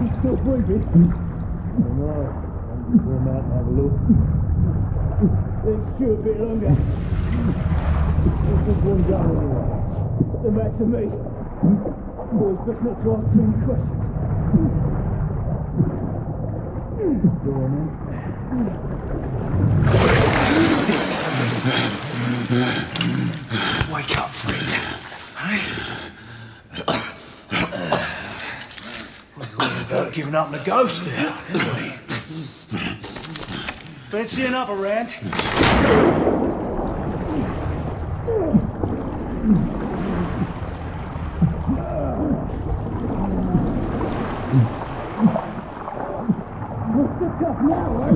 he's still breathing. I don't know. I'm going out and have a look. Let's chew a bit longer. What's this one done anyway? The matter to me. Boys, best not to ask too many questions. Go on, then. Wake up, friend. Hey? About giving up the ghost now, didn't we? Fancy another round? What's so tough now, eh?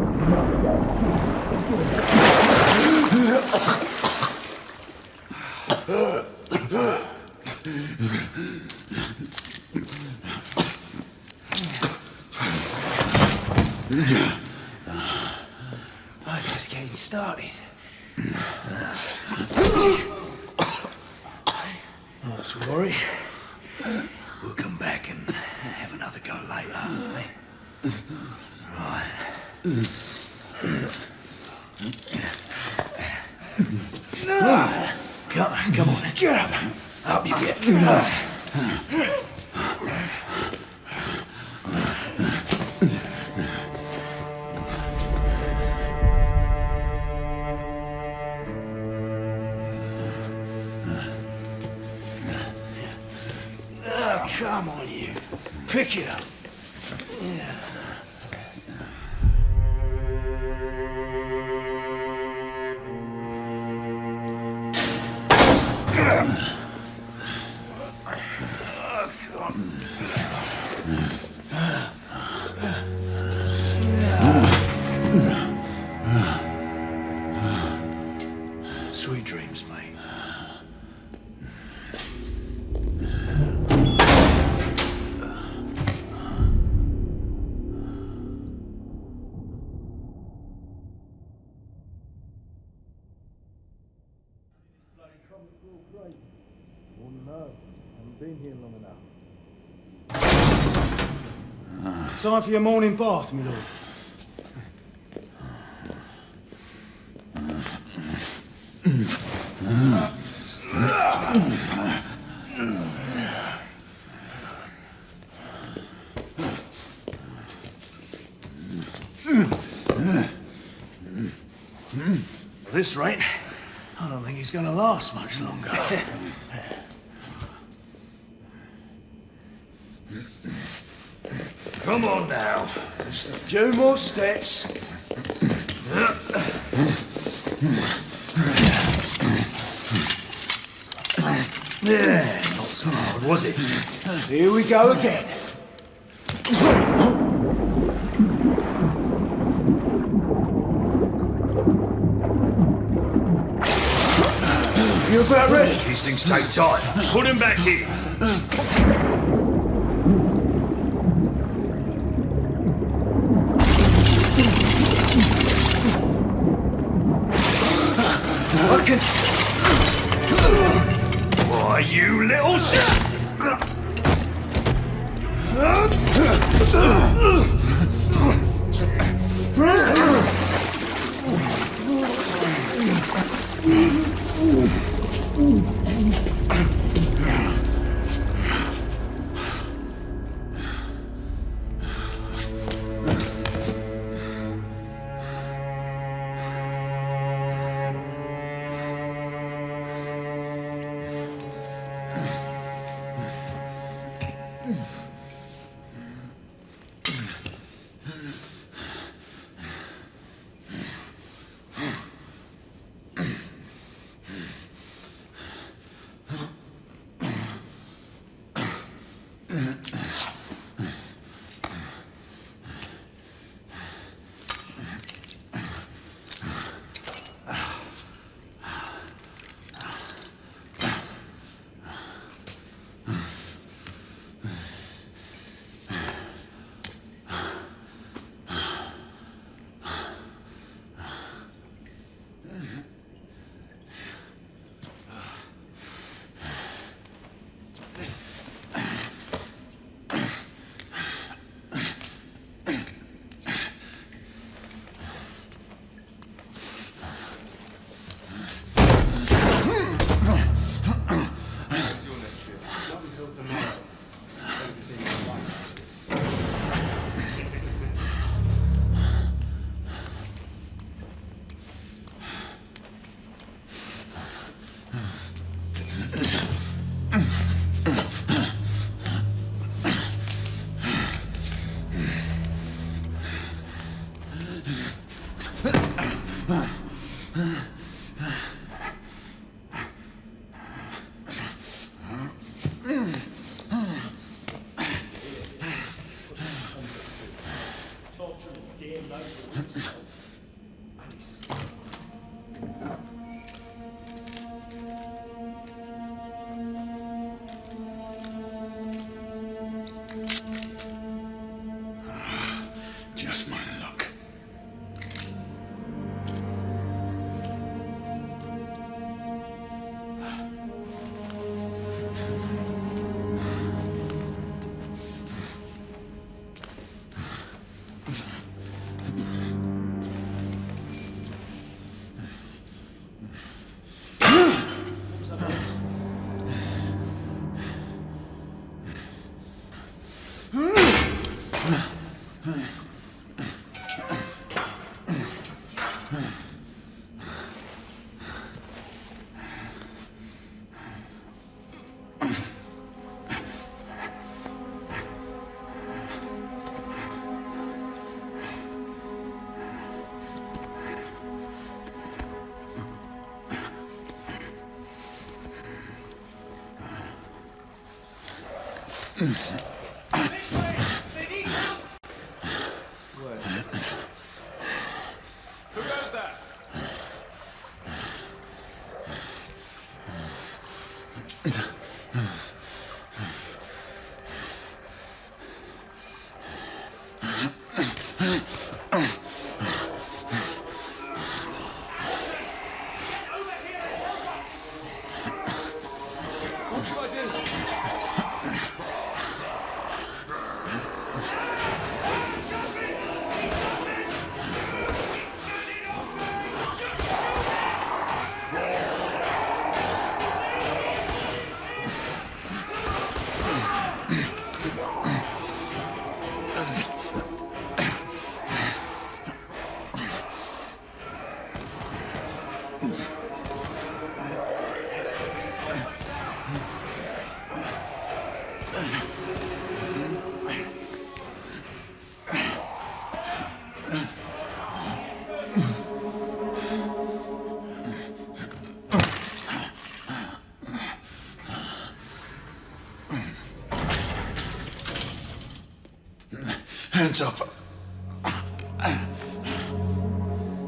Oh, it's just getting started. Not to worry. We'll come back and have another go later, eh? Right. Come on, get up. Up you get. Come on, you. Pick it up. Yeah. Sweet dreams, mate. Been here long enough. Time for your morning bath, my lord. At this rate, I don't think he's gonna last much longer. Come on now. Just a few more steps. Yeah, not so hard, was it? Here we go again. You about ready? These things take time. Put him back in. I can... Why, you little shit! Who goes there? What should I do? Hands up.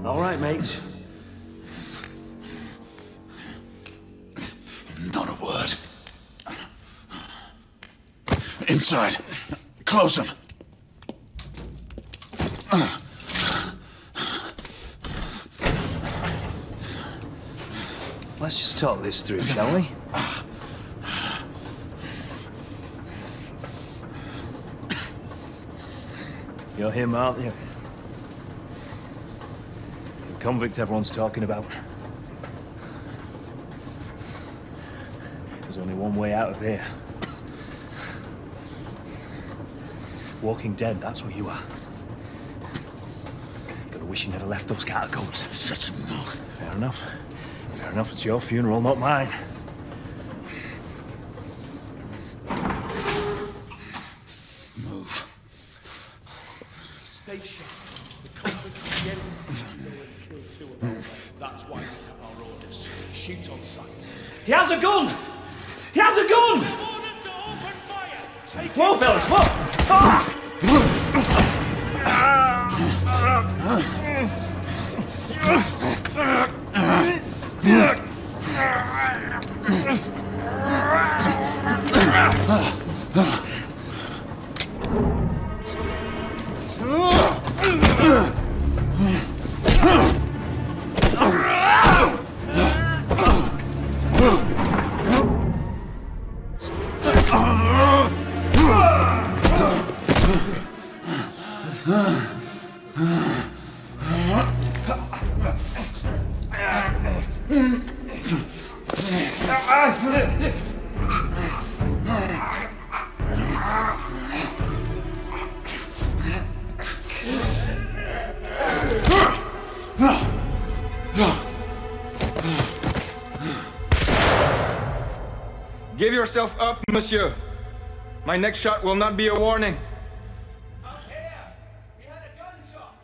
All right, mate. Not a word. Inside. Close them. Let's just talk this through, shall we? You're him, aren't you? The convict everyone's talking about. There's only one way out of here. Walking Dead, that's what you are. Gotta wish you never left those catacombs. Such a mouth. Fair enough. Fair enough, it's your funeral, not mine. Move. Stay sharp. The convict is getting killed two of them. That's why we have our orders. Shoot on sight. He has a gun! He has a gun! Orders to open fire! Take Whoa, fellas, whoa! Ah! Give yourself up, monsieur. My next shot will not be a warning. Out here! We had a gunshot!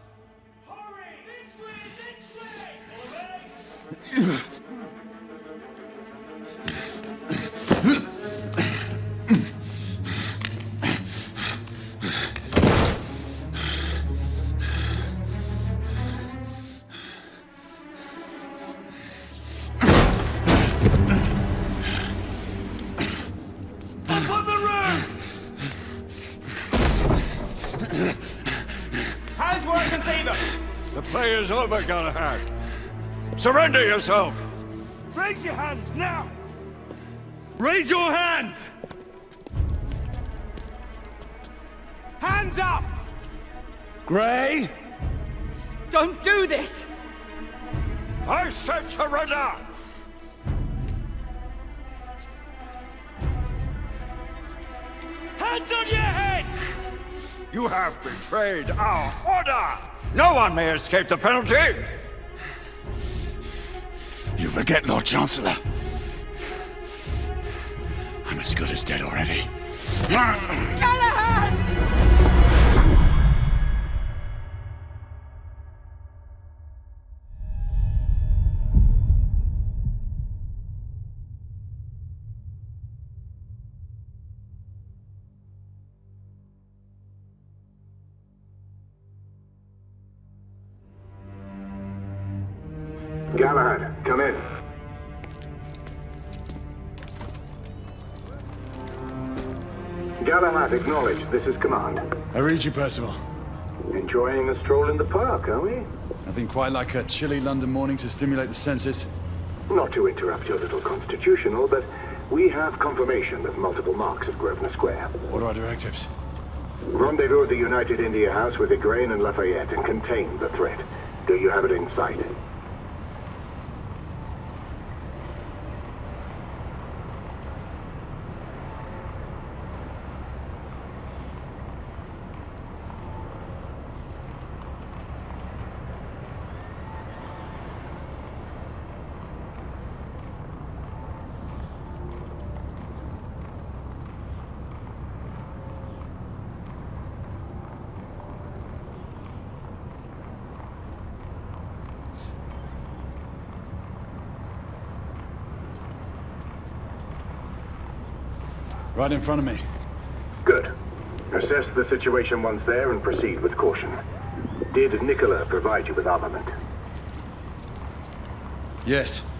Hurry! This way! This way! Hands where I can see them! The play's over, Galahad. Surrender yourself! Raise your hands now! Raise your hands! Hands up! Gray, Don't do this! I said surrender! Hands on your head! You have betrayed our order! No one may escape the penalty! You forget, Lord Chancellor. I'm I'm as good as dead already. Galahad! Galahad, come in. Galahad, acknowledge. This is command. I read you, Percival. Enjoying a stroll in the park, are we? Nothing quite like a chilly London morning to stimulate the senses. Not to interrupt your little constitutional, but we have confirmation of multiple marks at Grosvenor Square. What are our directives? Rendezvous at the United India House with Igraine and Lafayette and contain the threat. Do you have it in sight? Right in front of me. Good. Assess the situation once there and proceed with caution. Did Nicola provide you with armament? Yes.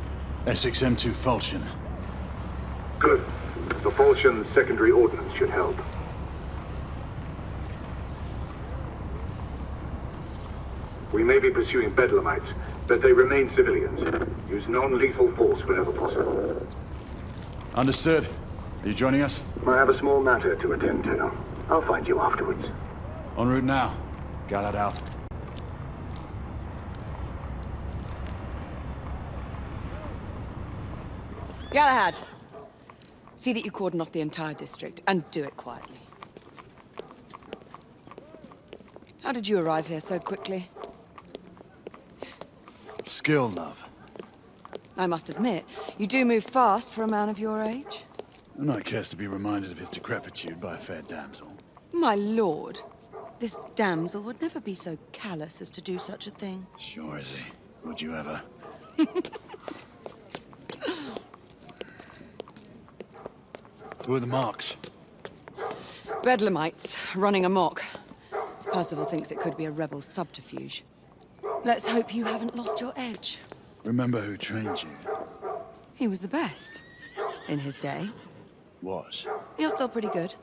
Essex M2 Falchion. Good. The Falchion's secondary ordnance should help. We may be pursuing Bedlamites, but they remain civilians. Use non-lethal force whenever possible. Understood. Are you joining us? I have a small matter to attend to. I'll find you afterwards. En route now. Galahad out. Galahad! See that you cordon off the entire district, and do it quietly. How did you arrive here so quickly? Skill, love. I must admit, you do move fast for a man of your age. No one cares to be reminded of his decrepitude by a fair damsel. My lord, this damsel would never be so callous as to do such a thing. Sure is he. Would you ever? Who are the marks? Bedlamites, running amok. Percival thinks it could be a rebel subterfuge. Let's hope you haven't lost your edge. Remember who trained you? He was the best. In his day. Was. You're still pretty good.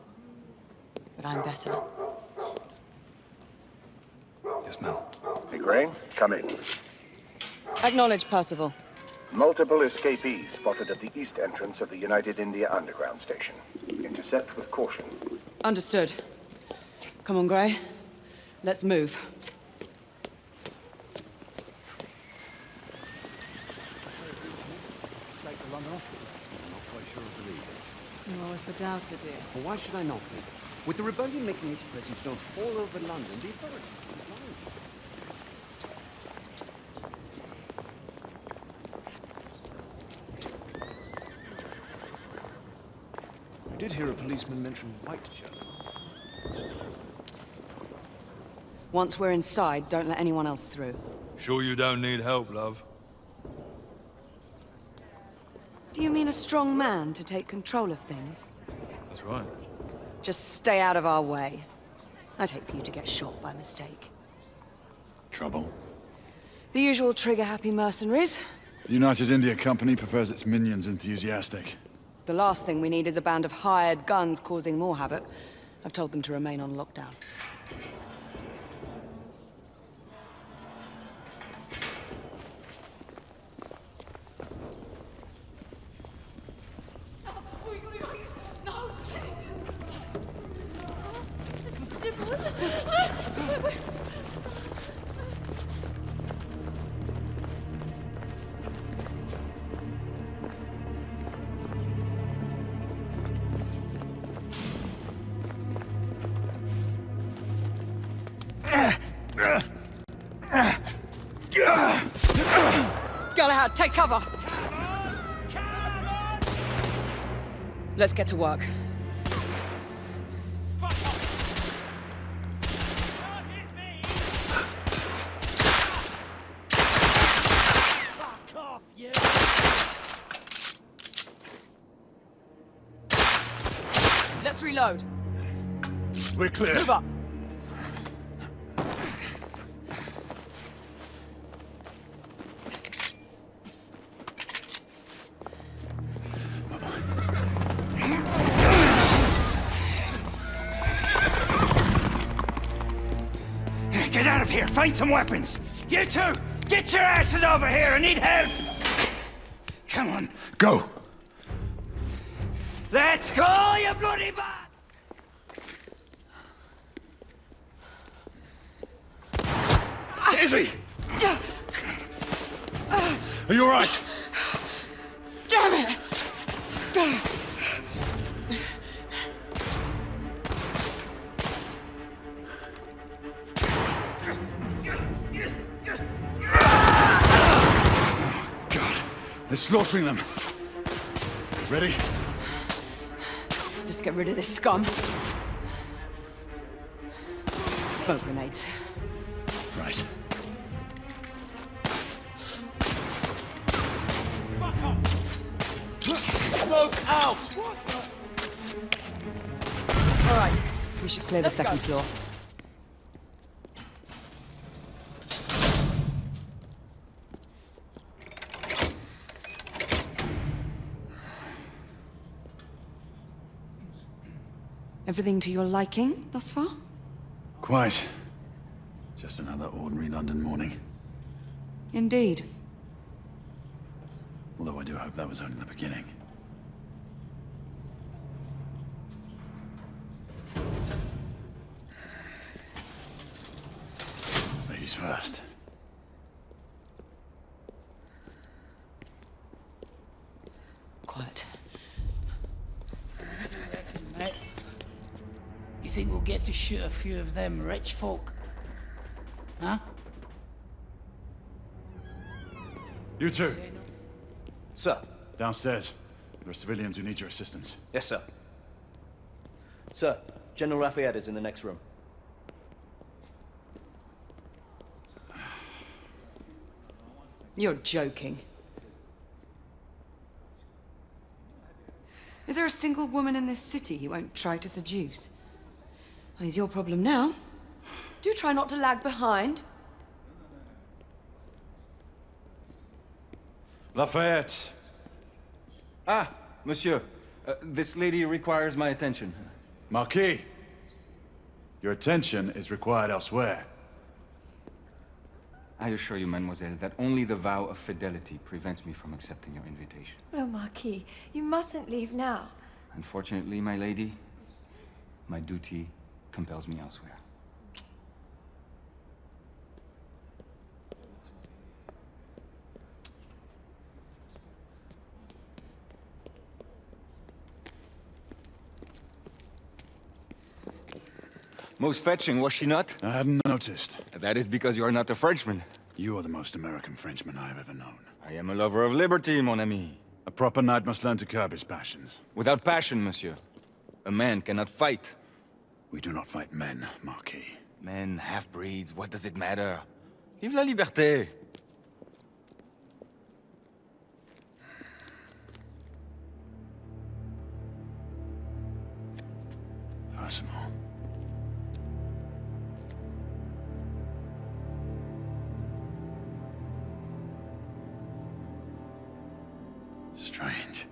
But I'm better. Yes, ma'am. Igraine, come in. Acknowledge, Percival. Multiple escapees spotted at the east entrance of the United India Underground Station. Intercept with caution. Understood. Come on, Grey. Let's move. Nor was the doubter, dear. Well, why should I not be? With the rebellion making its presence known all over London, the authorities are blind. I did hear a policeman mention Whitechapel. Once we're inside, don't let anyone else through. Sure you don't need help, love? Do you mean a strong man to take control of things? That's right. Just stay out of our way. I'd hate for you to get shot by mistake. Trouble? The usual trigger-happy mercenaries. The United India Company prefers its minions enthusiastic. The last thing we need is a band of hired guns causing more havoc. I've told them to remain on lockdown. Galahad, take cover! Let's get to work. Let's reload. We're clear. Move up. Get out of here! Find some weapons! You two! Get your asses over here! I need help! Come on. Go! Let's go, you bloody bad! Izzy! Are you alright? Damn it! God, they're slaughtering them. Ready? Just get rid of this scum. Smoke grenades. Right. Smoke out! All right, we should clear the second floor. Everything to your liking thus far? Quite. Just another ordinary London morning. Indeed. Although I do hope that was only the beginning. Ladies first. Quiet. Mate, you think we'll get to shoot a few of them rich folk? Huh? You two, Sir. downstairs. There are civilians who need your assistance. Yes, sir. Sir, General Lafayette is in the next room. You're joking. Is there a single woman in this city he won't try to seduce? Well, he's your problem now. Do try not to lag behind. Lafayette. Ah, monsieur. This lady requires my attention. Marquis, your attention is required elsewhere. I assure you, mademoiselle, that only the vow of fidelity prevents me from accepting your invitation. Oh, Marquis, you mustn't leave now. Unfortunately, my lady, my duty compels me elsewhere. Most fetching, was she not? I hadn't noticed. That is because you are not a Frenchman. You are the most American Frenchman I have ever known. I am a lover of liberty, mon ami. A proper knight must learn to curb his passions. Without passion, monsieur, a man cannot fight. We do not fight men, Marquis. Men, half-breeds, what does it matter? Vive la liberté! Personal. Strange.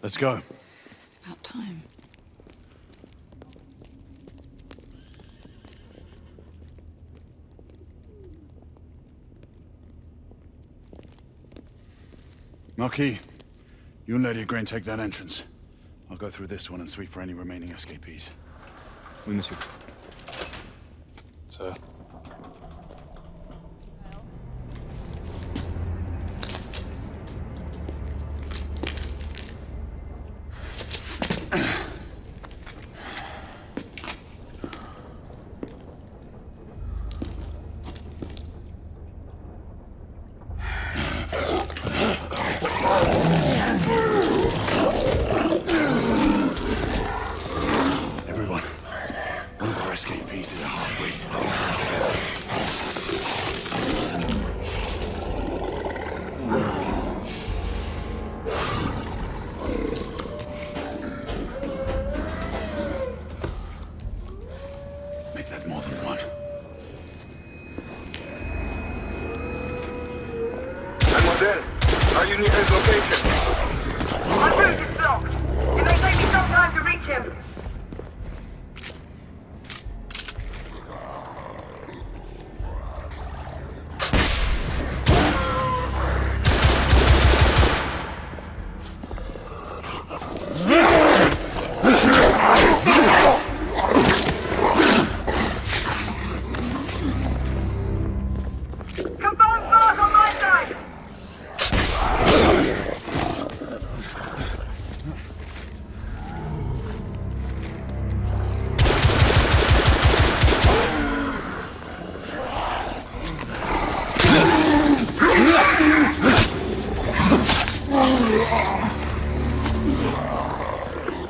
Let's go. It's about time. Marquis, you and Lady Grain take that entrance. I'll go through this one and sweep for any remaining escapees. Oui, monsieur. Sir. Mademoiselle, are you near his location? My route is blocked. It may take me some time to reach him.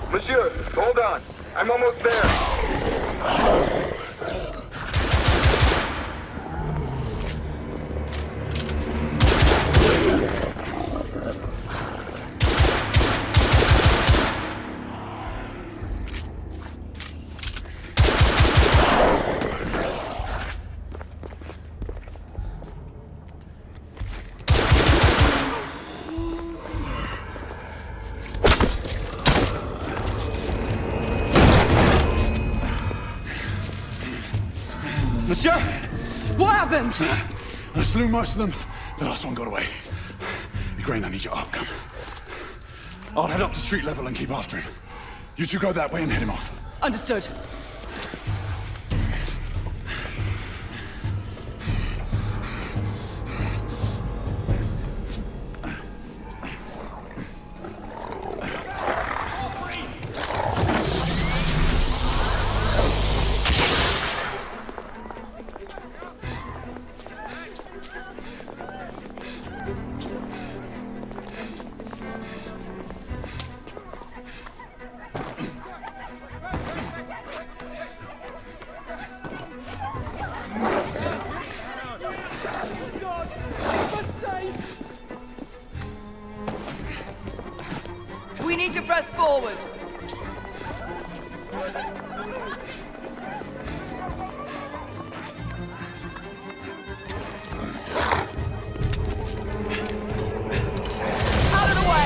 Monsieur, hold on. I'm almost there. Monsieur! What happened? I slew most of them. The last one got away. Grain, I need your arc gun. I'll head up to street level and keep after him. You two go that way and head him off. Understood. We need to press forward. Out of the way!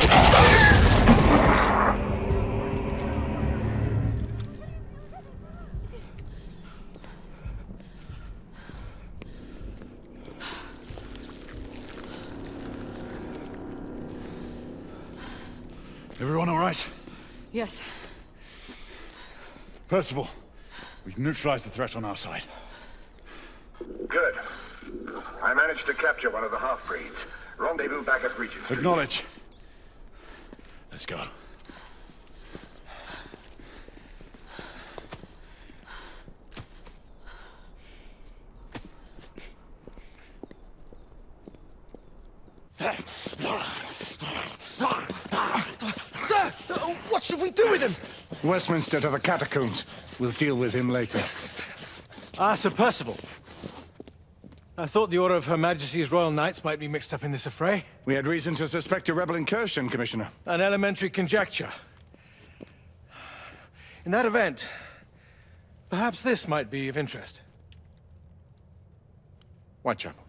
Everyone all right? Yes. Percival, we've neutralized the threat on our side. Good. I managed to capture one of the half-breeds. Rendezvous back at Regent Street. Acknowledge. Let's go. Sir! What should we do with him? Westminster to the catacombs. We'll deal with him later. Ah, Sir Percival. I thought the Order of Her Majesty's Royal Knights might be mixed up in this affray. We had reason to suspect a rebel incursion, Commissioner. An elementary conjecture. In that event, perhaps this might be of interest. Whitechapel.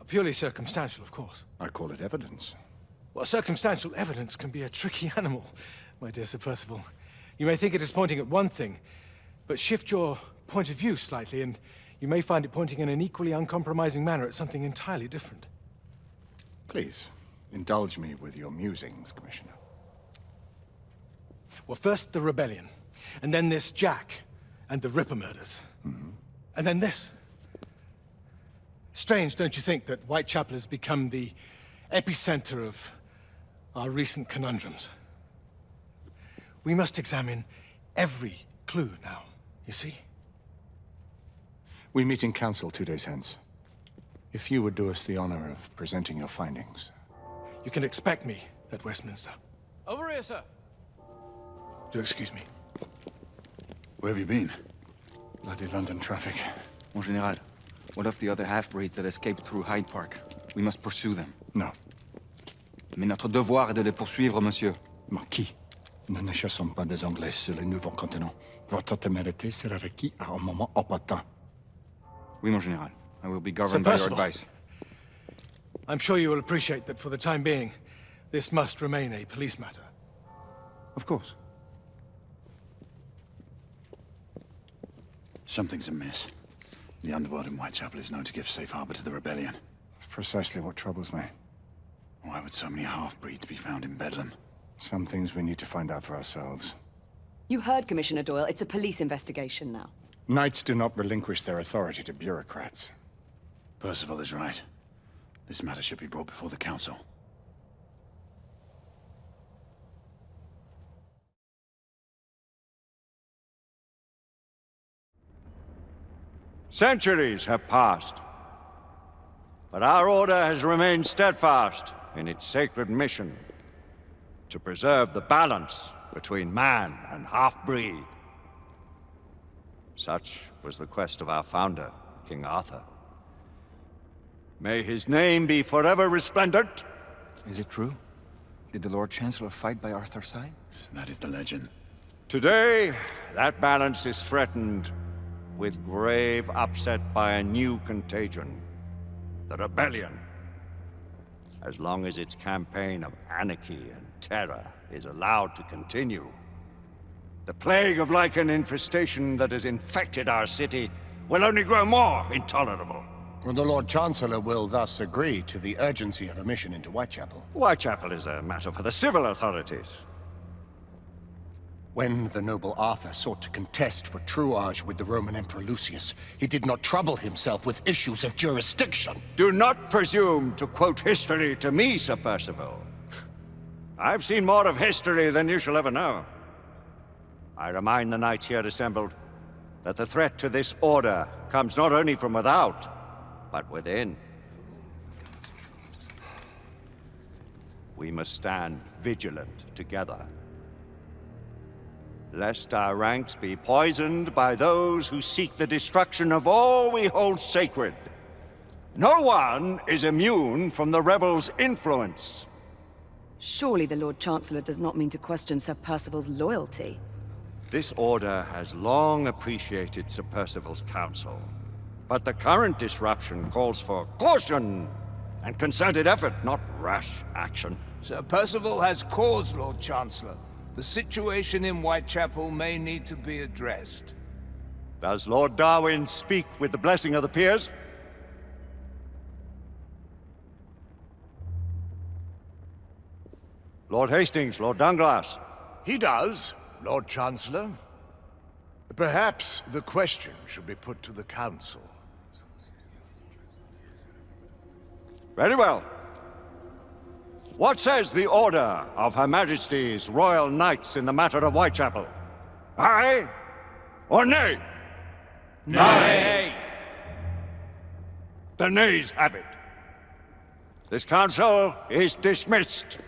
Purely circumstantial, of course. I call it evidence. Well, circumstantial evidence can be a tricky animal, my dear Sir Percival. You may think it is pointing at one thing, but shift your point of view slightly, and you may find it pointing in an equally uncompromising manner at something entirely different. Please, indulge me with your musings, Commissioner. Well, first the rebellion, and then this Jack, and the Ripper murders. And then this. Strange, don't you think, that Whitechapel has become the epicenter of our recent conundrums? We must examine every clue now, you see? We meet in council 2 days hence. If you would do us the honor of presenting your findings. You can expect me at Westminster. Over here, sir. Do excuse me. Where have you been? Bloody London traffic. Mon Général, what of the other half-breeds that escaped through Hyde Park? We must pursue them. No. Mais notre devoir est de les poursuivre, monsieur. Marquis, nous ne chassons pas des Anglais sur le nouveau continent. Votre témérité sera requise à un moment opportun. Oui, mon Général. I will be governed by your advice. I'm sure you will appreciate that for the time being, this must remain a police matter. Of course. Something's amiss. The underworld in Whitechapel is known to give safe harbor to the rebellion. Precisely what troubles me. Why would so many half-breeds be found in Bedlam? Some things we need to find out for ourselves. You heard, Commissioner Doyle. It's a police investigation now. Knights do not relinquish their authority to bureaucrats. Percival is right. This matter should be brought before the council. Centuries have passed, but our order has remained steadfast in its sacred mission to preserve the balance between man and half-breed. Such was the quest of our founder, King Arthur. May his name be forever resplendent. Is it true? Did the Lord Chancellor fight by Arthur's side? That is the legend. Today, that balance is threatened with grave upset by a new contagion, the rebellion. As long as its campaign of anarchy and terror is allowed to continue, the plague of lichen infestation that has infected our city will only grow more intolerable. And the Lord Chancellor will thus agree to the urgency of a mission into Whitechapel. Whitechapel is a matter for the civil authorities. When the noble Arthur sought to contest for truage with the Roman Emperor Lucius, he did not trouble himself with issues of jurisdiction. Do not presume to quote history to me, Sir Percival. I've seen more of history than you shall ever know. I remind the knights here assembled that the threat to this order comes not only from without, but within. We must stand vigilant together, lest our ranks be poisoned by those who seek the destruction of all we hold sacred. No one is immune from the rebels' influence. Surely the Lord Chancellor does not mean to question Sir Percival's loyalty. This order has long appreciated Sir Percival's counsel, but the current disruption calls for caution and concerted effort, not rash action. Sir Percival has cause, Lord Chancellor. The situation in Whitechapel may need to be addressed. Does Lord Darwin speak with the blessing of the peers? Lord Hastings, Lord Dunglass. He does, Lord Chancellor. Perhaps the question should be put to the Council. Very well. What says the Order of Her Majesty's Royal Knights in the matter of Whitechapel? Aye or nay? Nay. The nays have it. This council is dismissed.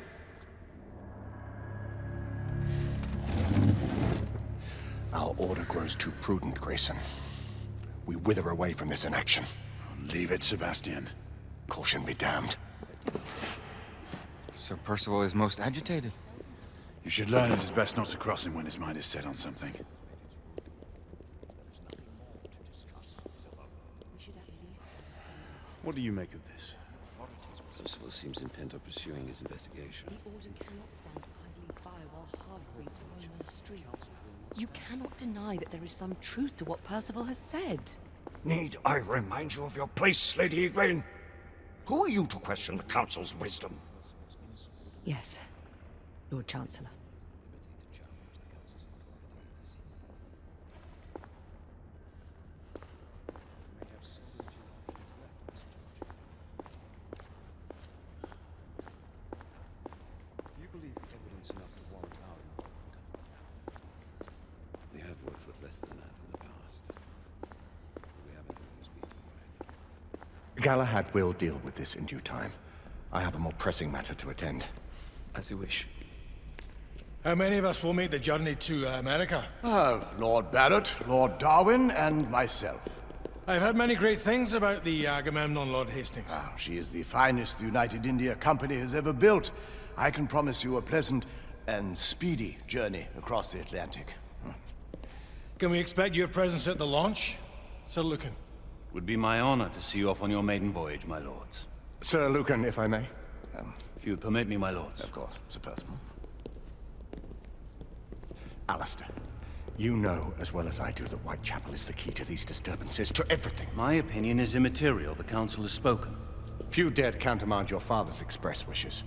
Our order grows too prudent, Grayson. We wither away from this inaction. Leave it, Sebastian. Caution be damned. Sir Percival is most agitated. You should learn it is best not to cross him when his mind is set on something. What do you make of this? Percival seems intent on pursuing his investigation. The Order cannot stand idly by while half-breeds roam on the streets. You cannot deny that there is some truth to what Percival has said. Need I remind you of your place, Lady Egwene? Who are you to question the Council's wisdom? Yes, Lord Chancellor. Do you believe the evidence enough to warrant our involvement? We have worked with less than that in the past. We haven't always been right. Galahad will deal with this in due time. I have a more pressing matter to attend. As you wish. How many of us will make the journey to America? Lord Barrett, Lord Darwin, and myself. I've heard many great things about the Agamemnon, Lord Hastings. She is the finest the United India Company has ever built. I can promise you a pleasant and speedy journey across the Atlantic. Can we expect your presence at the launch? Sir Lucan. Would be my honor to see you off on your maiden voyage, my lords. Sir Lucan, if I may. If you would permit me, my lords. Of course, Sir Percival. Alistair, you know as well as I do that Whitechapel is the key to these disturbances, to everything. My opinion is immaterial. The Council has spoken. Few dared countermand your father's express wishes.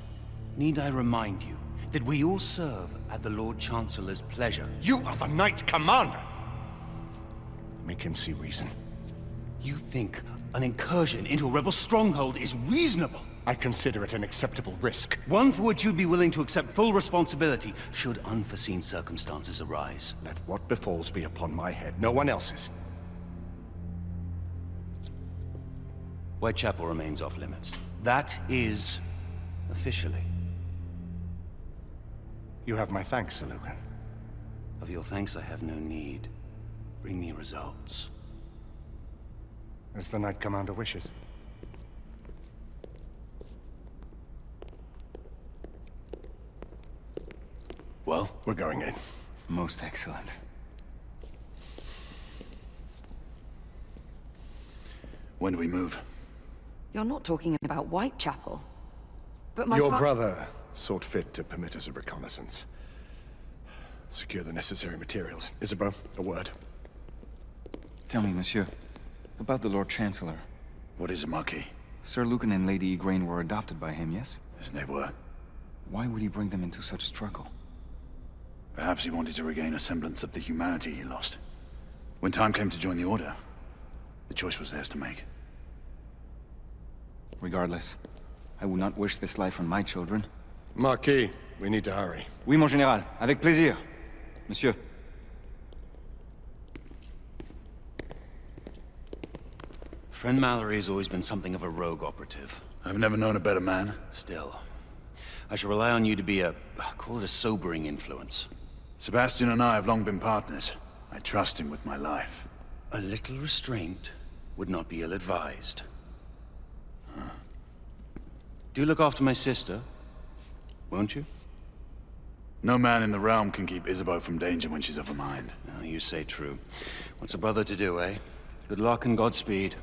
Need I remind you that we all serve at the Lord Chancellor's pleasure? You are the Knight Commander! Make him see reason. You think an incursion into a rebel stronghold is reasonable? I consider it an acceptable risk. One for which you'd be willing to accept full responsibility should unforeseen circumstances arise. Let what befalls be upon my head, no one else's. Whitechapel remains off limits. That is officially. You have my thanks, Sir Lucan. Of your thanks I have no need. Bring me results. As the Knight Commander wishes. Well? We're going in. Most excellent. When do we move? You're not talking about Whitechapel. But my Your brother sought fit to permit us a reconnaissance. Secure the necessary materials. Isabeau, a word. Tell me, monsieur, about the Lord Chancellor. What is it, Marquis? Sir Lucan and Lady Igraine were adopted by him, yes? Yes, they were. Why would he bring them into such struggle? Perhaps he wanted to regain a semblance of the humanity he lost. When time came to join the Order, the choice was theirs to make. Regardless, I would not wish this life on my children. Marquis, we need to hurry. Oui, mon général. Avec plaisir. Monsieur. Friend Mallory has always been something of a rogue operative. I've never known a better man. Still, I shall rely on you to be call it a sobering influence. Sebastian and I have long been partners. I trust him with my life. A little restraint would not be ill-advised. Do look after my sister, won't you? No man in the realm can keep Isabeau from danger when she's of a mind. Oh, you say true. What's a brother to do, eh? Good luck and Godspeed.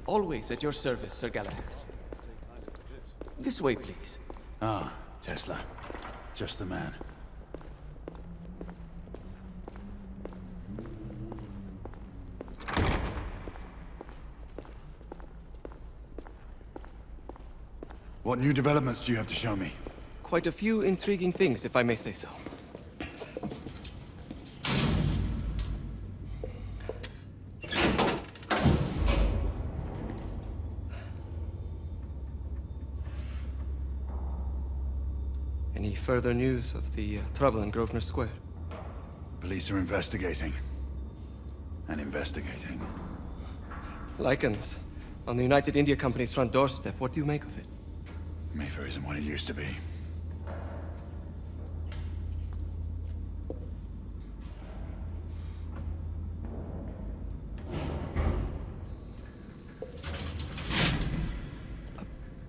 Always at your service, Sir Galahad. This way, please. Ah, Tesla. Just the man. What new developments do you have to show me? Quite a few intriguing things, if I may say so. Any further news of the trouble in Grosvenor Square? Police are investigating. And investigating. Lycans, on the United India Company's front doorstep. What do you make of it? Mayfair isn't what it used to be.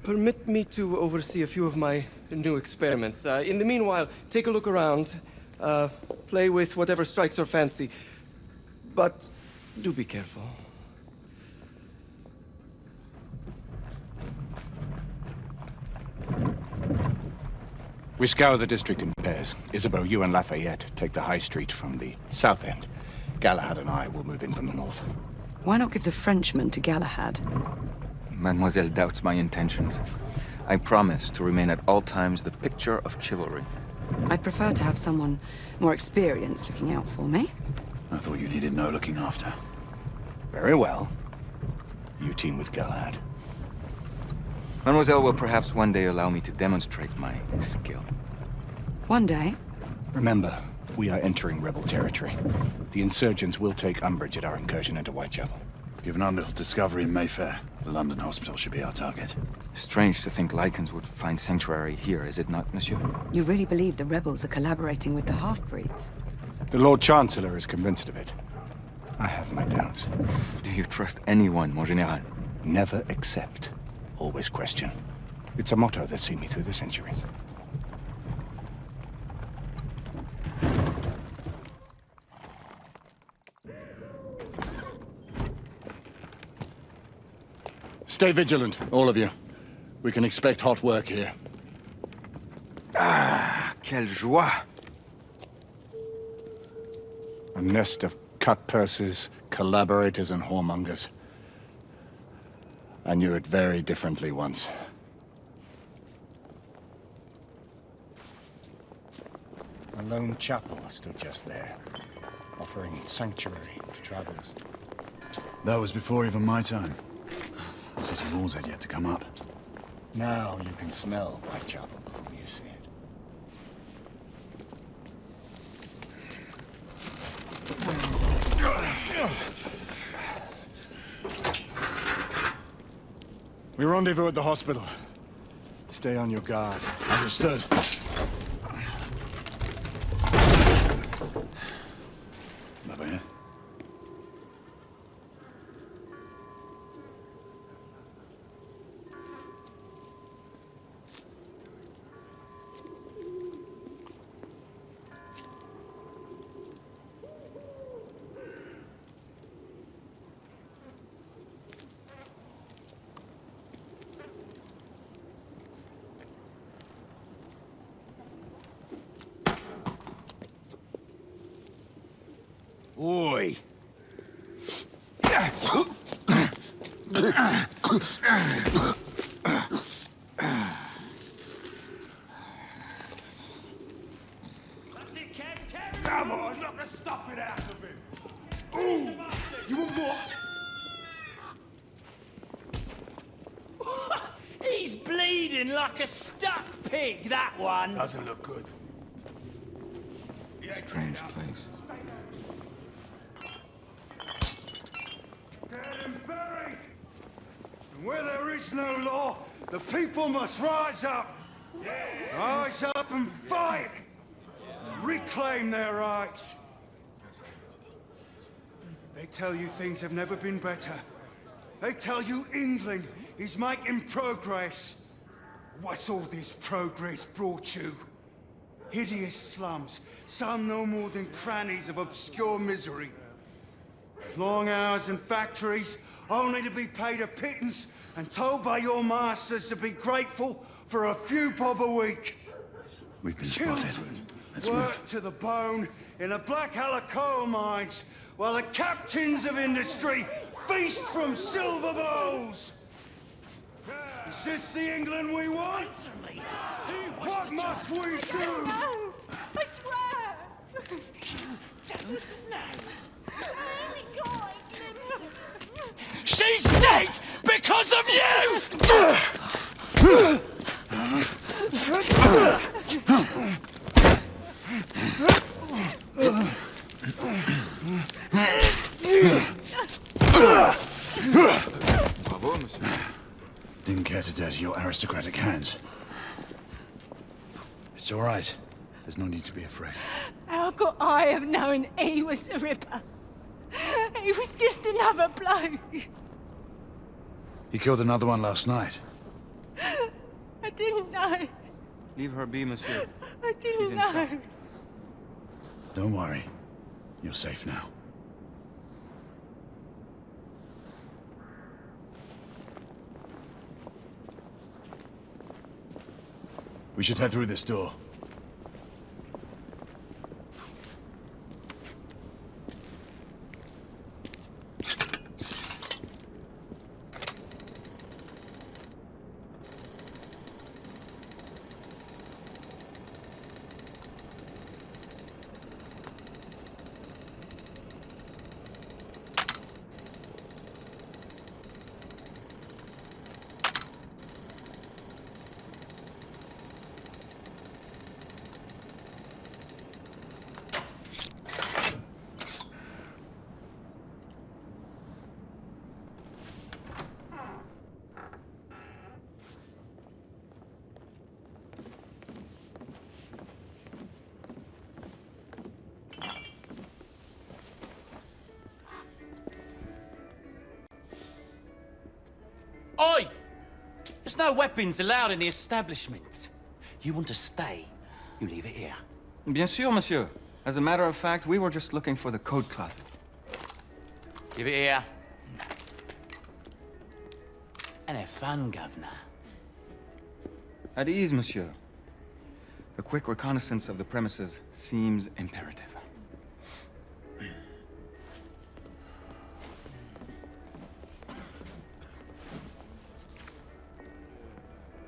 Permit me to oversee a few of my new experiments. In the meanwhile, take a look around. Play with whatever strikes your fancy. But do be careful. We scour the district in pairs. Isabeau, you and Lafayette take the high street from the south end. Galahad and I will move in from the north. Why not give the Frenchman to Galahad? Mademoiselle doubts my intentions. I promise to remain at all times the picture of chivalry. I'd prefer to have someone more experienced looking out for me. I thought you needed no looking after. Very well. You team with Galahad. Mademoiselle will perhaps one day allow me to demonstrate my skill. One day? Remember, we are entering rebel territory. The insurgents will take umbrage at our incursion into Whitechapel. Given our little discovery in Mayfair, the London hospital should be our target. Strange to think Lycans would find sanctuary here, is it not, monsieur? You really believe the rebels are collaborating with the half-breeds? The Lord Chancellor is convinced of it. I have my doubts. Do you trust anyone, mon général? Never accept. Always question. It's a motto that's seen me through the centuries. Stay vigilant, all of you. We can expect hot work here. Ah, quelle joie! A nest of cut purses, collaborators, and whoremongers. I knew it very differently once. A lone chapel stood just there, offering sanctuary to travelers. That was before even my time. The city walls had yet to come up. Now you can smell Whitechapel before you see it. We rendezvous at the hospital. Stay on your guard. Understood. Lafayette? Oi! Come on, knock the stuffing out of him! Ooh! You want more? He's bleeding like a stuck pig, that one. Doesn't look good. Strange place. Dead and buried! And where there is no law, the people must rise up! Rise up and fight! Reclaim their rights! They tell you things have never been better. They tell you England is making progress. What's all this progress brought you? Hideous slums, some no more than crannies of obscure misery. Long hours in factories, only to be paid a pittance and told by your masters to be grateful for a few bob a week. We've been Children spotted. Let's work move. to the bone in the Blackhallow coal mines, while the captains of industry feast from silver bowls. Is this the England we want? What must we do? No! I swear! Don't know. Really, God! She's dead because of you! Bravo, monsieur. Didn't care to dirty your aristocratic hands. It's all right. There's no need to be afraid. How could I have known he was the Ripper? He was just another bloke. He killed another one last night. I didn't know. Leave her be, monsieur. I She's didn't in know. shock. Don't worry. You're safe now. We should head through this door. Oi! There's no weapons allowed in the establishment. You want to stay, you leave it here. Bien sûr, monsieur. As a matter of fact, we were just looking for the code closet. Give it here. And have fun, Governor. At ease, monsieur. A quick reconnaissance of the premises seems imperative.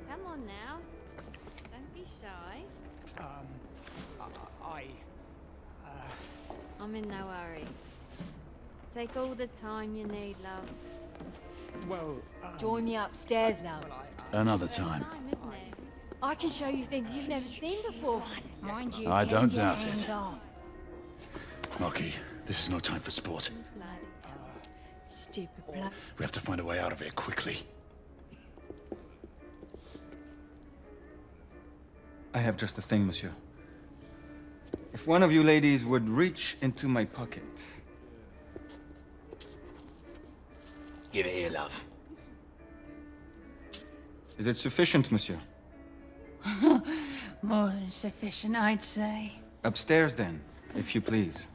Come on now. Don't be shy. I'm in no hurry. Take all the time you need, love. Well, Join me upstairs, love. Another time. I can show you things you've never seen before. Mind you, I keep don't your doubt hands it. off. Marky, this is no time for sport. Stupid blood. We have to find a way out of here quickly. I have just the thing, monsieur. If one of you ladies would reach into my pocket. Give it here, love. Is it sufficient, monsieur? More than sufficient, I'd say. Upstairs, then, if you please.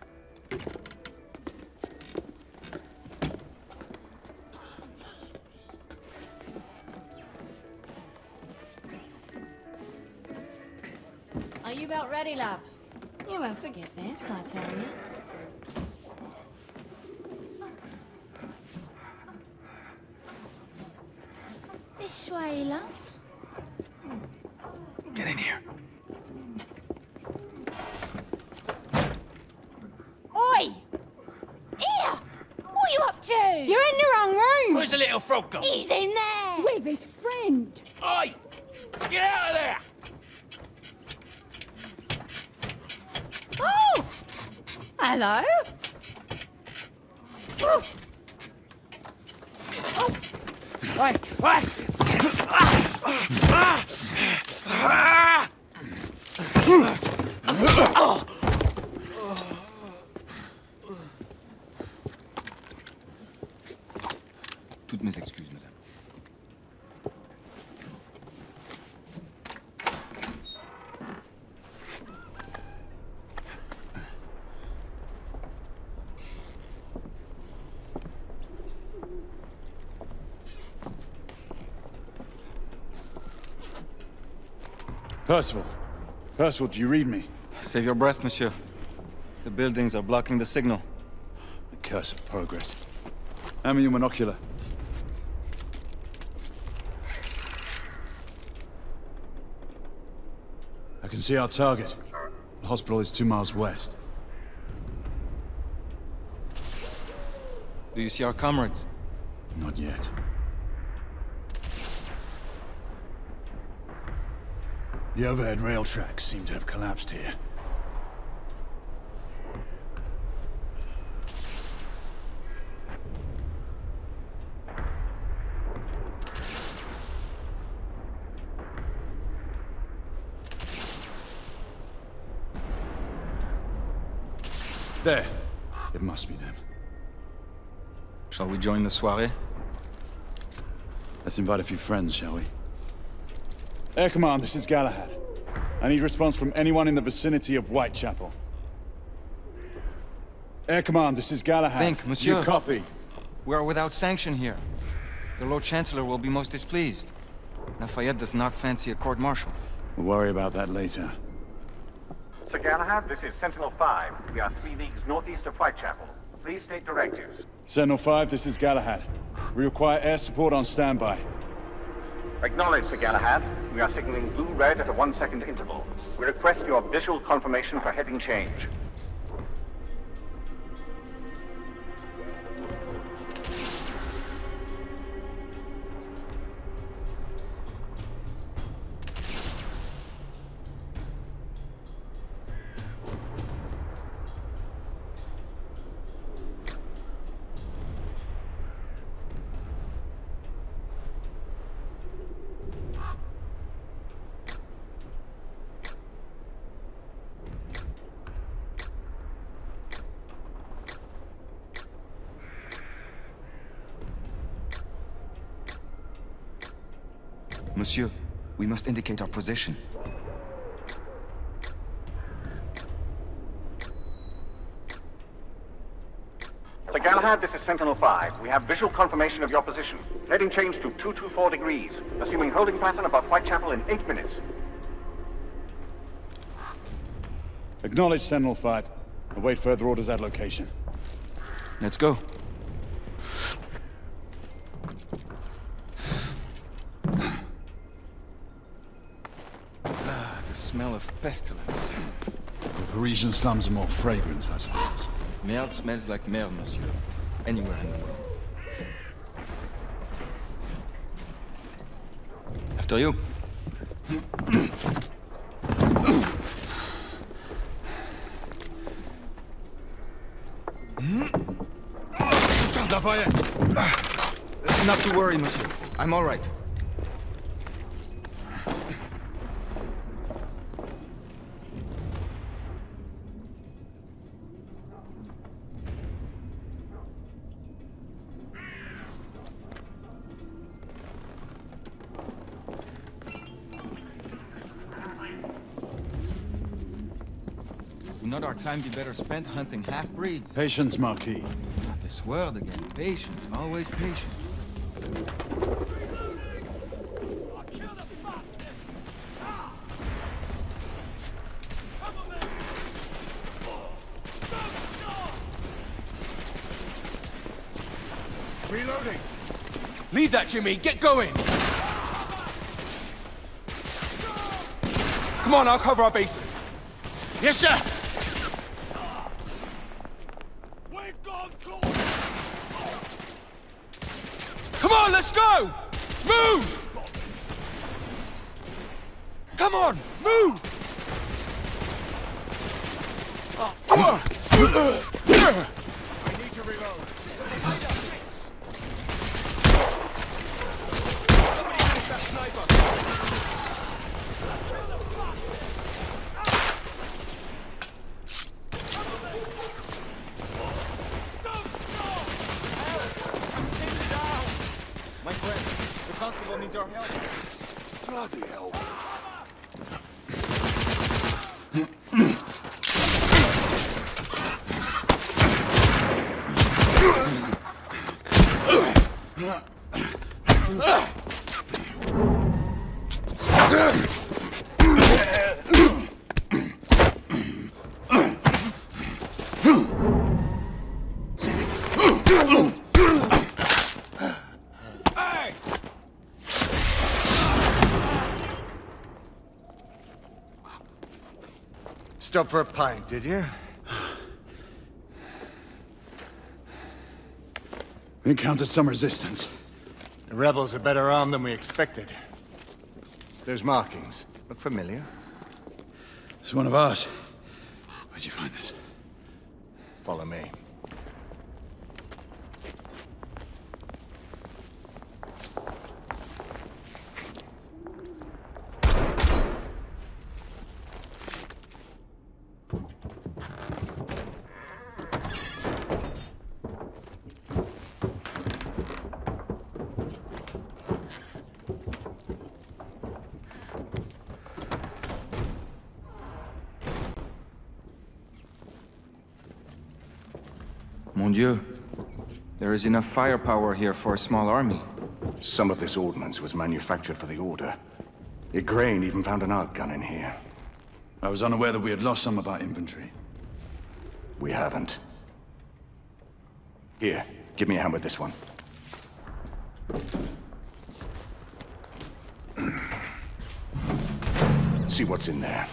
Are you about ready, love? You won't forget this, I tell you. This way, love. Get in here. Oi! Here! What are you up to? You're in the wrong room! Where's the little frog gone? He's in there! With his friend! Oi! Get out of there! Oh! Hello? Oh! Oi! Oi! Toutes mes excuses, madame. Percival. Percival, do you read me? Save your breath, monsieur. The buildings are blocking the signal. The curse of progress. Hand me your monocular. I can see our target. The hospital is 2 miles west. Do you see our comrades? Not yet. The overhead rail tracks seem to have collapsed here. There. It must be them. Shall we join the soirée? Let's invite a few friends, shall we? Air Command, this is Galahad. I need response from anyone in the vicinity of Whitechapel. Air Command, this is Galahad. Think, monsieur. You copy. We are without sanction here. The Lord Chancellor will be most displeased. Lafayette does not fancy a court-martial. We'll worry about that later. Sir Galahad, this is Sentinel-5. We are 3 leagues northeast of Whitechapel. Please state directives. Sentinel-5, this is Galahad. We require air support on standby. Acknowledged, Sir Galahad. We are signaling blue-red at a 1-second interval. We request your visual confirmation for heading change. Monsieur, we must indicate our position. Sir Galahad, Galahad, this is Sentinel-5. We have visual confirmation of your position. Heading change to 224 degrees. Assuming holding pattern above Whitechapel in 8 minutes. Acknowledge Sentinel-5. Await further orders at location. Let's go. The smell of pestilence. The Parisian slums are more fragrant, I suppose. Merde smells like merde, monsieur. Anywhere in the world. After you. Not to worry, monsieur. I'm all right. Would not our time be better spent hunting half-breeds? Patience, Marquis. This word again. Patience. Always patience. Reloading. Leave that, Jimmy. Get going. Come on, I'll cover our bases. Yes, sir. Come on, let's go! Move! Come on, move! I need to reload. Somebody finish that sniper! My friend, the constable needs our help. Bloody hell. Stop for a pint, did you? We encountered some resistance. The rebels are better armed than we expected. Those markings look familiar. It's one of ours. Where'd you find this? Follow me. Mon Dieu. There is enough firepower here for a small army. Some of this ordnance was manufactured for the Order. Igraine even found an arc gun in here. I was unaware that we had lost some of our inventory. We haven't. Here, give me a hand with this one. See what's in there.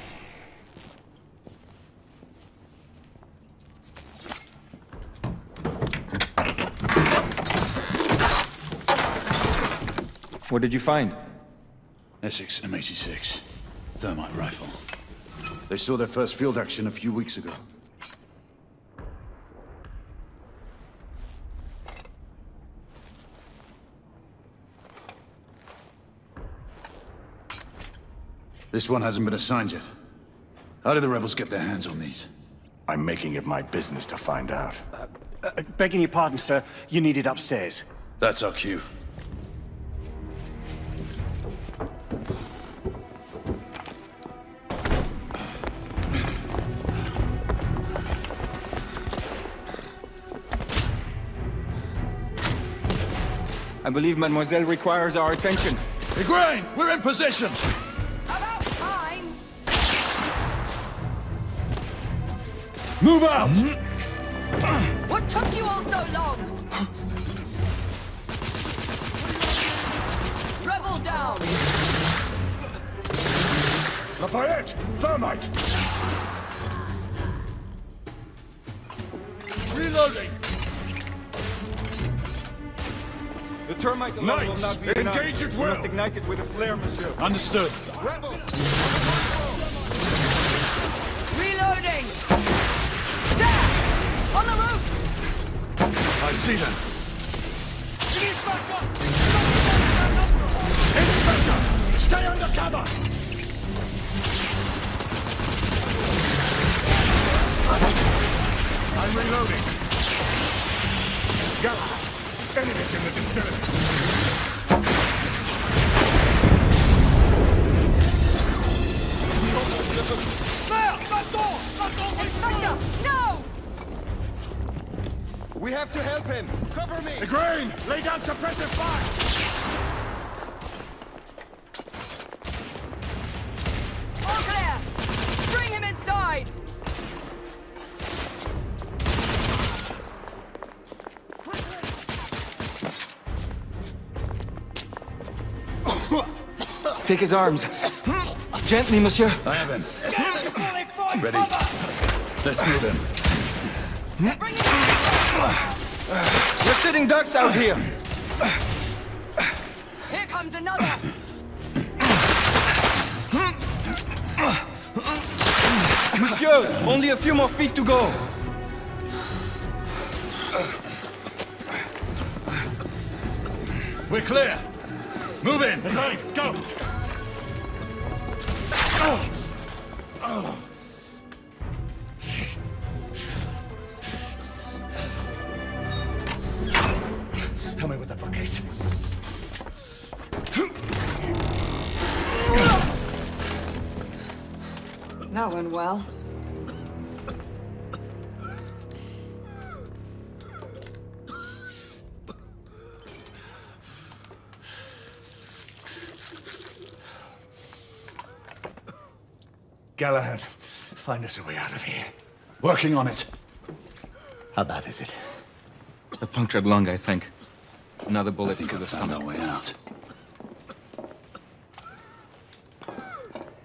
What did you find? Essex M86. Thermite rifle. They saw their first field action a few weeks ago. This one hasn't been assigned yet. How did the rebels get their hands on these? I'm making it my business to find out. Begging your pardon, sir. You need it upstairs. That's our cue. believe Mademoiselle requires our attention. Igraine, we're in position! About time! Move out! What took you all so long? Rebel down! Lafayette! Thermite! Reloading! The termite alone will not be enough. Engage at You will! must ignite it with a flare, monsieur. Understood. Rebel! Reloading! There! On the roof! I see them. Inspector! Stay under cover! I'm reloading. Galahad, enemies in the distillery. Inspector! No! We have to help him! Cover me! Igraine, lay down suppressive fire! All clear! Bring him inside! Take his arms. Gently, monsieur. I have him. Ready. Let's move him. We're sitting ducks out here. Here comes another! Monsieur, only a few more feet to go. We're clear. Move in. Igraine, go. Help me with that bookcase. That went well. Galahad, find us a way out of here. Working on it. How bad is it? A punctured lung, I think. Another bullet to the Found stomach. our way out.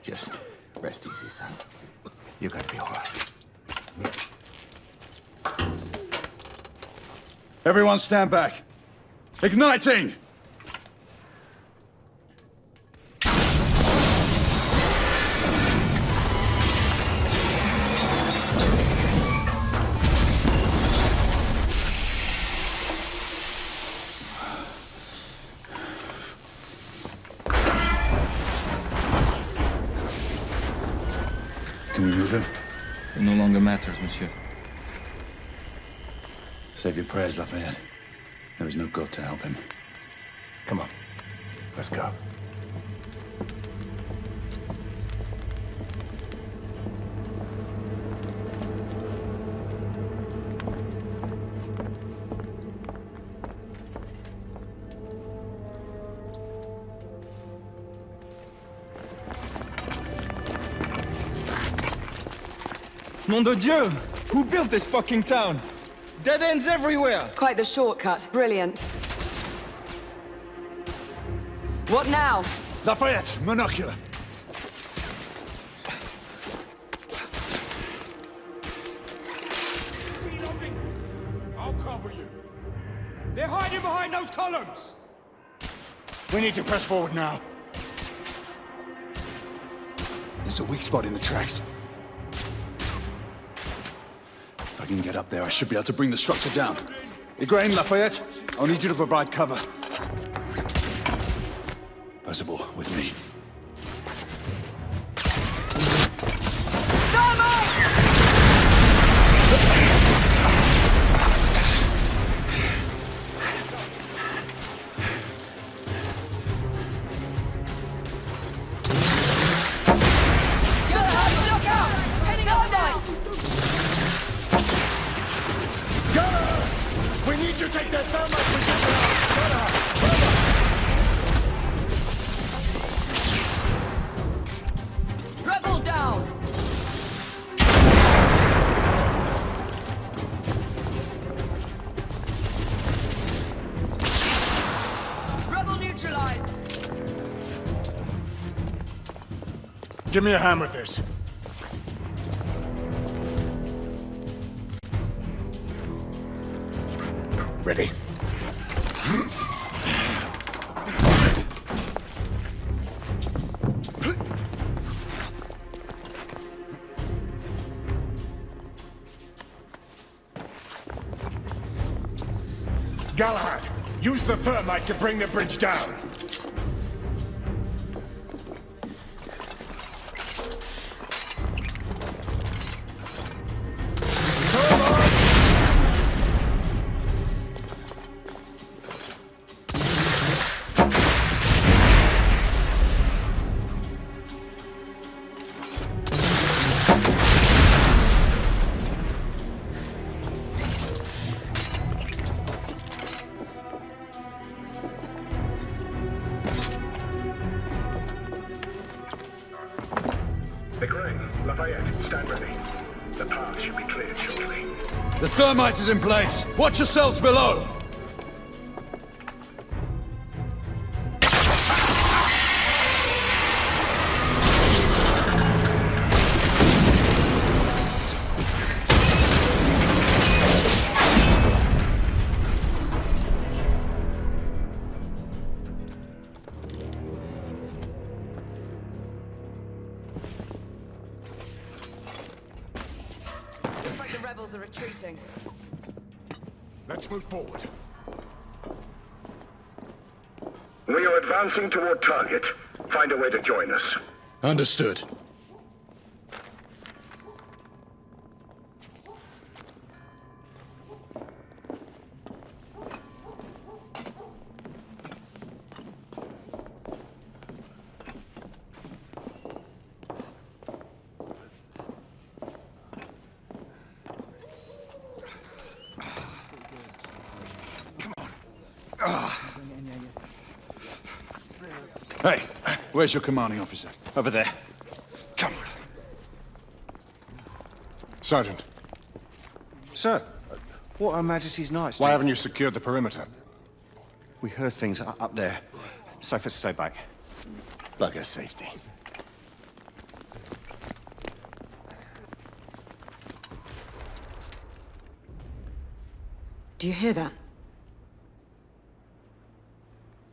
Just rest easy, son. You're gonna be all right. Everyone stand back. Igniting! Can we move him? It no longer matters, monsieur. Save your prayers, Lafayette. There is no God to help him. Come on. Let's go. Nom de Dieu! Who built this fucking town? Dead ends everywhere! Quite the shortcut. Brilliant. What now? Lafayette, monocular. I'll cover you. They're hiding behind those columns. We need to press forward now. There's a weak spot in the tracks. If I can get up there, I should be able to bring the structure down. Igraine, Lafayette, I'll need you to provide cover. Percival, with me. We need to take that thermite position out! neutralized. Give me a hand with this. Ready? Galahad, use the thermite to bring the bridge down. The thermite is in place. Watch yourselves below. Looks like the rebels are retreating. Let's move forward. We are advancing toward target. Find a way to join us. Understood. Hey, where's your commanding officer? Over there. Come on. Sergeant, Sir, what Her Majesty's Knights do? why haven't you secured the perimeter? We heard things up there. Safe to stay back. Bugger safety. Do you hear that?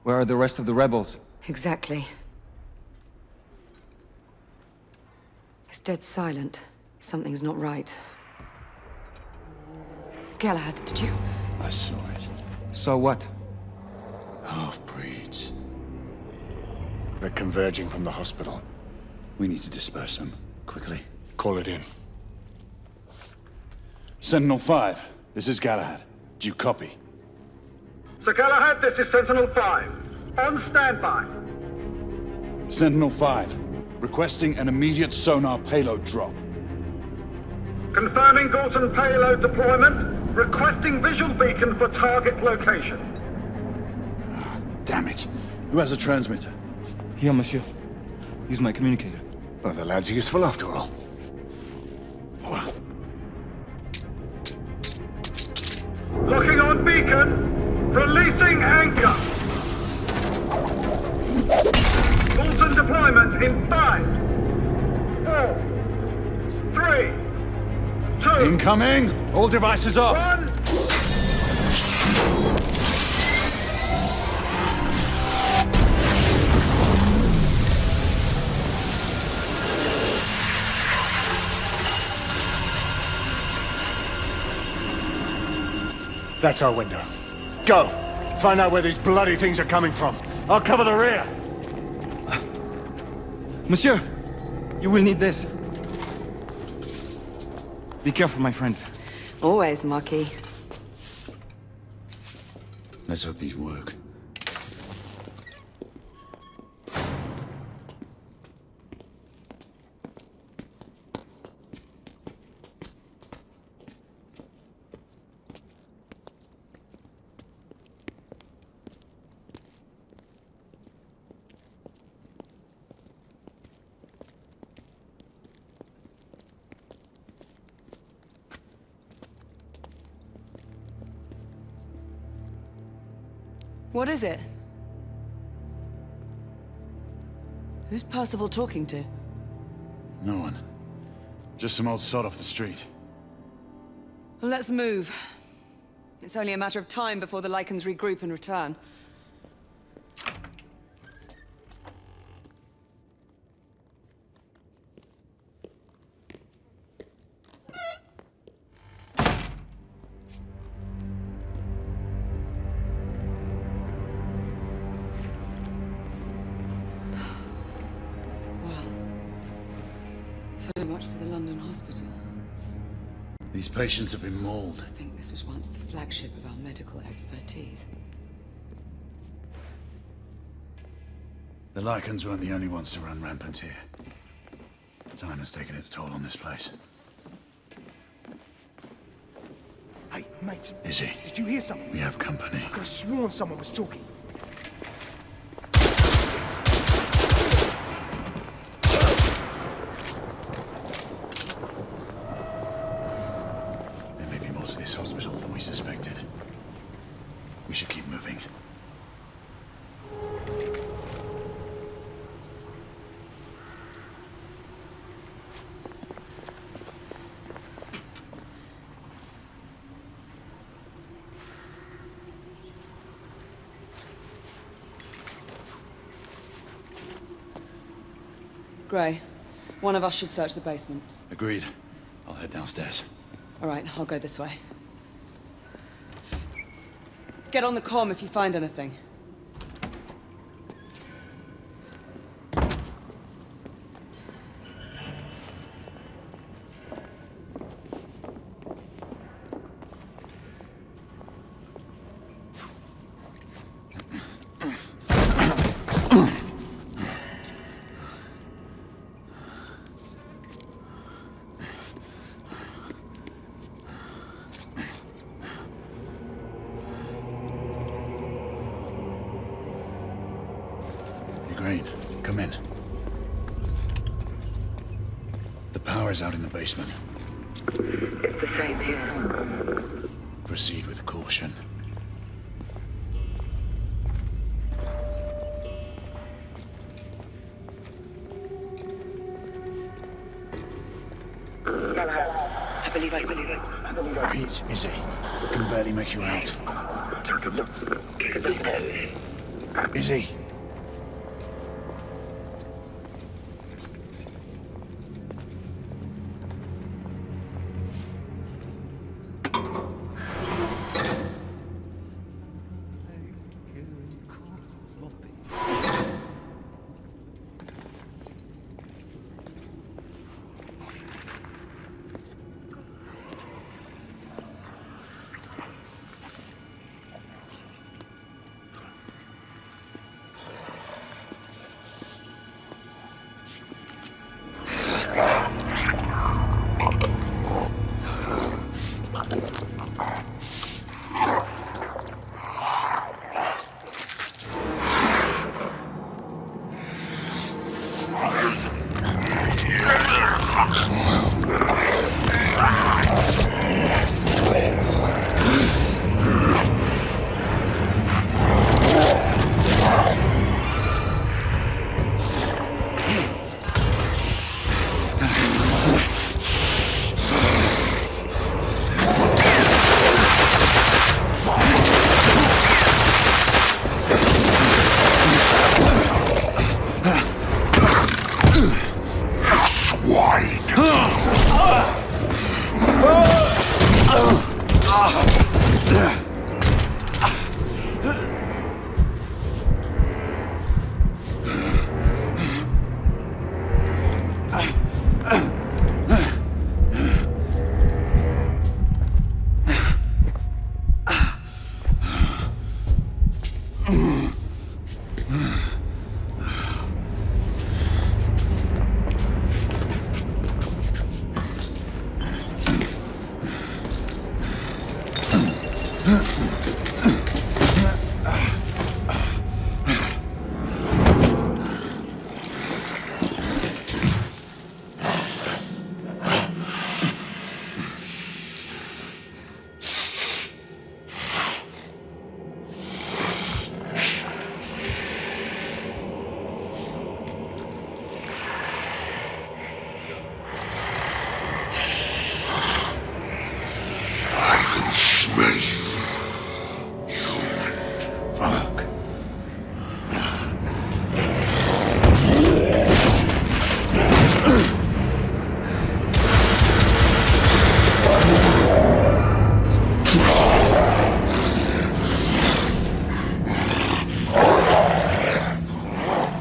Where are the rest of the rebels? Exactly. It's dead silent. Something's not right. Galahad, did you? I saw it. So what? Half-breeds. They're converging from the hospital. We need to disperse them. Quickly. Call it in. Sentinel 5, this is Galahad. Do you copy? Sir Galahad, this is Sentinel 5. On standby. Sentinel 5, requesting an immediate sonar payload drop. Confirming Gorton payload deployment. Requesting visual beacon for target location. Damn it. Who has a transmitter? Here, monsieur. Use my communicator. Well, the lad's useful after all. Locking on beacon. Releasing anchor. Gorton deployment in 5, 4, 3, 2. Incoming! All devices off! 1. That's our window. Go! Find out where these bloody things are coming from. I'll cover the rear! Monsieur! You will need this. Be careful, my friends. Always, Marquis. Let's hope these work. What is it? Who's Percival talking to? No one. Just some old sod off the street. Well, let's move. It's only a matter of time before the Lycans regroup and return. So much for the London hospital. These patients have been mauled. I think this was once the flagship of our medical expertise. The Lycans weren't the only ones to run rampant here. Time has taken its toll on this place. Hey, mate. Izzy. Did you hear something? We have company. I could have sworn someone was talking. There may be more to this hospital than we suspected. We should keep moving. Gray, one of us should search the basement. Agreed. I'll head downstairs. All right, I'll go this way. Get on the comm if you find anything. Green, come in. The power's out in the basement. It's the same here. Proceed with caution. I believe it. Pete, Izzy, I can barely make you out. Take a look. Take a look. Izzy!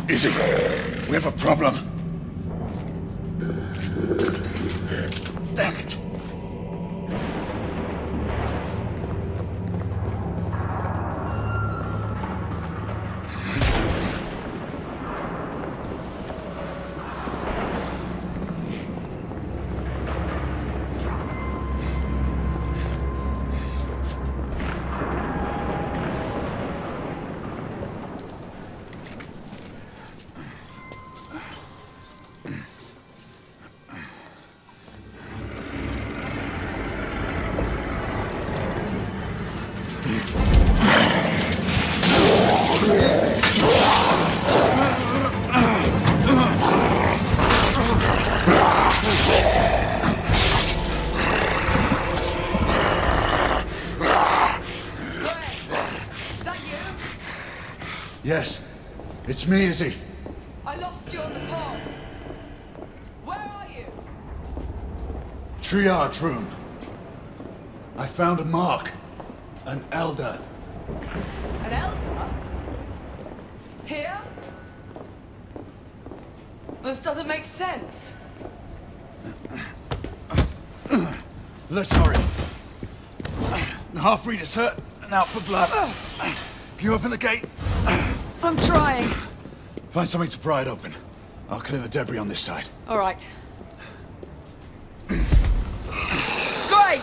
Izzy, we have a problem. Damn it. Yes, it's me, Izzy. I lost you on the pole. Where are you? Triage room. I found a mark. An elder. An elder? Here? This doesn't make sense. Let's hurry. The half-breed is hurt and out for blood. Can you open the gate? I'm trying. Find something to pry it open. I'll clear the debris on this side. All right. Great!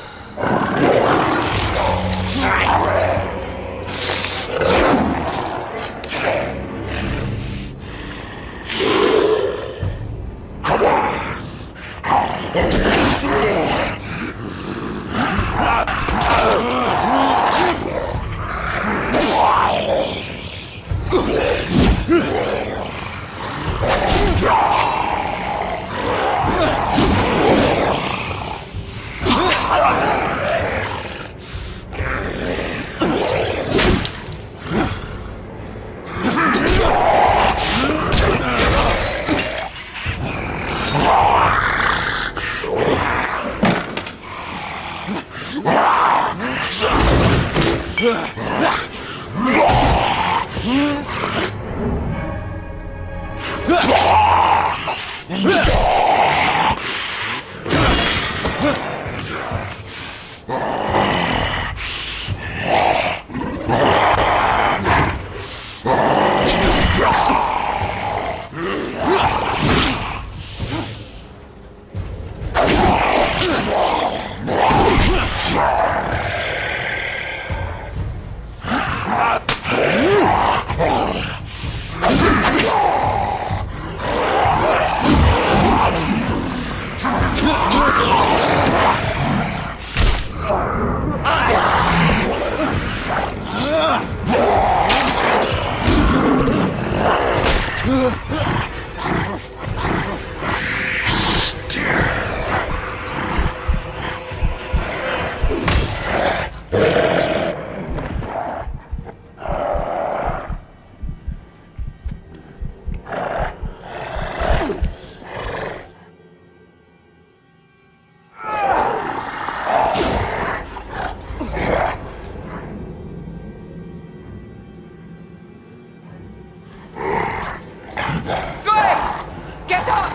Get up!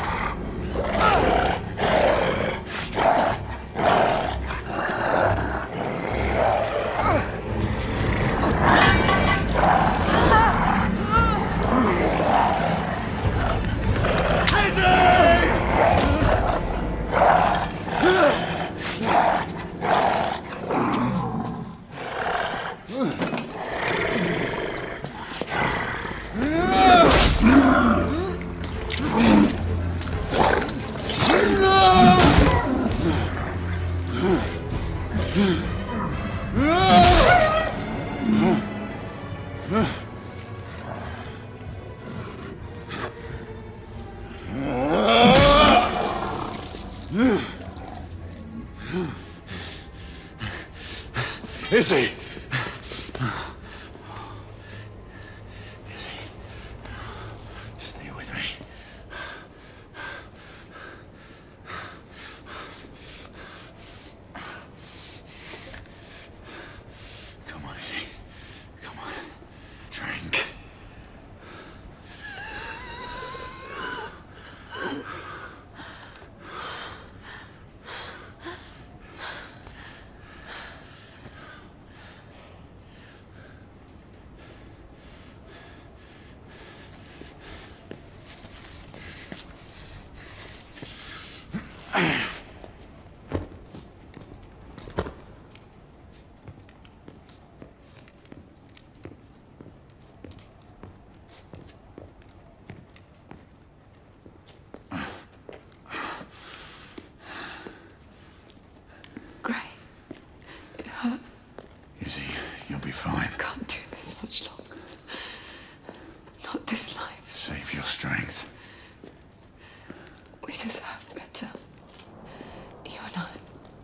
Izzy! Stay with me. Come on, Izzy. Come on. Drink. fine. I can't do this much longer. Not this life. Save your strength. We deserve better. You and I,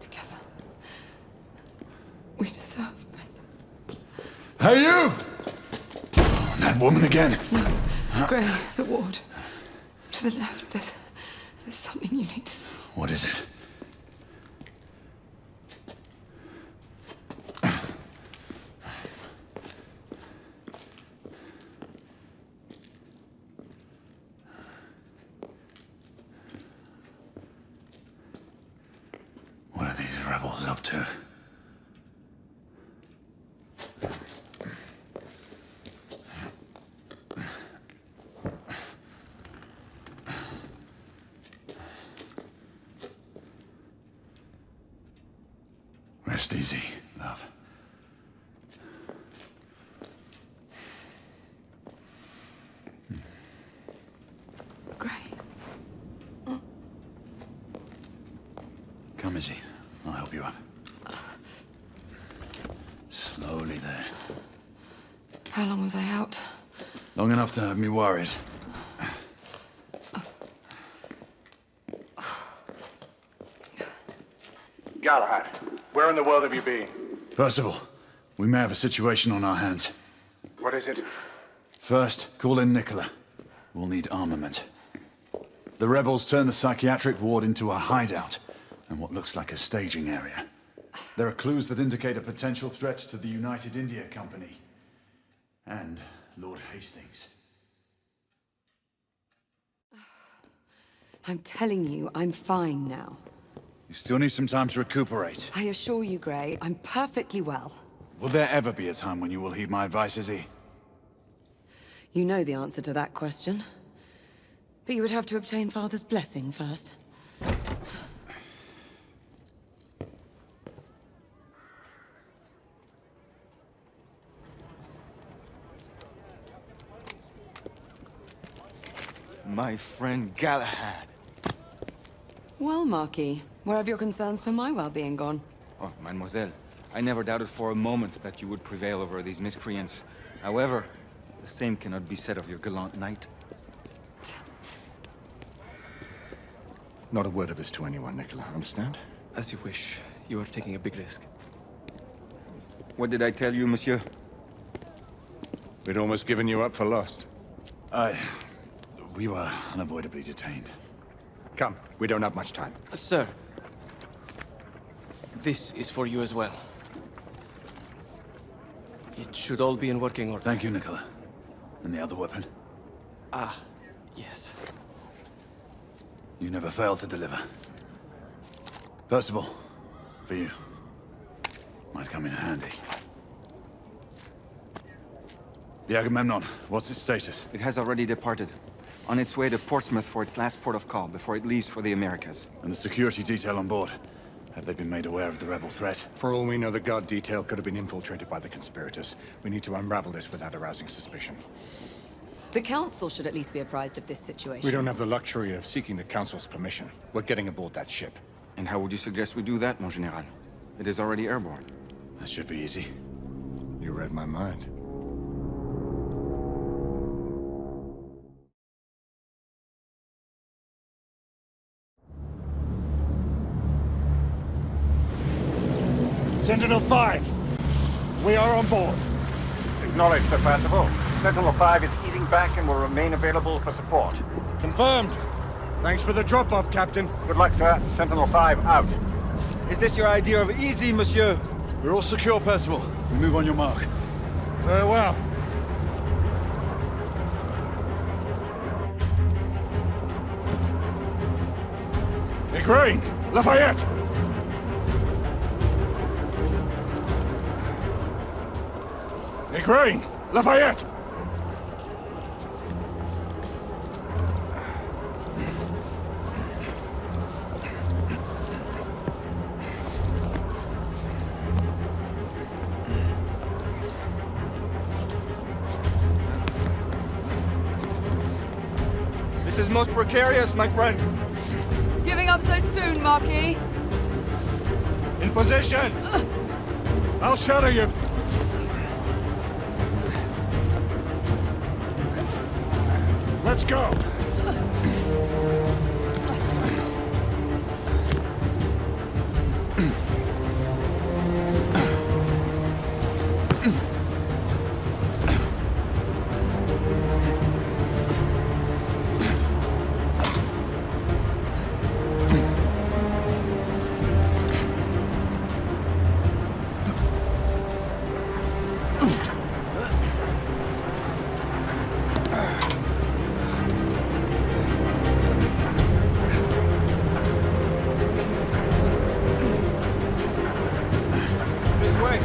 together. We deserve better. Hey, you! Oh, that woman again. No. Gray, the ward. To the left, there's something you need to see. What is it? What are these rebels up to? Rest easy, love. Gray. Come, Izzy. I'll help you up. Slowly there. How long was I out? Long enough to have me worried. Galahad, where in the world have you been? Percival, we may have a situation on our hands. What is it? First, call in Nicola. We'll need armament. The rebels turned the psychiatric ward into a hideout and what looks like a staging area. There are clues that indicate a potential threat to the United India Company and Lord Hastings. I'm telling you, I'm fine now. You still need some time to recuperate. I assure you, Gray, I'm perfectly well. Will there ever be a time when you will heed my advice, Izzy? You know the answer to that question. But you would have to obtain Father's blessing first. My friend Galahad. Well, Marquis, where have your concerns for my well-being gone? Oh, mademoiselle, I never doubted for a moment that you would prevail over these miscreants. However, the same cannot be said of your gallant knight. Not a word of this to anyone, Nicola, understand? As you wish. You are taking a big risk. What did I tell you, monsieur? We'd almost given you up for lost. We were unavoidably detained. Come, we don't have much time. Sir, this is for you as well. It should all be in working order. Thank you, Nicola. And the other weapon? Ah, yes. You never fail to deliver. Percival, for you. Might come in handy. The Agamemnon, what's its status? It has already departed. On its way to Portsmouth for its last port of call before it leaves for the Americas. And the security detail on board? Have they been made aware of the rebel threat? For all we know, the guard detail could have been infiltrated by the conspirators. We need to unravel this without arousing suspicion. The Council should at least be apprised of this situation. We don't have the luxury of seeking the Council's permission. We're getting aboard that ship. And how would you suggest we do that, mon général? It is already airborne. That should be easy. You read my mind. Sentinel-5, we are on board. Acknowledged, Sir Percival. Sentinel-5 is easing back and will remain available for support. Confirmed. Thanks for the drop-off, Captain. Good luck, sir. Sentinel-5 out. Is this your idea of easy, monsieur? We're all secure, Percival. We move on your mark. Very well. Igraine! Lafayette! Igraine! Lafayette! This is most precarious, my friend. Giving up so soon, Marquis? In position! I'll shadow you. Let's go! This way.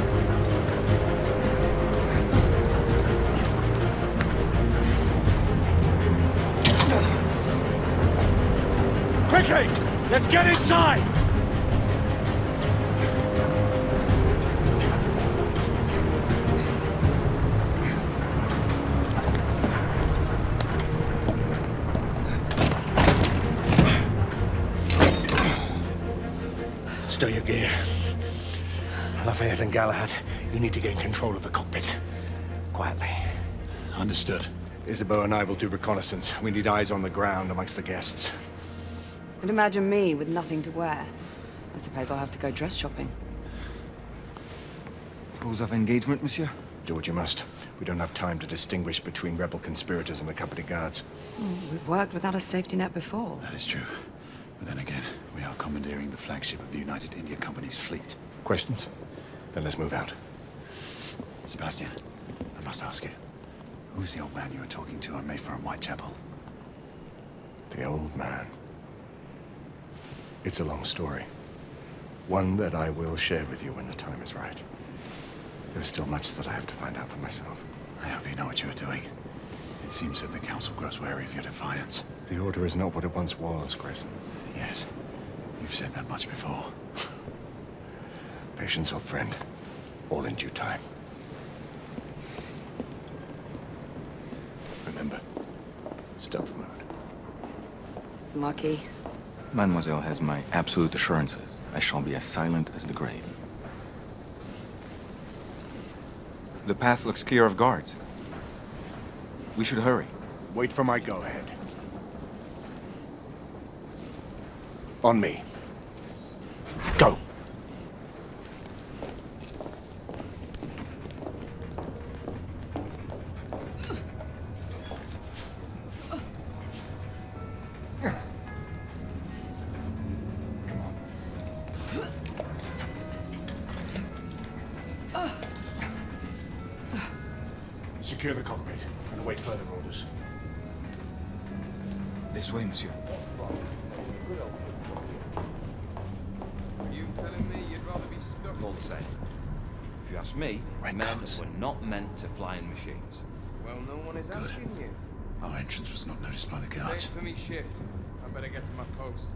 Quickly! Let's get inside! Stow your gear. Lafayette and Galahad, you need to gain control of the cockpit. Quietly. Understood. Isabeau and I will do reconnaissance. We need eyes on the ground amongst the guests. And imagine me with nothing to wear. I suppose I'll have to go dress shopping. Rules of engagement, monsieur? Do what you must. We don't have time to distinguish between rebel conspirators and the company guards. We've worked without a safety net before. That is true. But then again, we are commandeering the flagship of the United India Company's fleet. Questions? Then let's move out. Sebastian, I must ask you, who's the old man you were talking to on Mayfair and Whitechapel? The old man. It's a long story. One that I will share with you when the time is right. There's still much that I have to find out for myself. I hope you know what you are doing. It seems that the Council grows wary of your defiance. The Order is not what it once was, Grayson. Yes, you've said that much before. Patience, old friend. All in due time. Remember, stealth mode. Lucky. Mademoiselle has my absolute assurances. I shall be as silent as the grave. The path looks clear of guards. We should hurry. Wait for my go-ahead. On me. Go! Secure the cockpit and await further orders. This way, monsieur. You telling me you'd rather be stuck all the same? If you ask me, men were not meant to fly in machines. Well, no one is asking you. Our entrance was not noticed by the Wait guards. for me shift. I better get to my post.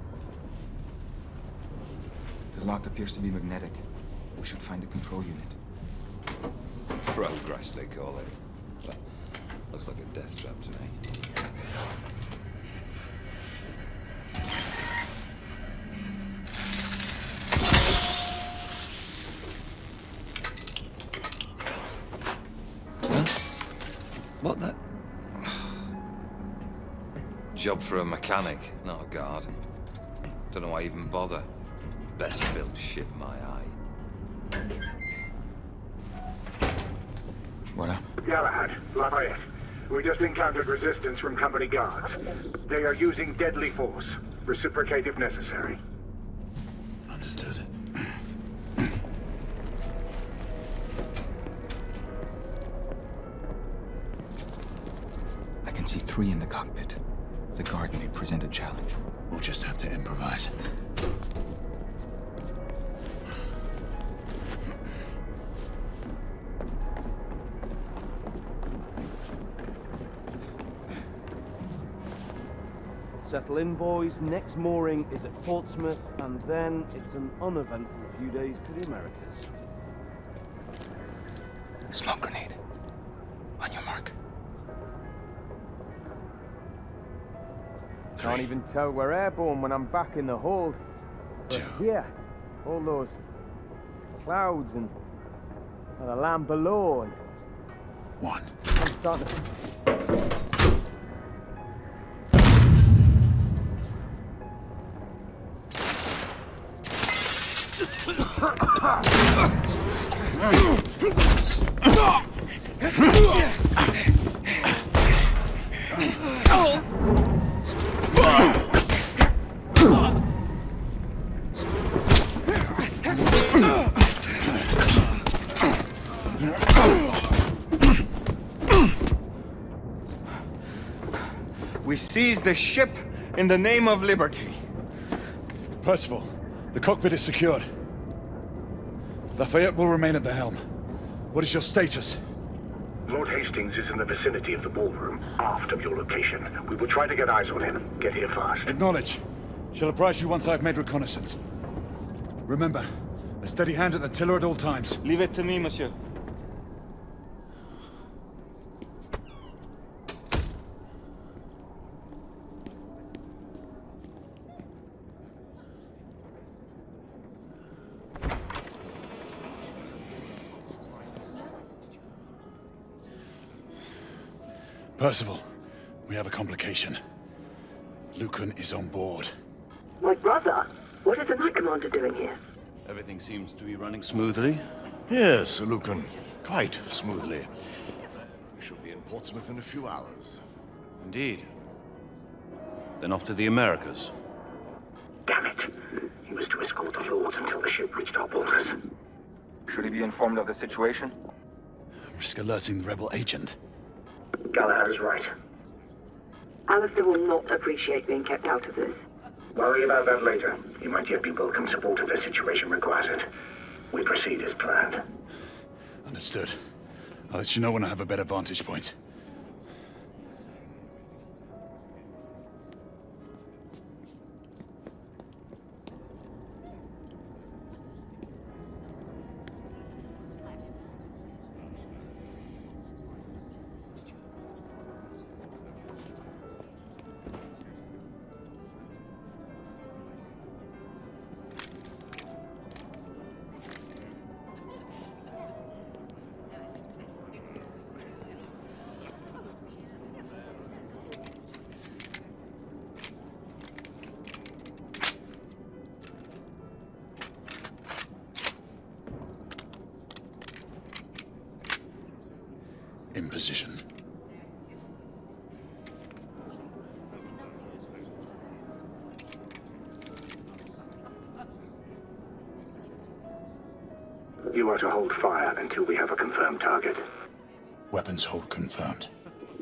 The lock appears to be magnetic. We should find the control unit. Progress, they call it. Well, looks like a death trap to me. What the? Job for a mechanic, not a guard. Don't know why I even bother. Best built ship, my eye. Voila. Galahad, Lafayette. We just encountered resistance from company guards. They are using deadly force. Reciprocate if necessary. Understood. I can see 3 in the cockpit. The guard may present a challenge. We'll just have to improvise. Settle in, boys. Next mooring is at Portsmouth, and then it's an uneventful few days to the Americas. Smoke grenade. On your mark. Can't even tell we're airborne when I'm back in the hold. But yeah, all those clouds and the land below. And 1. I'm starting to... We seized the ship in the name of liberty. Percival, the cockpit is secured. Lafayette will remain at the helm. What is your status? Lord Hastings is in the vicinity of the ballroom, aft of your location. We will try to get eyes on him. Get here fast. Acknowledge. Shall apprise you once I've made reconnaissance. Remember, a steady hand at the tiller at all times. Leave it to me, monsieur. Percival, we have a complication. Lucan is on board. My brother? What is the Knight Commander doing here? Everything seems to be running smoothly. Yes, Lucan. Quite smoothly. We should be in Portsmouth in a few hours. Indeed. Then off to the Americas. Damn it. He was to escort the Lords until the ship reached our borders. Should he be informed of the situation? Risk alerting the rebel agent. Galahad is right. Alistair will not appreciate being kept out of this. Worry about that later. He might yet be welcome support if the situation requires it. We proceed as planned. Understood. I'll let you know when I have a better vantage point. In position. You are to hold fire until we have a confirmed target. Weapons hold confirmed.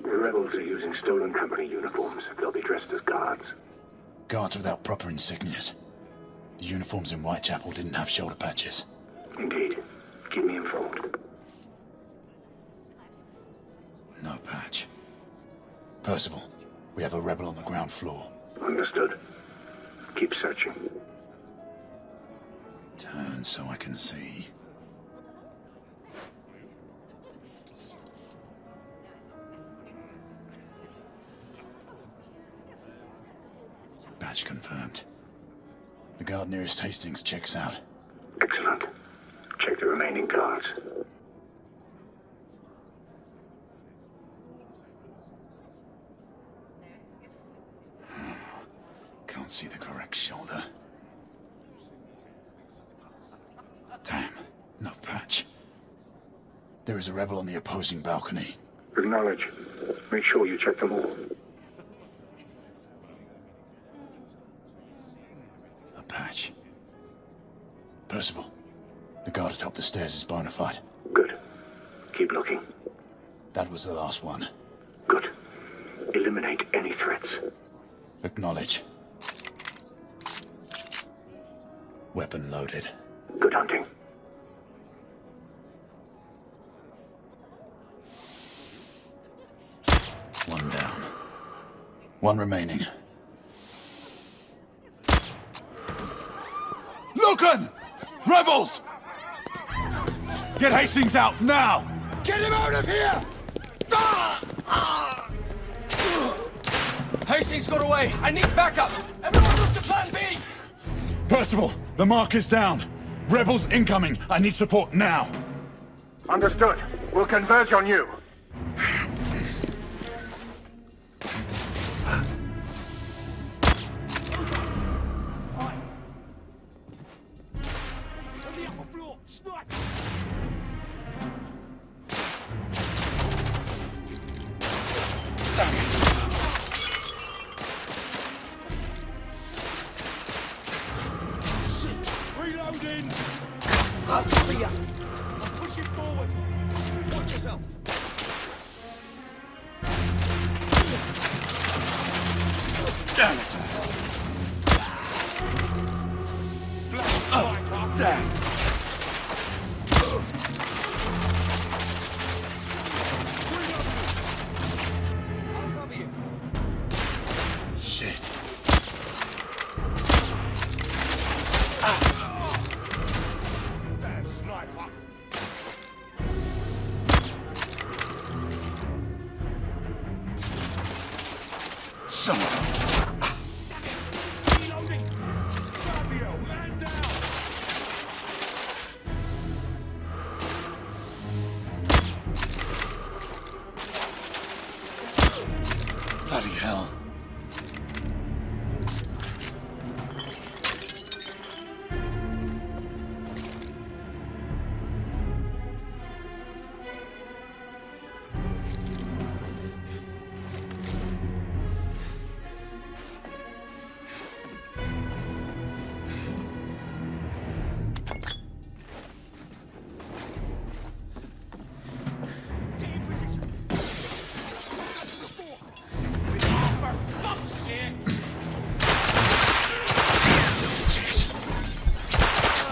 The rebels are using stolen company uniforms. They'll be dressed as guards. Guards without proper insignias. The uniforms in Whitechapel didn't have shoulder patches. Indeed. Keep me informed. No patch. Percival, we have a rebel on the ground floor. Understood. Keep searching. Turn so I can see. Badge confirmed. The guard nearest Hastings checks out. Excellent. Check the remaining guards. Can't see the correct shoulder. Damn, no patch. There is a rebel on the opposing balcony. Acknowledge. Make sure you check them all. A patch. Percival, the guard atop the stairs is bona fide. Good. Keep looking. That was the last one. Good. Eliminate any threats. Acknowledge. Weapon loaded. Good hunting. One down. One remaining. Lucan! Rebels! Get Hastings out now! Get him out of here! Hastings got away. I need backup. Everyone move to plan B. Percival, the mark is down. Rebels incoming. I need support now. Understood. We'll converge on you. Damn it! Oh, damn! Shit. Damn sniper! Son of a... Reloading! Bloody hell, man down! Bloody hell.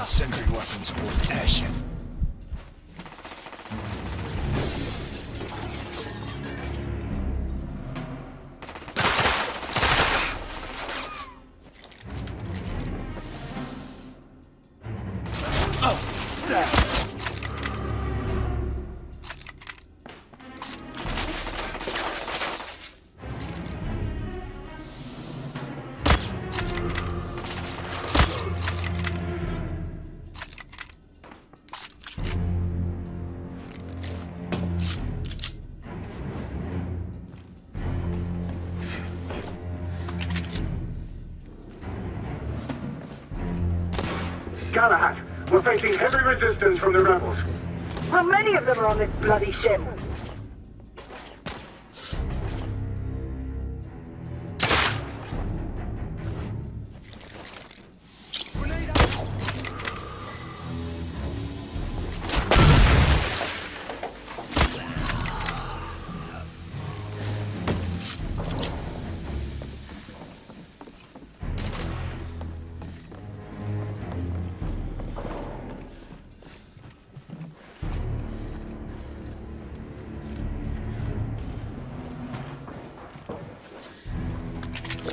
Sentry weapons or action. Oh, damn. Galahad, we're facing heavy resistance from the rebels. How many of them are on this bloody ship?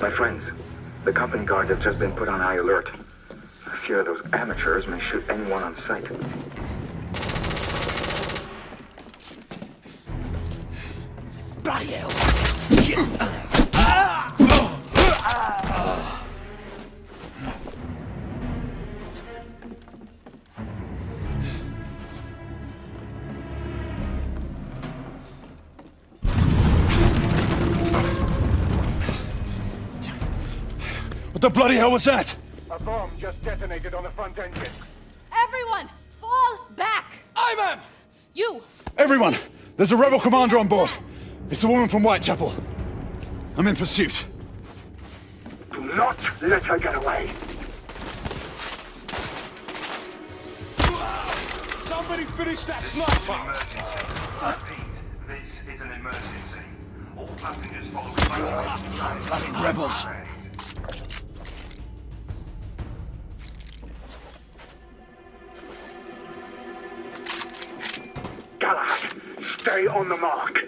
My friends, the company guards have just been put on high alert. I fear those amateurs may shoot anyone on sight. Bloody hell! What the bloody hell was that? A bomb just detonated on the front engine. Everyone, fall back! Aye, ma'am! You! Everyone! There's a rebel commander on board. It's the woman from Whitechapel. I'm in pursuit. Do not let her get away. Somebody finish that sniper! This is an emergency. All passengers follow evacuation. Bloody rebels. Galahad, stay on the mark.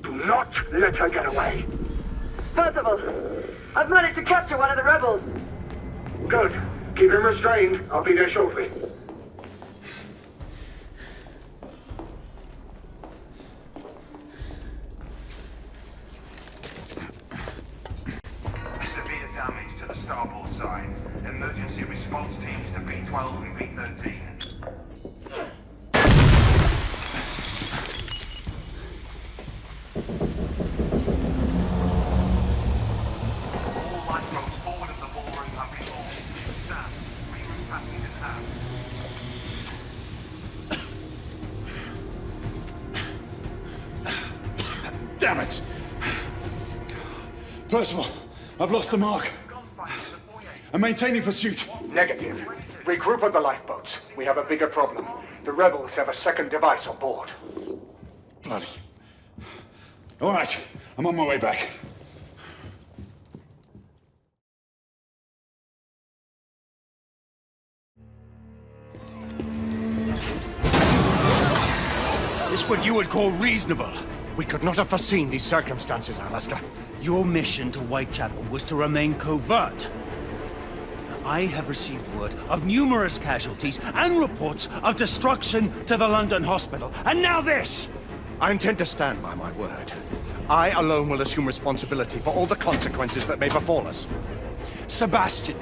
Do not let her get away. Percival, I've managed to capture one of the rebels. Good. Keep him restrained. I'll be there shortly. Severe damage to the starboard side. Emergency response teams to B-12 and B-13. All lifeboats forward of the ballroom have been launched. Sam, reroute passengers out. Damn it! Percival, I've lost the mark. I'm maintaining pursuit. Negative. Regroup on the lifeboats. We have a bigger problem. The rebels have a second device on board. Bloody All right, I'm on my way back. Is this what you would call reasonable? We could not have foreseen these circumstances, Alistair. Your mission to Whitechapel was to remain covert. I have received word of numerous casualties and reports of destruction to the London hospital. And now this! I intend to stand by my word. I alone will assume responsibility for all the consequences that may befall us. Sebastian,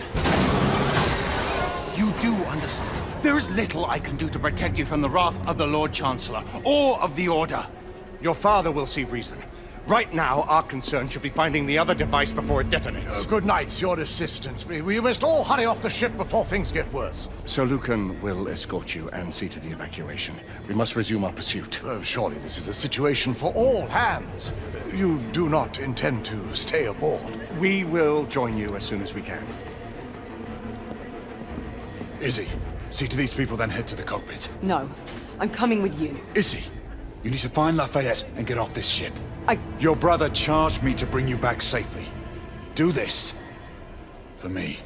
you do understand. There is little I can do to protect you from the wrath of the Lord Chancellor or of the Order. Your father will see reason. Right now, our concern should be finding the other device before it detonates. Good night, your assistants. We must all hurry off the ship before things get worse. Sir Lucan will escort you and see to the evacuation. We must resume our pursuit. Surely this is a situation for all hands. You do not intend to stay aboard? We will join you as soon as we can. Izzy, see to these people, then head to the cockpit. No, I'm coming with you. Izzy, you need to find Lafayette and get off this ship. I... Your brother charged me to bring you back safely. Do this. For me.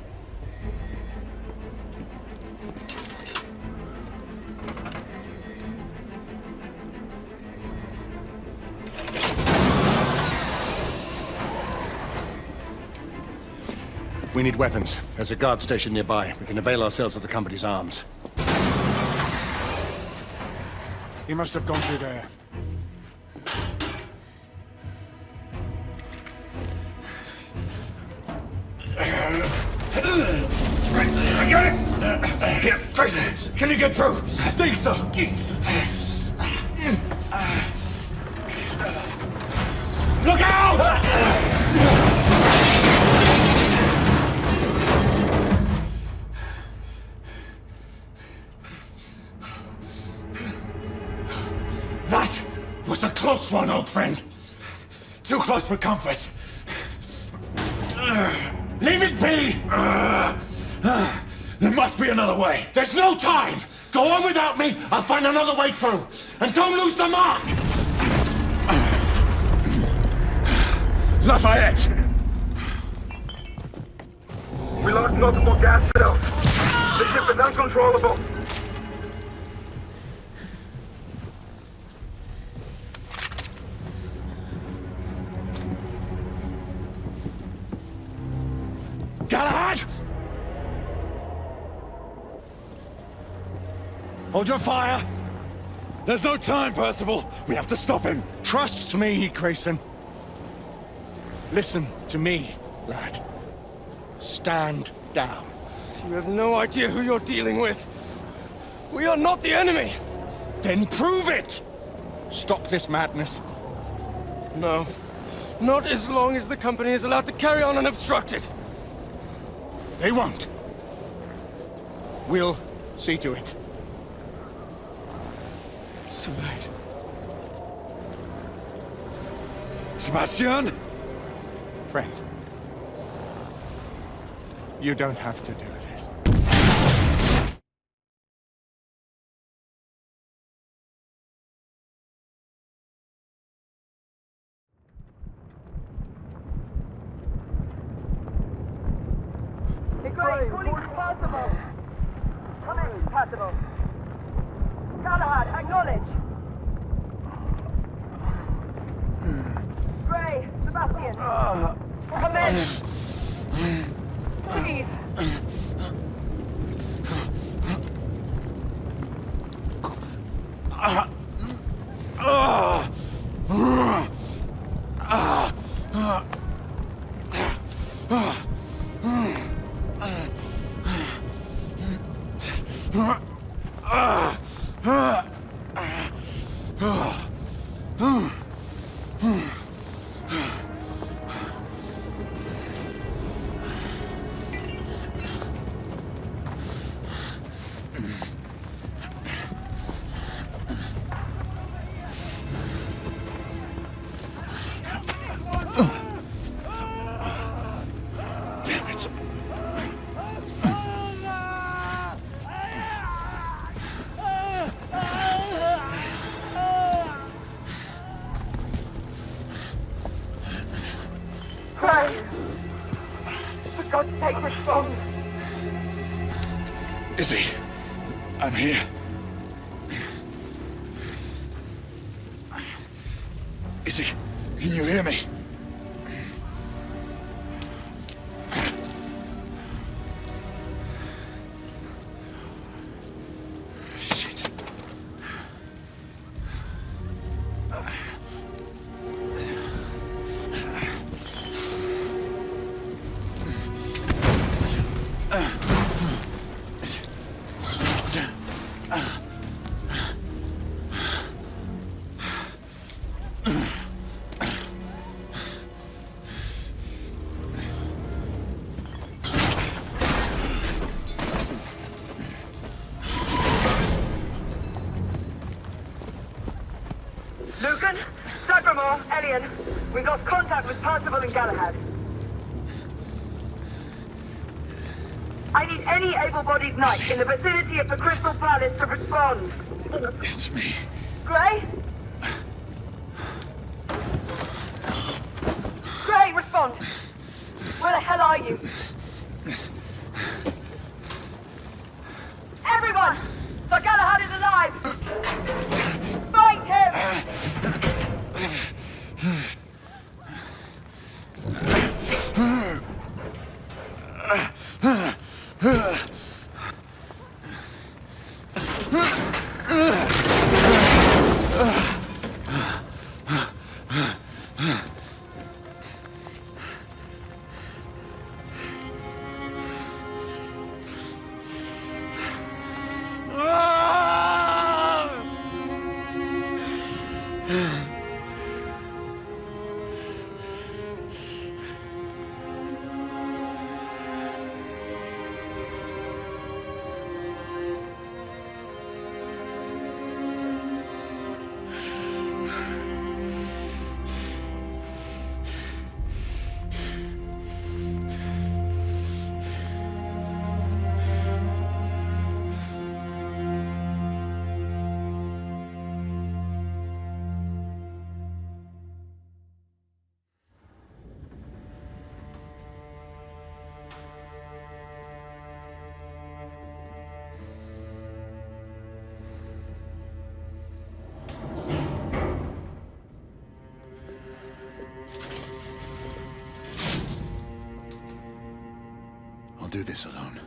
We need weapons. There's a guard station nearby. We can avail ourselves of the company's arms. He must have gone through there. I got it! Here, Fraser, can you get through? I think so. Look out! That was a close one, old friend. Too close for comfort. Leave it be! There must be another way. There's no time! Go on without me, I'll find another way through. And don't lose the mark! Lafayette! We lost multiple gas cells. The ship is uncontrollable. Galahad! Hold your fire! There's no time, Percival! We have to stop him! Trust me, Grayson. Listen to me, lad. Stand down. You have no idea who you're dealing with. We are not the enemy! Then prove it! Stop this madness. No. Not as long as the company is allowed to carry on unobstructed. They won't. We'll see to it. So late. Sebastian? Friend. You don't have to do this. Gray, fully possible. Come in, possible. Galahad, acknowledge. Gray, Sebastian. Come in. Breathe. Damn it. God's sake, respond! Izzy, I'm here. Izzy, can you hear me? Shit. Lucan, Sagramore, Elian, we've lost contact with Percival and Galahad. I need any able-bodied knight in the vicinity of the Crystal Palace to respond. It's me. Gray? Gray, respond! Where the hell are you? Everyone! Sir Galahad is alive! Fight him! I'll do this alone.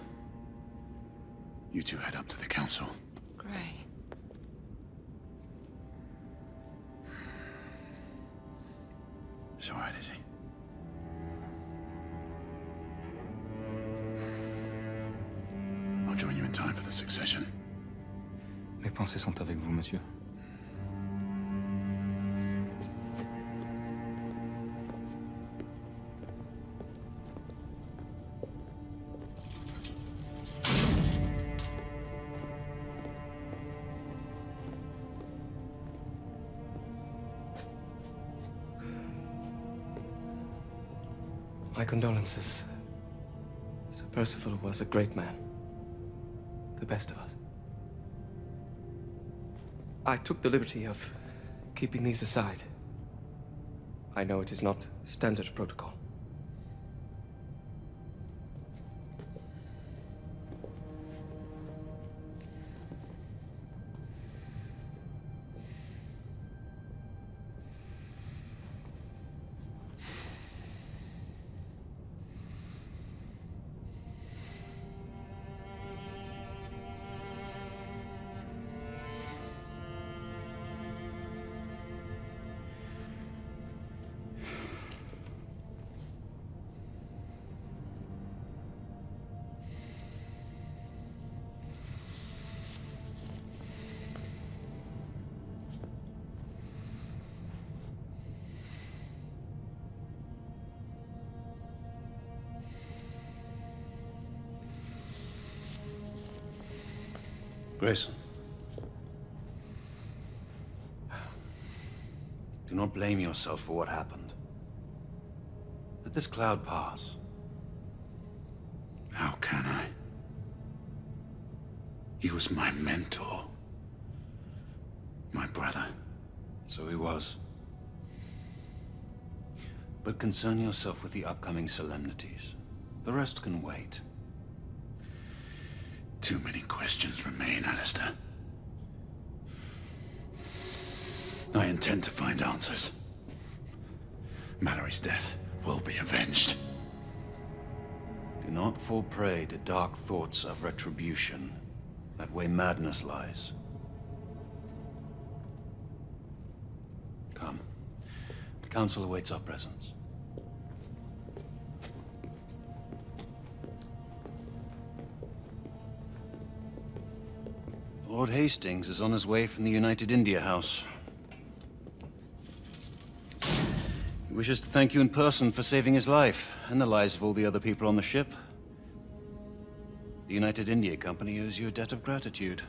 You two head up to the council. Gray. It's all right, Izzy. I'll join you in time for the succession. Mes pensées sont avec vous, monsieur. My condolences. Sir Percival was a great man. The best of us. I took the liberty of keeping these aside. I know it is not standard protocol. Grayson. Do not blame yourself for what happened. Let this cloud pass. How can I? He was my mentor. My brother. So he was. But concern yourself with the upcoming solemnities. The rest can wait. Too many questions remain, Alistair. I intend to find answers. Mallory's death will be avenged. Do not fall prey to dark thoughts of retribution. That way madness lies. Come. The Council awaits our presence. Lord Hastings is on his way from the United India House. He wishes to thank you in person for saving his life, and the lives of all the other people on the ship. The United India Company owes you a debt of gratitude.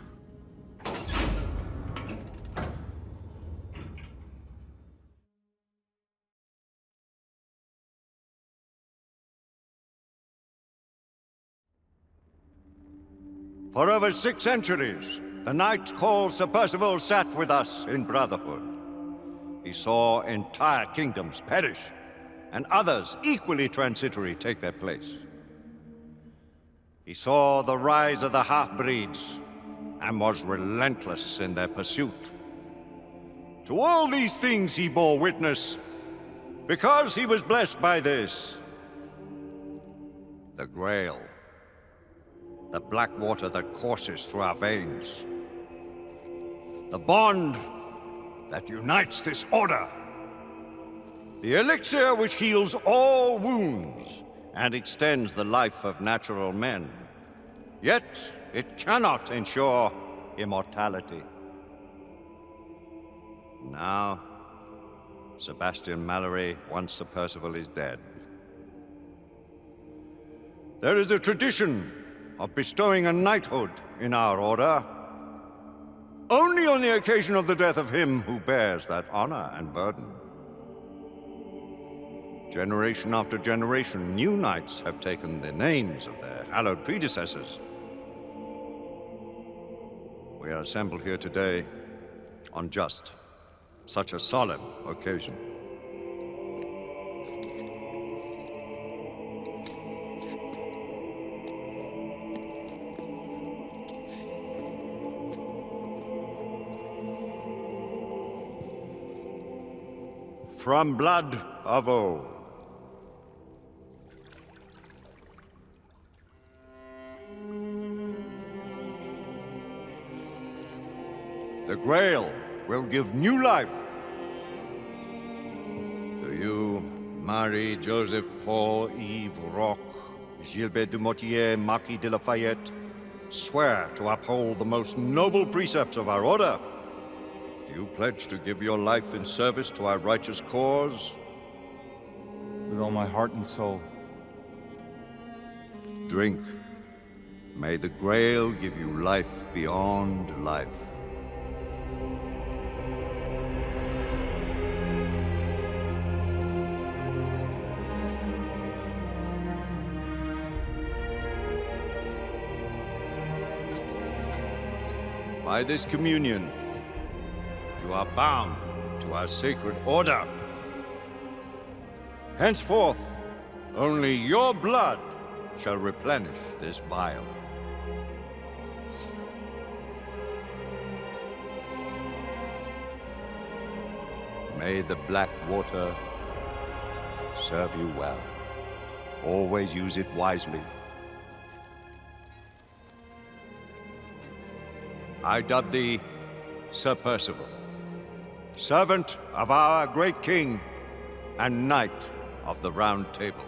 For over 6 centuries, the knight called Sir Percival sat with us in brotherhood. He saw entire kingdoms perish, and others equally transitory take their place. He saw the rise of the half-breeds, and was relentless in their pursuit. To all these things he bore witness, because he was blessed by this. The Grail. The black water that courses through our veins. The bond that unites this order. The elixir which heals all wounds and extends the life of natural men. Yet, it cannot ensure immortality. Now, Sebastian Mallory, once Sir Percival, is dead. There is a tradition of bestowing a knighthood in our order, only on the occasion of the death of him who bears that honor and burden. Generation after generation, new knights have taken the names of their hallowed predecessors. We are assembled here today on just such a solemn occasion. From blood of old. The Grail will give new life to you, Marie, Joseph, Paul, Yves, Roch, Gilbert du Motier, Marquis de Lafayette. Swear to uphold the most noble precepts of our order. Do you pledge to give your life in service to our righteous cause? With all my heart and soul. Drink. May the Grail give you life beyond life. By this communion, you are bound to our sacred order. Henceforth, only your blood shall replenish this vial. May the black water serve you well. Always use it wisely. I dub thee Sir Percival, servant of our great king and knight of the Round Table.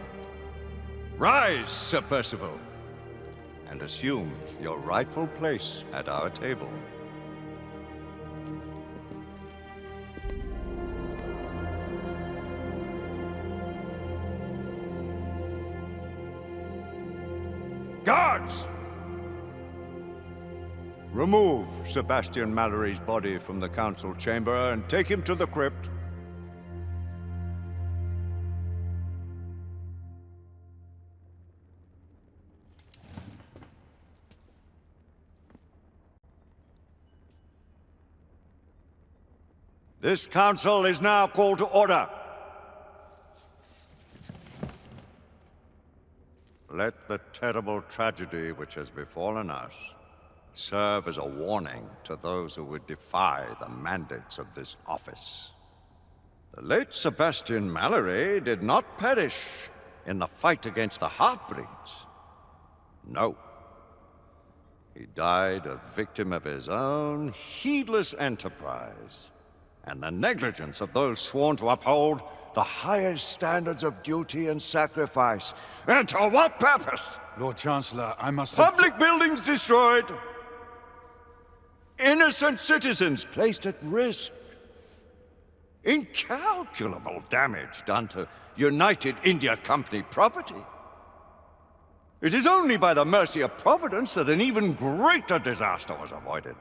Rise, Sir Percival, and assume your rightful place at our table. Guards! Remove Sebastian Mallory's body from the council chamber and take him to the crypt. This council is now called to order. Let the terrible tragedy which has befallen us serve as a warning to those who would defy the mandates of this office. The late Sebastian Mallory did not perish in the fight against the half-breeds. No. He died a victim of his own heedless enterprise and the negligence of those sworn to uphold the highest standards of duty and sacrifice. And to what purpose? Lord Chancellor, I must... Public buildings destroyed. Innocent citizens placed at risk. Incalculable damage done to United India Company property. It is only by the mercy of Providence that an even greater disaster was avoided.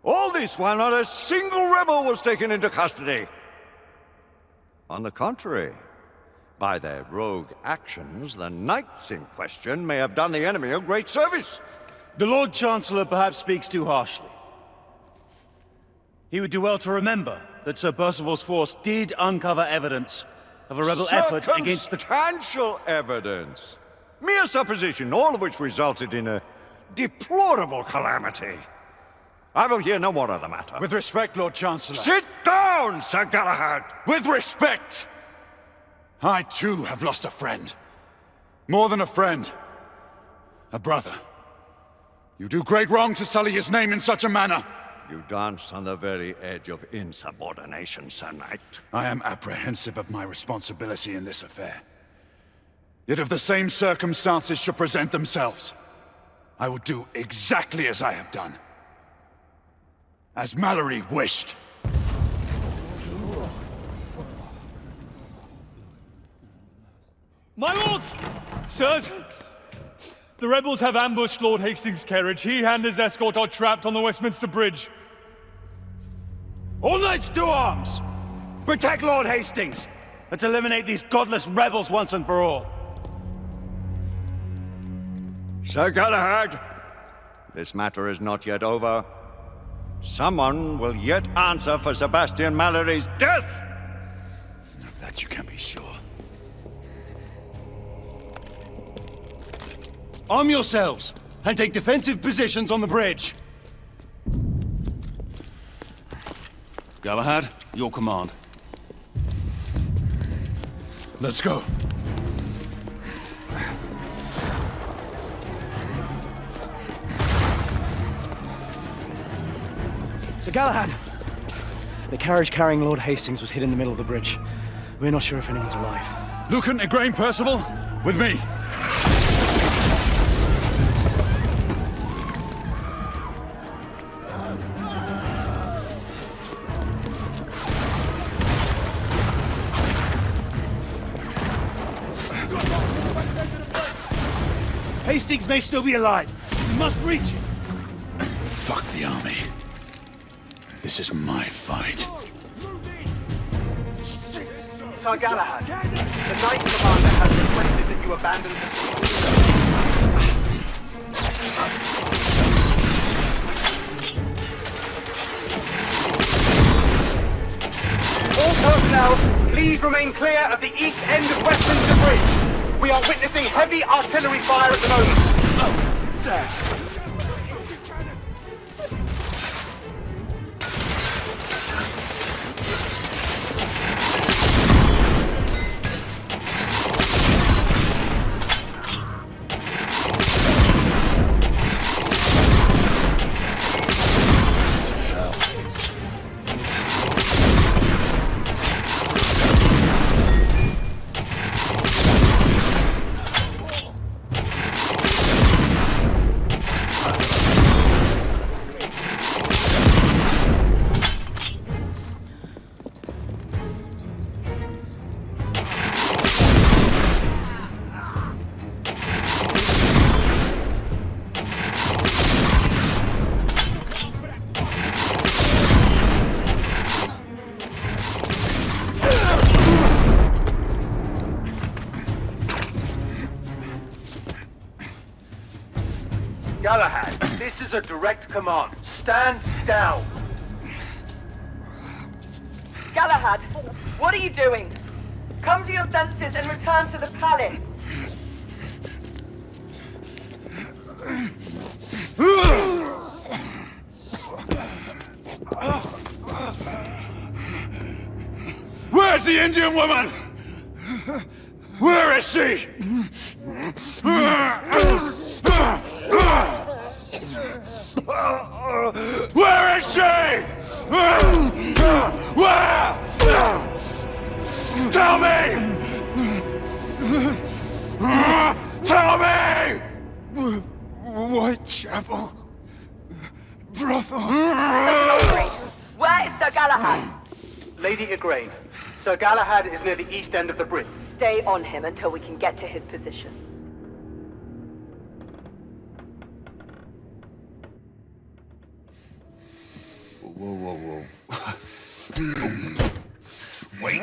All this while not a single rebel was taken into custody. On the contrary, by their rogue actions, the knights in question may have done the enemy a great service. The Lord Chancellor perhaps speaks too harshly. He would do well to remember that Sir Percival's force did uncover evidence of a rebel effort against the... Circumstantial evidence. Mere supposition, all of which resulted in a deplorable calamity. I will hear no more of the matter. With respect, Lord Chancellor. Sit down, Sir Galahad! With respect! I, too, have lost a friend. More than a friend. A brother. You do great wrong to sully his name in such a manner. You dance on the very edge of insubordination, Sir Knight. I am apprehensive of my responsibility in this affair. Yet if the same circumstances should present themselves, I would do exactly as I have done. As Mallory wished. My lords! Sirs! The rebels have ambushed Lord Hastings' carriage. He and his escort are trapped on the Westminster Bridge. All knights to arms! Protect Lord Hastings! Let's eliminate these godless rebels once and for all. Sir Galahad, this matter is not yet over. Someone will yet answer for Sebastian Mallory's death! Of that you can be sure. Arm yourselves, and take defensive positions on the bridge. Galahad, your command. Let's go. Sir Galahad! The carriage carrying Lord Hastings was hit in the middle of the bridge. We're not sure if anyone's alive. Lucan, Igraine, Percival, with me. Hastings may still be alive. We must reach him. Fuck the army. This is my fight. Sir Galahad, the Knight Commander has requested that you abandon the city. All personnel, please remain clear of the east end of Westminster Bridge. We are witnessing heavy artillery fire at the moment. Oh, there. Galahad, this is a direct command. Stand down. Galahad, what are you doing? Come to your senses and return to the palace. Where's the Indian woman? Where is she? Where is she? Where? Tell me! Tell me! Whitechapel. Brothel. Where is Sir Galahad? Lady Igraine, Sir Galahad is near the east end of the bridge. Stay on him until we can get to his position. Whoa. Wait.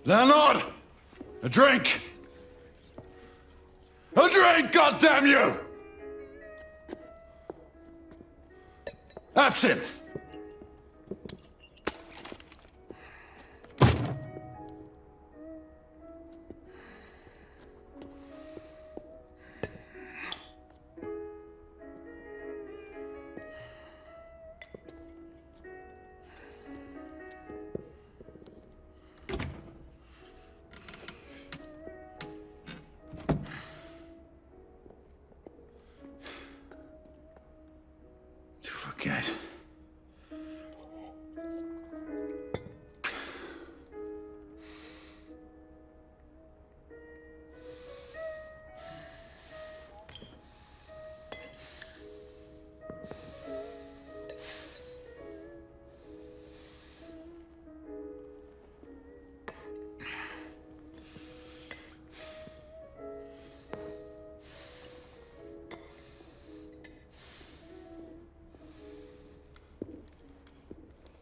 Landlord! A drink! A drink, goddamn you! Absinthe! Forget.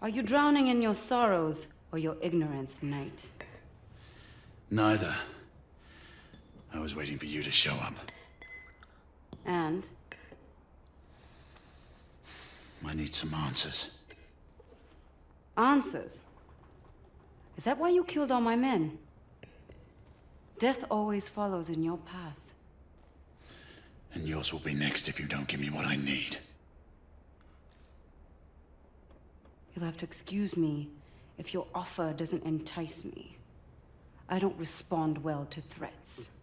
Are you drowning in your sorrows or your ignorance, knight? Neither. I was waiting for you to show up. And? I need some answers. Answers? Is that why you killed all my men? Death always follows in your path. And yours will be next if you don't give me what I need. You'll have to excuse me if your offer doesn't entice me. I don't respond well to threats.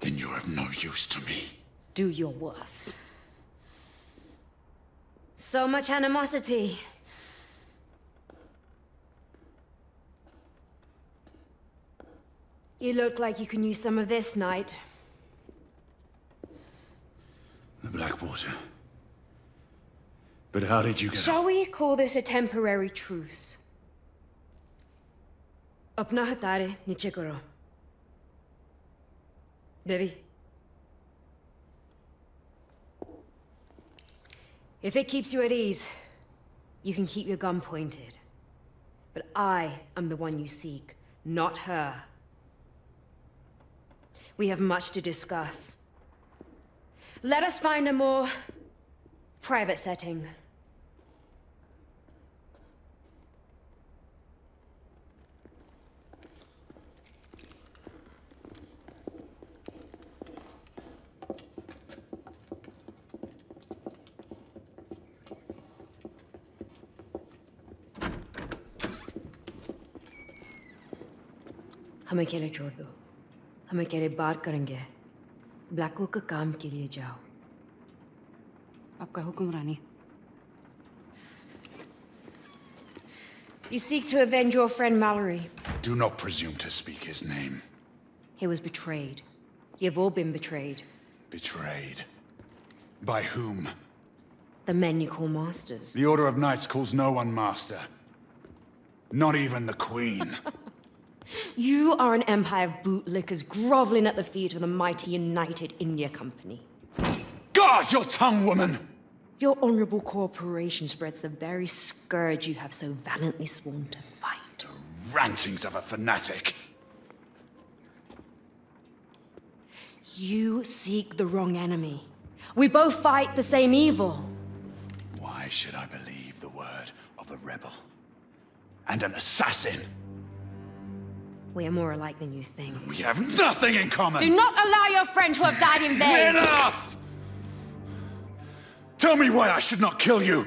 Then you're of no use to me. Do your worst. So much animosity. You look like you can use some of this, knight. The Blackwater. But how did you get Shall we call this a temporary truce? Apna hatare niche karo. Devi. If it keeps you at ease, you can keep your gun pointed. But I am the one you seek, not her. We have much to discuss. Let us find a more private setting. हमें अकेले छोड़ दो हम अकेले बात करेंगे Blanco का काम के लिए जाओ आपका हुक्म रानी You seek to avenge your friend Mallory. Do not presume to speak his name. He was betrayed. You've all been betrayed. Betrayed. By whom? The men you call masters. The Order of Knights calls no one master. Not even the Queen. You are an empire of bootlickers groveling at the feet of the mighty United India Company. Guard your tongue, woman! Your honorable corporation spreads the very scourge you have so valiantly sworn to fight. Rantings of a fanatic. You seek the wrong enemy. We both fight the same evil. Why should I believe the word of a rebel? And an assassin? We are more alike than you think. We have nothing in common! Do not allow your friend to have died in vain! Enough! Tell me why I should not kill you!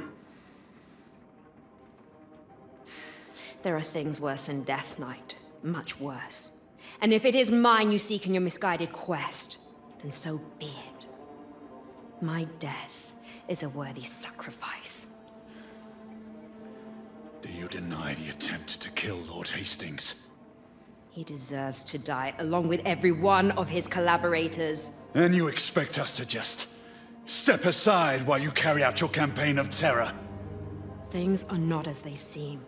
There are things worse than Death Knight. Much worse. And if it is mine you seek in your misguided quest, then so be it. My death is a worthy sacrifice. Do you deny the attempt to kill Lord Hastings? He deserves to die, along with every one of his collaborators. And you expect us to just step aside while you carry out your campaign of terror? Things are not as they seem.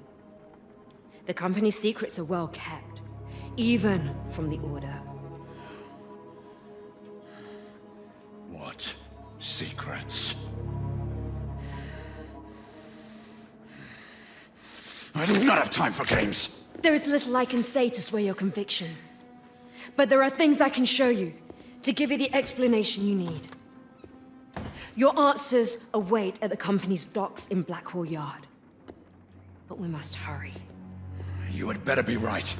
The company's secrets are well kept, even from the Order. What secrets? I do not have time for games! There is little I can say to sway your convictions. But there are things I can show you, to give you the explanation you need. Your answers await at the company's docks in Blackwall Yard. But we must hurry. You had better be right.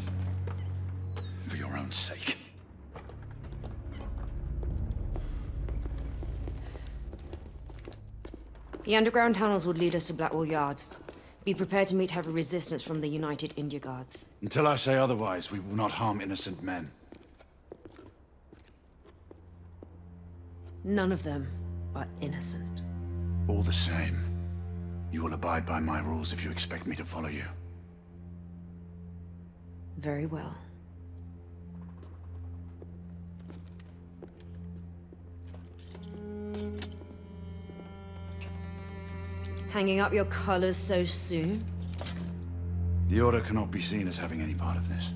For your own sake. The underground tunnels would lead us to Blackwall Yards. Be prepared to meet heavy resistance from the United India Guards. Until I say otherwise, we will not harm innocent men. None of them are innocent. All the same, you will abide by my rules if you expect me to follow you. Very well. Hanging up your colors so soon? The Order cannot be seen as having any part of this.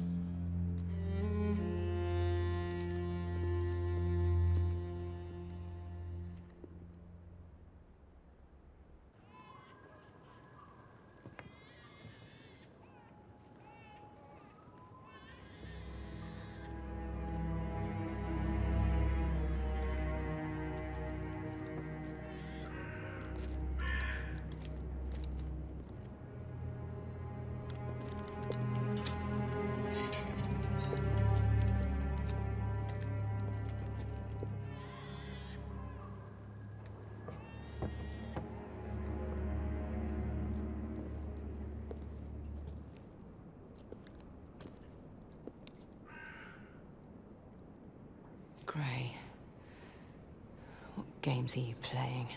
Gray, what games are you playing?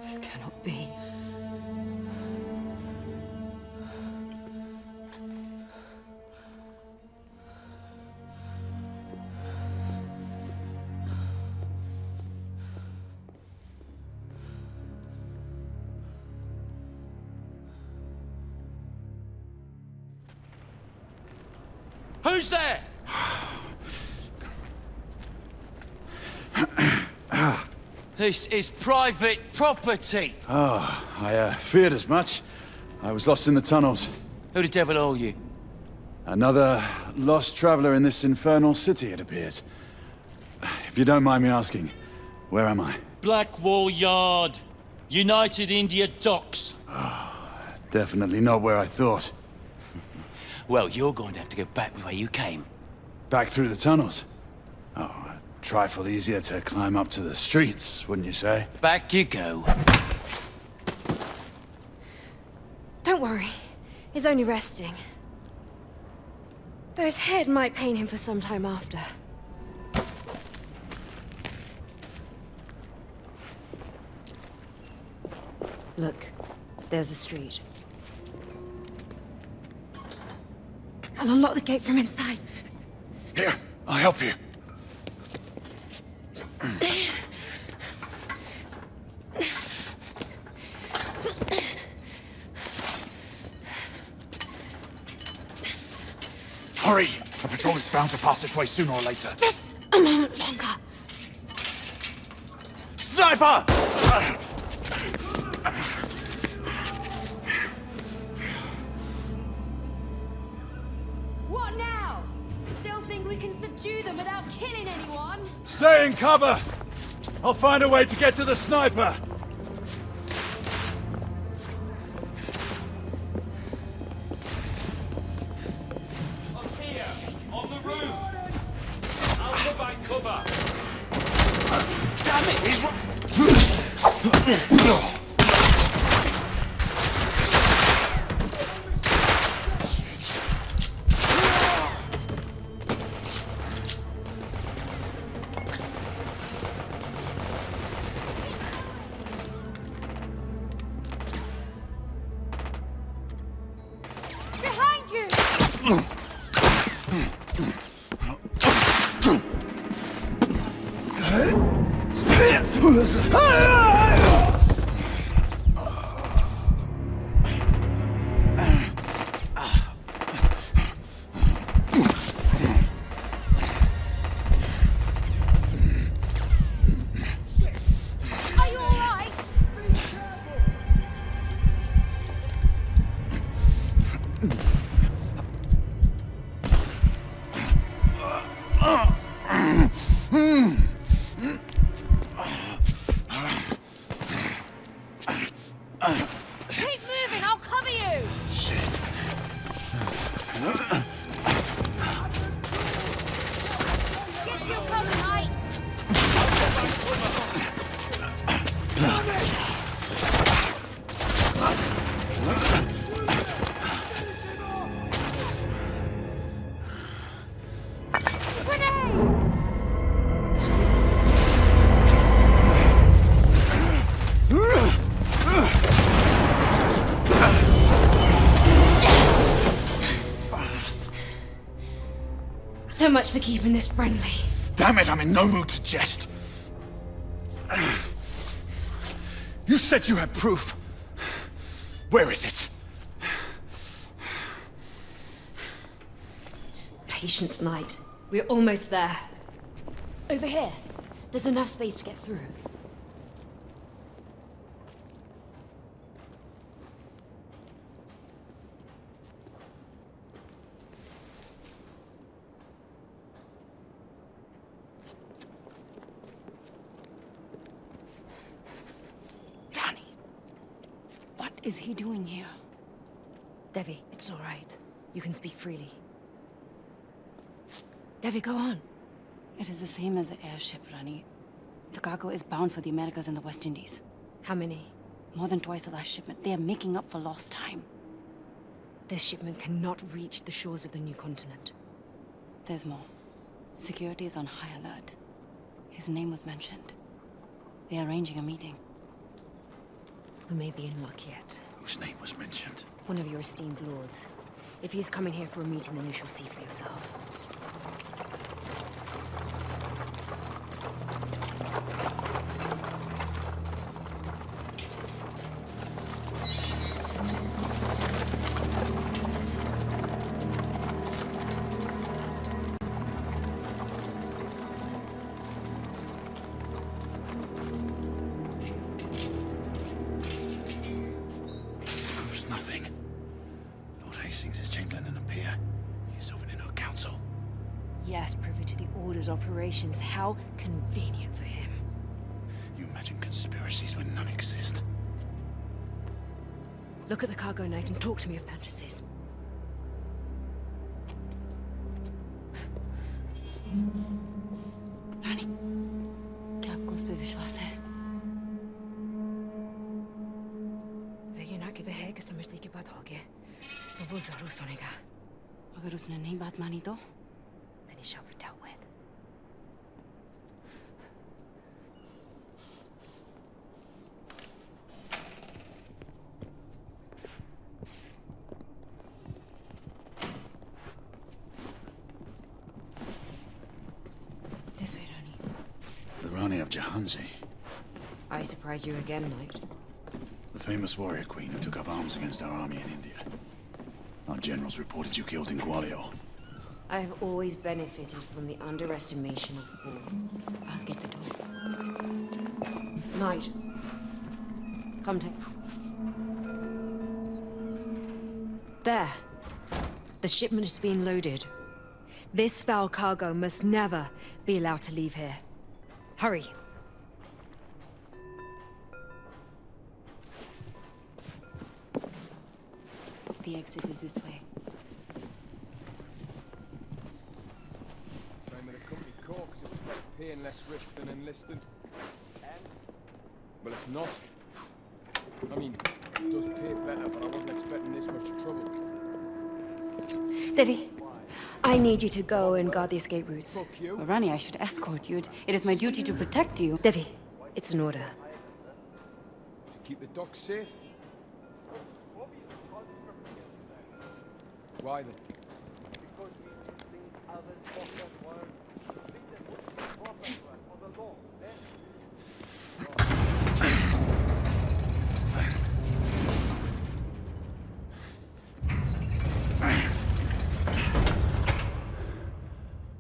This cannot be. Who's there? This is private property. Oh, I feared as much. I was lost in the tunnels. Who the devil are you? Another lost traveler in this infernal city, it appears. If you don't mind me asking, Where am I? Blackwall Yard. United India Docks. Definitely not where I thought. Well, you're going to have to go back the way you came. Back through the tunnels? Oh, a trifle easier to climb up to the streets, wouldn't you say? Back you go. Don't worry. He's only resting. Though his head might pain him for some time after. Look, there's a street. I'll unlock the gate from inside. Here, I'll help you. Hurry! A patrol is bound to pass this way sooner or later. Just a moment longer. Sniper! What now? Still think we can subdue them without killing anyone? Stay in cover! I'll find a way to get to the sniper! On the roof! I'll provide cover! Damn it! He's Behind you! Are you all right? Keep moving, I'll cover you! Shit. Get to your cover, Knight! So much for keeping this friendly. Damn it, I'm in no mood to jest. You said you had proof. Where is it? Patience, Knight. We're almost there. Over here. There's enough space to get through. What is he doing here? Devi, it's all right. You can speak freely. Devi, go on. It is the same as the airship, Rani. The cargo is bound for the Americas and the West Indies. How many? More than twice the last shipment. They are making up for lost time. This shipment cannot reach the shores of the new continent. There's more. Security is on high alert. His name was mentioned. They are arranging a meeting. We may be in luck yet. Whose name was mentioned? One of your esteemed lords. If he's coming here for a meeting, then you shall see for yourself. Nothing. Lord Hastings is Chamberlain and a peer. He is over in our council. Yes, privy to the Order's operations. How convenient for him. You imagine conspiracies when none exist. Look at the cargo, Knight, and talk to me of fantasies. रानी, क्या आपको उस पे विश्वास है? वे ये ना कहते हैं कि समझने के बाद हो गया, तो वो जरूर सुनेगा। अगर उसने नहीं बात मानी तो? Then he shall be dealt with. This way, Rani. The Rani of Jahansi, I surprise you again, Knight. the famous warrior queen who took up arms against our army in India. Our generals reported you killed in Gwalior. I have always benefited from the underestimation of fools. I'll get the door. Knight, come to... There. The shipment is being loaded. This foul cargo must never be allowed to leave here. Hurry. The exit is this way. Same with the company corks, it was better paying less risk than enlisting. Well, it's not. I mean, it does pay better, but I wasn't expecting this much trouble. Devi, I need you to go and guard the escape routes. Well, Rani, I should escort you. It is my duty to protect you. Devi, it's an order. To keep the docks safe? Why then?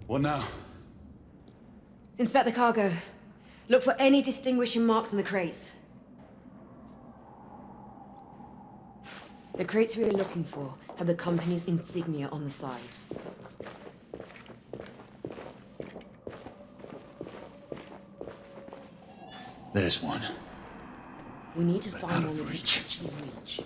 What now? Inspect the cargo. Look for any distinguishing marks on the crates. The crates we are looking for have the company's insignia on the sides. There's one. We need to find out one of that we reach. can actually reach.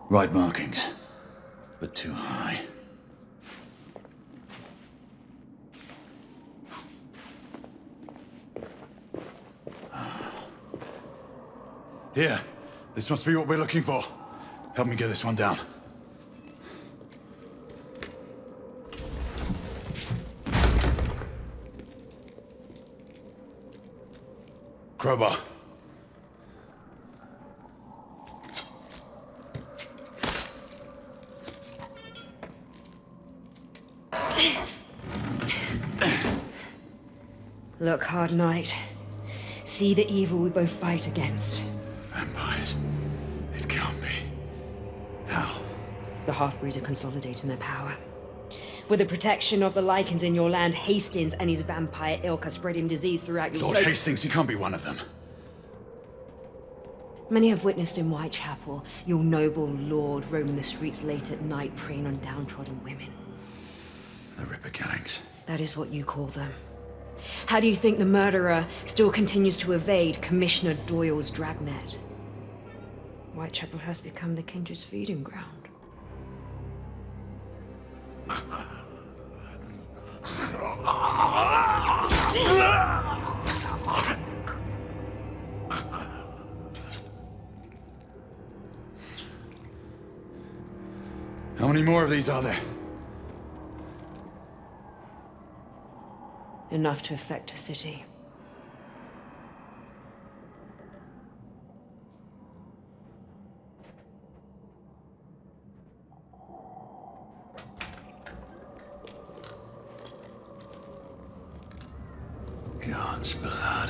Right markings, but too high. Here, this must be what we're looking for. Help me get this one down. Crowbar. Look, Hard Knight. See the evil we both fight against. Vampires. It can't be. How? The half-breeds are consolidating their power. With the protection of the Lycans in your land, Hastings and his vampire ilk are spreading disease throughout your Lord Hastings, he can't be one of them. Many have witnessed in Whitechapel your noble lord roaming the streets late at night, preying on downtrodden women. The Ripper Killings. That is what you call them. How do you think the murderer still continues to evade Commissioner Doyle's dragnet? Whitechapel has become the Kindred's feeding ground. How many more of these are there? Enough to affect a city. God's blood.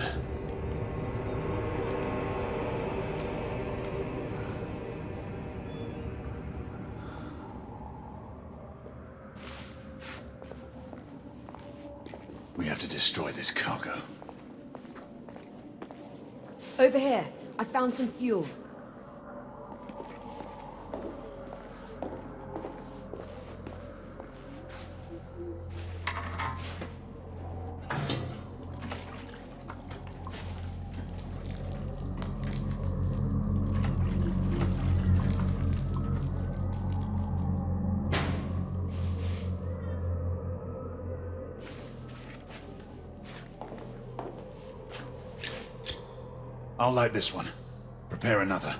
We have to destroy this cargo. Over here, I found some fuel. I'll light this one. Prepare another.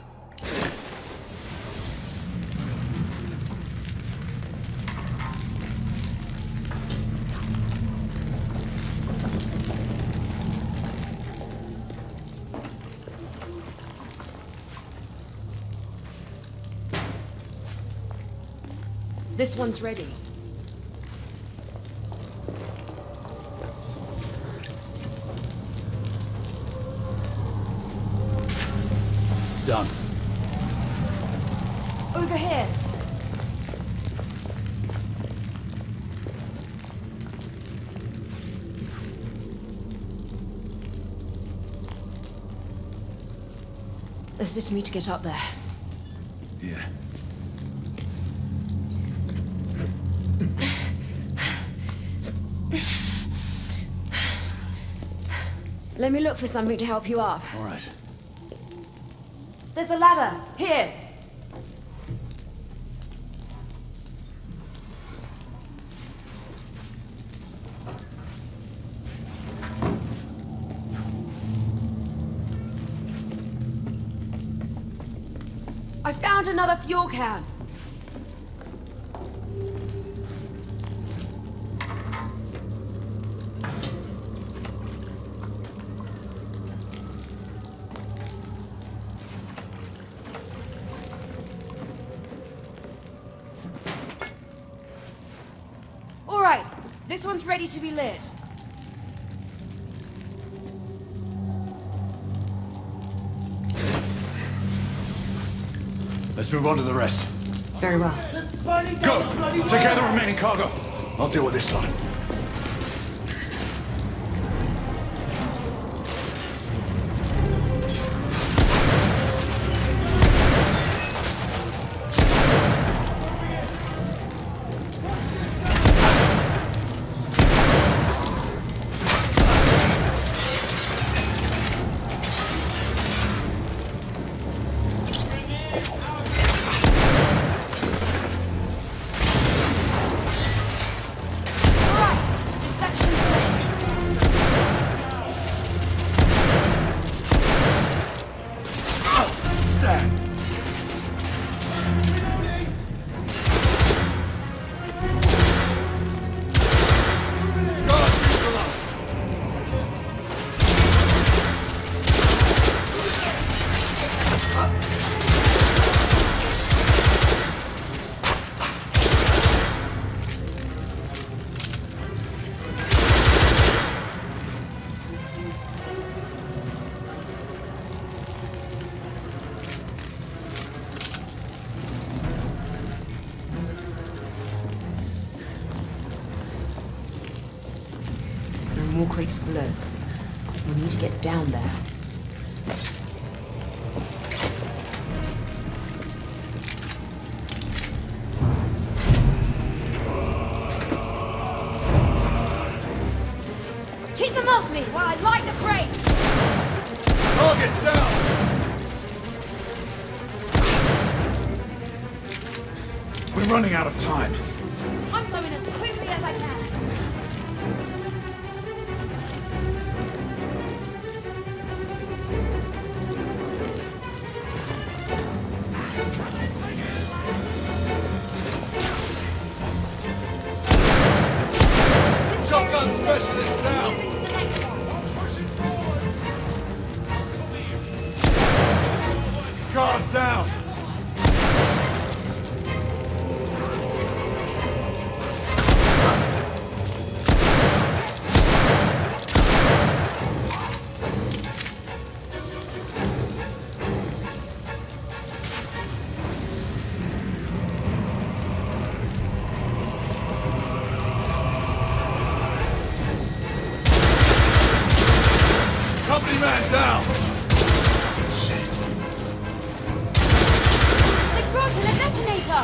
This one's ready. Done. Over here. Assist me to get up there. Yeah. Let me look for something to help you up. All right. There's a ladder. Here. I found another fuel can. All right, this one's ready to be lit. Let's move on to the rest. Very well. Go! Take care of the remaining cargo. I'll deal with this one. More crates below. We need to get down there. Keep them off me while I light the crates! Target down! We're running out of time. I'm coming as quickly as I can. Shotgun specialist down! Guard down! Company man down! They brought in a detonator!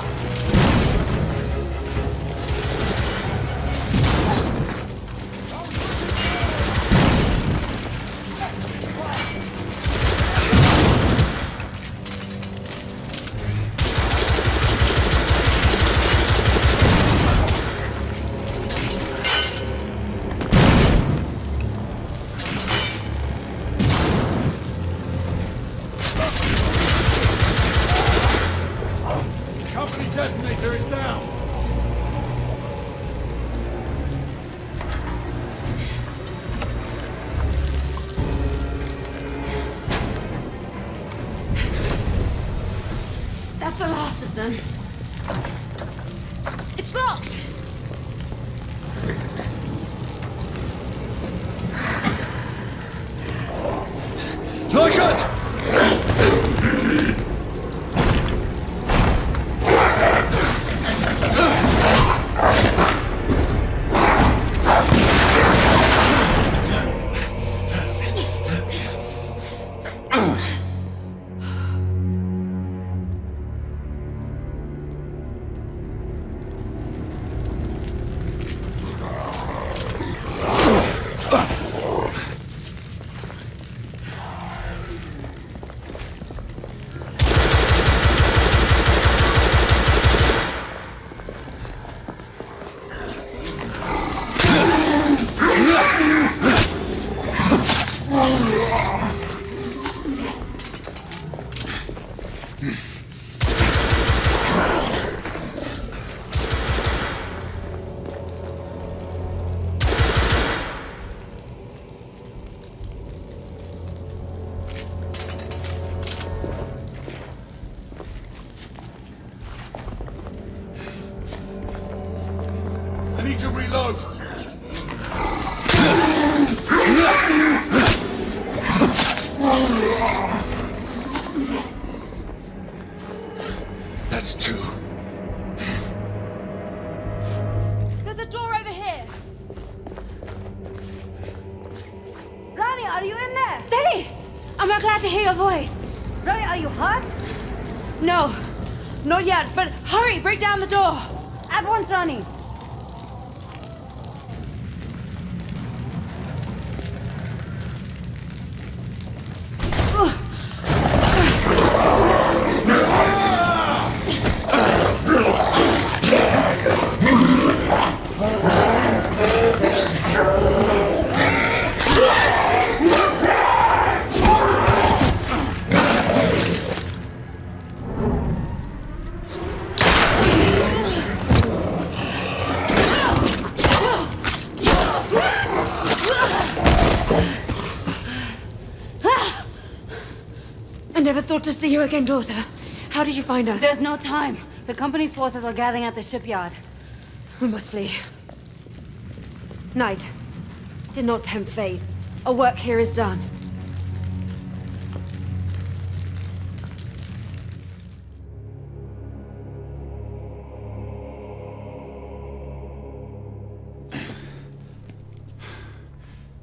of them. It's locked! I need to reload. That's two. There's a door over here! Ronnie, are you in there? Debbie! I'm not glad to hear your voice. Ronnie, are you hurt? No, not yet, but hurry, break down the door. At once, Ronnie. I never thought to see you again, daughter. How did you find us? There's no time. The company's forces are gathering at the shipyard. We must flee. Knight, did not tempt fate. Our work here is done.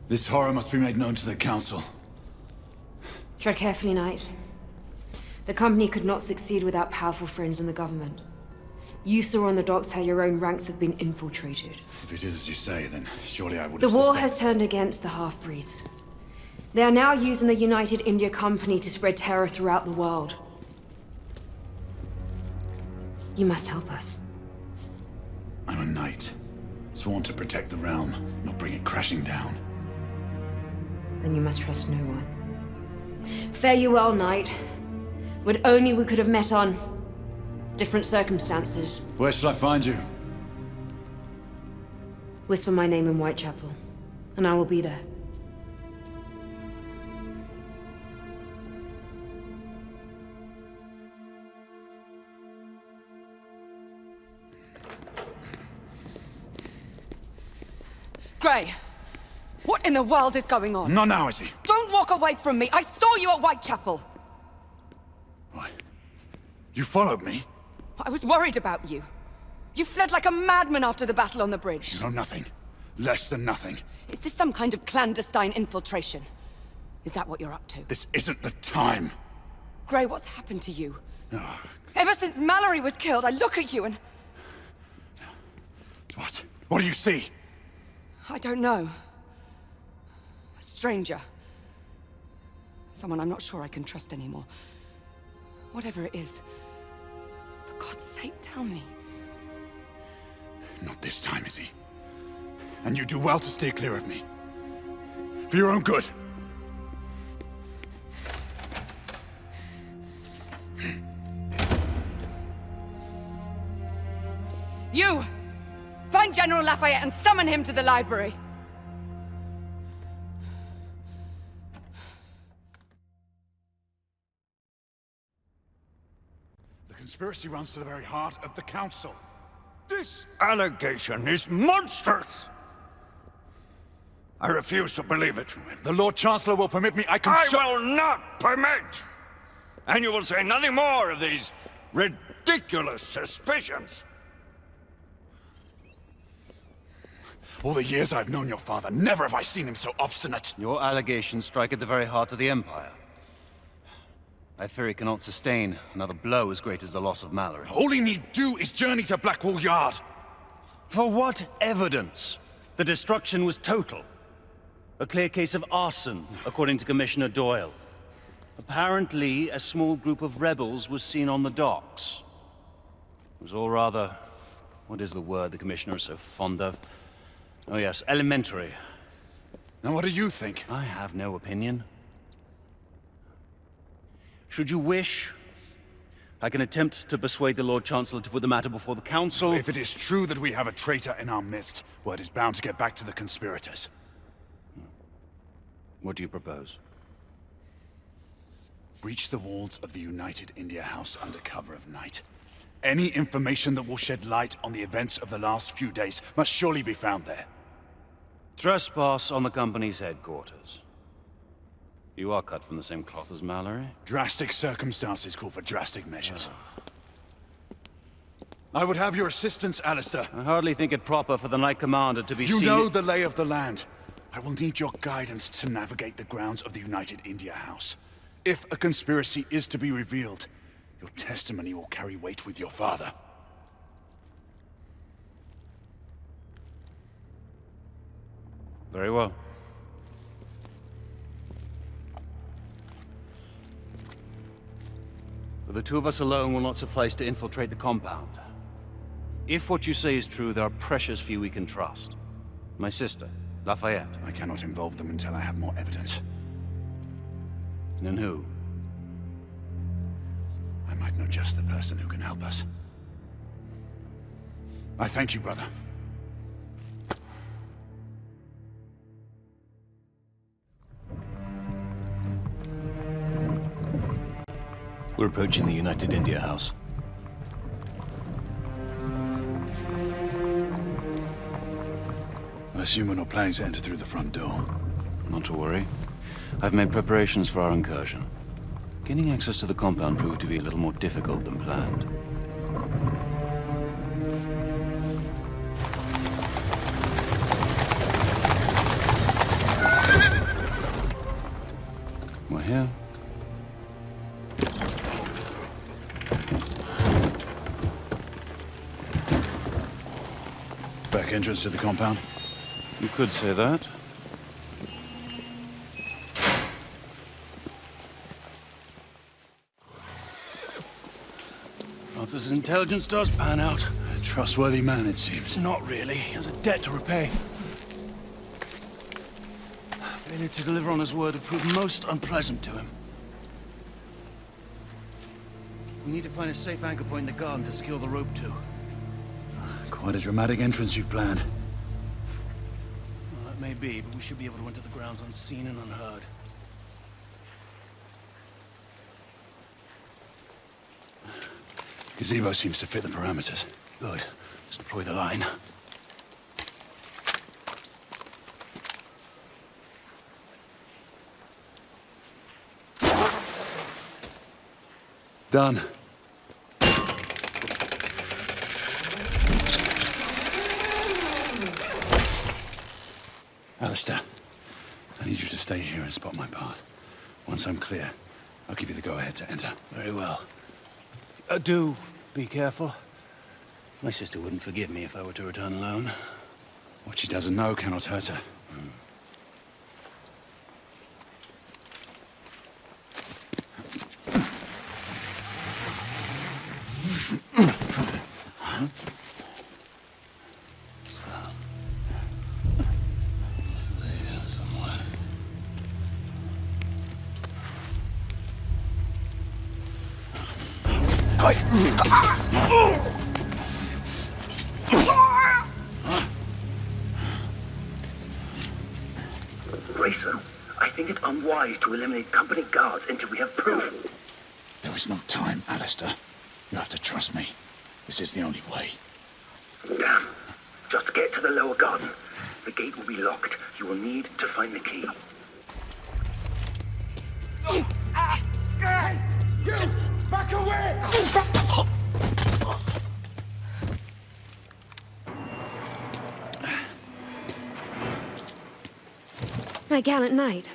This horror must be made known to the Council. Tread carefully, Knight. The company could not succeed without powerful friends in the government. You saw on the docks how your own ranks have been infiltrated. If it is as you say, then surely I would The have war has turned against the half-breeds. They are now using the United India Company to spread terror throughout the world. You must help us. I'm a knight, sworn to protect the realm, not bring it crashing down. Then you must trust no one. Fare you well, Knight. Would only we could have met on different circumstances. Where should I find you? Whisper my name in Whitechapel, and I will be there. Gray, what in the world is going on? Not now, is he? Don't walk away from me! I saw you at Whitechapel! What? You followed me? I was worried about you. You fled like a madman after the battle on the bridge. You know nothing. Less than nothing. Is this some kind of clandestine infiltration? Is that what you're up to? This isn't the time. Gray, what's happened to you? Oh. Ever since Mallory was killed, I look at you and... What? What do you see? I don't know. A stranger. Someone I'm not sure I can trust anymore. Whatever it is, for God's sake, tell me. Not this time, is he? And you do well to steer clear of me. For your own good. You! Find General Lafayette and summon him to the library! The conspiracy runs to the very heart of the Council. This allegation is monstrous! I refuse to believe it. The Lord Chancellor will permit me, I will not permit! And you will say nothing more of these ridiculous suspicions. All the years I've known your father, never have I seen him so obstinate. Your allegations strike at the very heart of the Empire. I fear he cannot sustain another blow as great as the loss of Mallory. All he need do is journey to Blackwall Yard. For what evidence? The destruction was total. A clear case of arson, according to Commissioner Doyle. Apparently, a small group of rebels was seen on the docks. It was all rather... what is the word the Commissioner is so fond of? Oh yes, elementary. Now what do you think? I have no opinion. Should you wish, I can attempt to persuade the Lord Chancellor to put the matter before the Council. If it is true that we have a traitor in our midst, word is bound to get back to the conspirators. What do you propose? Breach the walls of the United India House under cover of night. Any information that will shed light on the events of the last few days must surely be found there. Trespass on the company's headquarters. You are cut from the same cloth as Mallory? Drastic circumstances call for drastic measures. I would have your assistance, Alistair. I hardly think it proper for the Knight Commander to be You seen... know the lay of the land. I will need your guidance to navigate the grounds of the United India House. If a conspiracy is to be revealed, your testimony will carry weight with your father. Very well. But the two of us alone will not suffice to infiltrate the compound. If what you say is true, there are precious few we can trust. My sister, Lafayette. I cannot involve them until I have more evidence. And who? I might know just the person who can help us. I thank you, brother. We're approaching the United India House. I assume we're not planning to enter through the front door. Not to worry. I've made preparations for our incursion. Gaining access to the compound proved to be a little more difficult than planned. We're here. Back entrance to the compound? You could say that. Francis' intelligence does pan out. A trustworthy man, it seems. Not really. He has a debt to repay. Failure to deliver on his word would prove most unpleasant to him. We need to find a safe anchor point in the garden to secure the rope to. Quite a dramatic entrance you've planned. Well, that may be, but we should be able to enter the grounds unseen and unheard. Gazebo seems to fit the parameters. Good. Let's deploy the line. Done. Alistair, I need you to stay here and spot my path. Once I'm clear, I'll give you the go-ahead to enter. Very well. Do be careful. My sister wouldn't forgive me if I were to return alone. What she doesn't know cannot hurt her. What's that? There somewhere. Grayson, I think it's unwise to eliminate company guards until we have proof. There is no time, Alistair. You have to trust me. This is the only way. Damn. Just get to the lower garden. The gate will be locked. You will need to find the key. You! Back away! My gallant knight.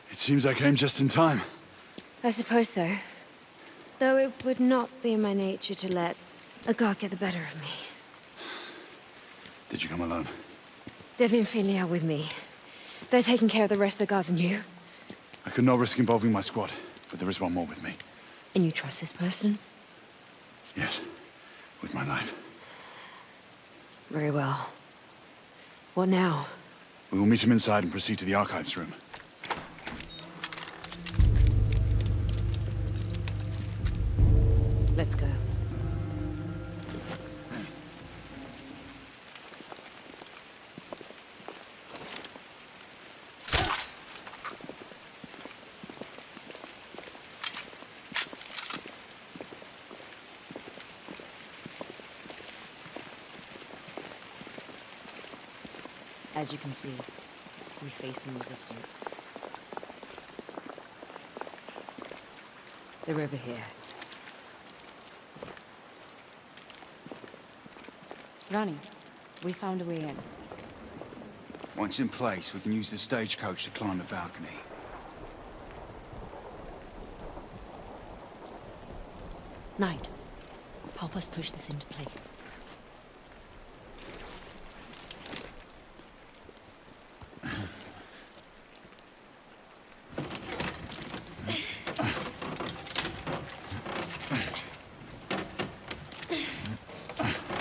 It seems I came just in time. I suppose so. Though it would not be in my nature to let a god get the better of me. Did you come alone? Devi and Finley are with me. They're taking care of the rest of the guards, and you? I could not risk involving my squad, but there is one more with me. And you trust this person? Yes, with my life. Very well. What now? We will meet him inside and proceed to the archives room. Let's go. As you can see, we face some resistance. They're over here. Ronnie, we found a way in. Once in place, we can use the stagecoach to climb the balcony. Knight, help us push this into place.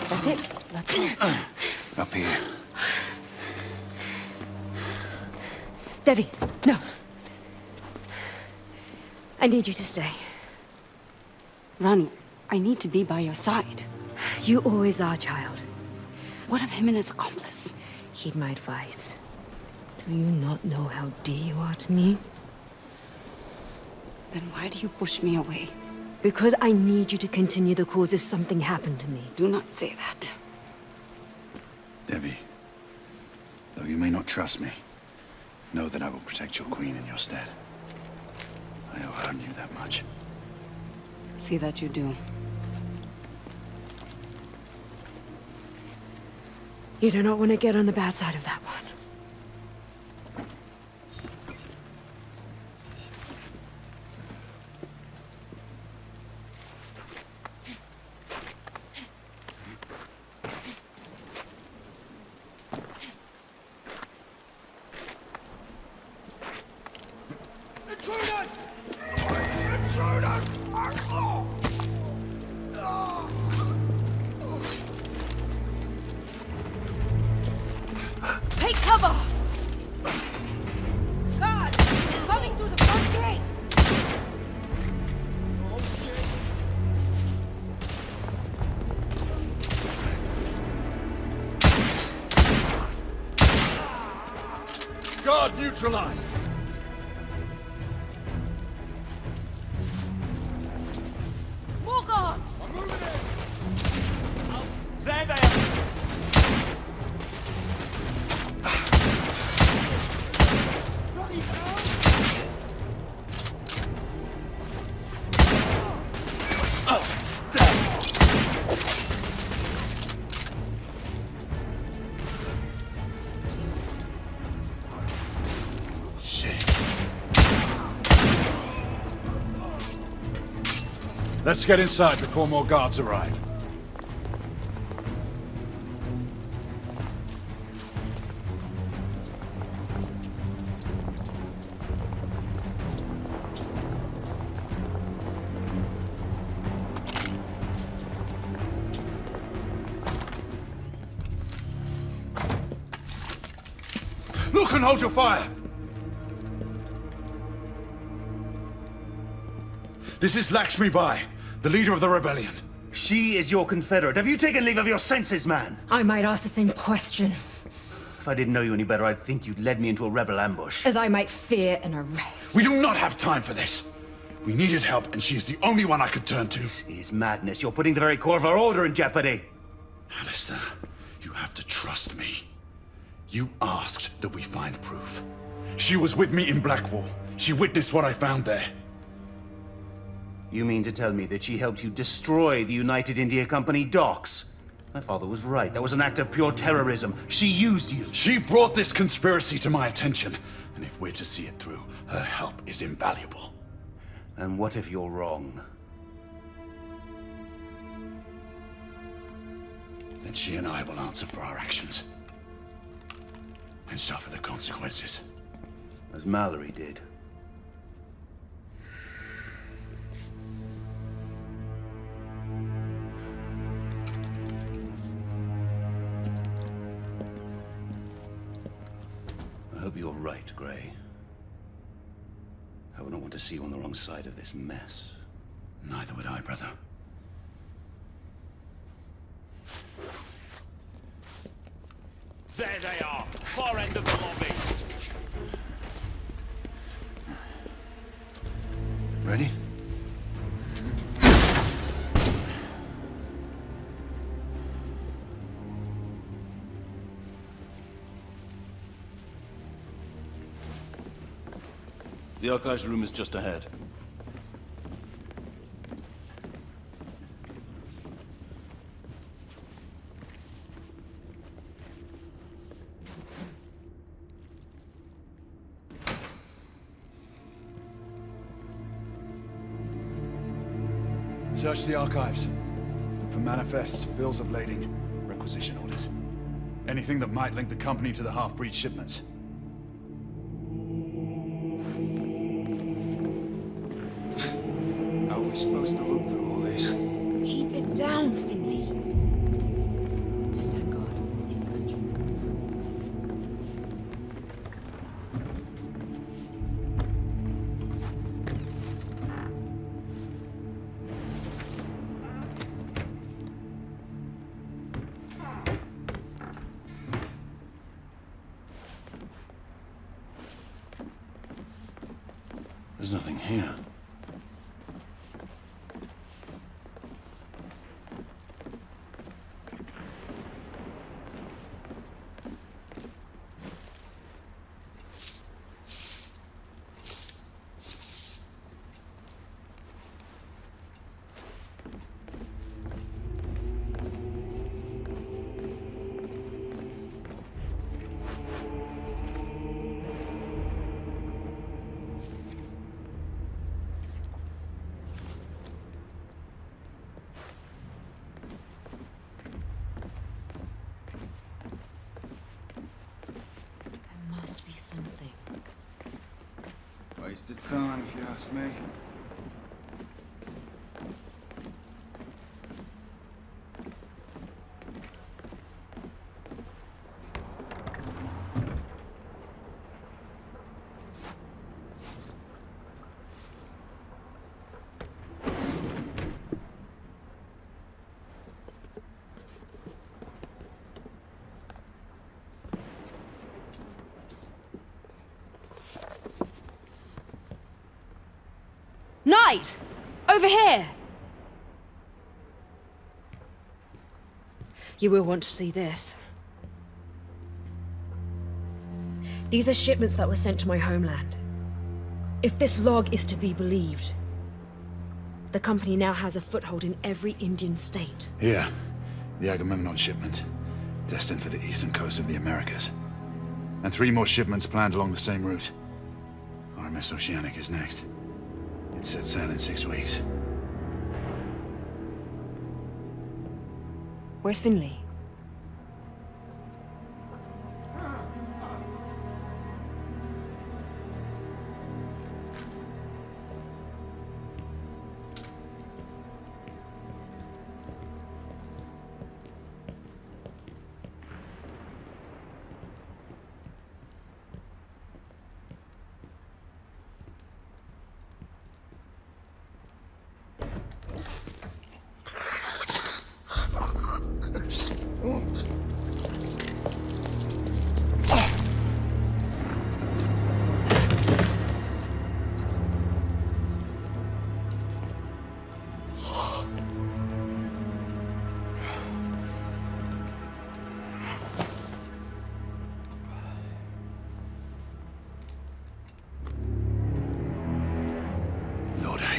That's it. Let's go. Up here. Devi, no. I need you to stay. Ronnie, I need to be by your side. You always are, child. What of him and his accomplice? Heed my advice. Do you not know how dear you are to me? Then why do you push me away? Because I need you to continue the cause if something happened to me. Do not say that. Devi, though you may not trust me, know that I will protect your queen in your stead. I owe her you that much. See that you do. You do not want to get on the bad side of that one. Take cover! God! Coming through the front gates! Guard neutralized! More guards! I'm moving in! There they are! Let's get inside before more guards arrive. Look and hold your fire! This is Lakshmi Bai, the leader of the rebellion. She is your confederate. Have you taken leave of your senses, man? I might ask the same question. If I didn't know you any better, I'd think you'd led me into a rebel ambush. As I might fear an arrest. We do not have time for this. We needed help, and she is the only one I could turn to. This is madness. You're putting the very core of our order in jeopardy. Alistair, you have to trust me. You asked that we find proof. She was with me in Blackwall. She witnessed what I found there. You mean to tell me that she helped you destroy the United India Company docks? My father was right. That was an act of pure terrorism. She used you. She brought this conspiracy to my attention, and if we're to see it through, her help is invaluable. And what if you're wrong? Then she and I will answer for our actions. And suffer the consequences. As Mallory did. I hope you're right, Gray. I wouldn't want to see you on the wrong side of this mess. Neither would I, brother. There they are, far end of the lobby. Ready? The archives room is just ahead. Search the archives. Look for manifests, bills of lading, requisition orders. Anything that might link the company to the half-breed shipments. How are we supposed to look through all this? Keep it down, Finley. Just stand guard. Research. There's nothing here. Must be something. Wasted time, if you ask me. Knight! Over here! You will want to see this. These are shipments that were sent to my homeland. If this log is to be believed, the company now has a foothold in every Indian state. Here, the Agamemnon shipment, destined for the eastern coast of the Americas. And 3 more shipments planned along the same route. RMS Oceanic is next. It set sail in 6 weeks. Where's Finley?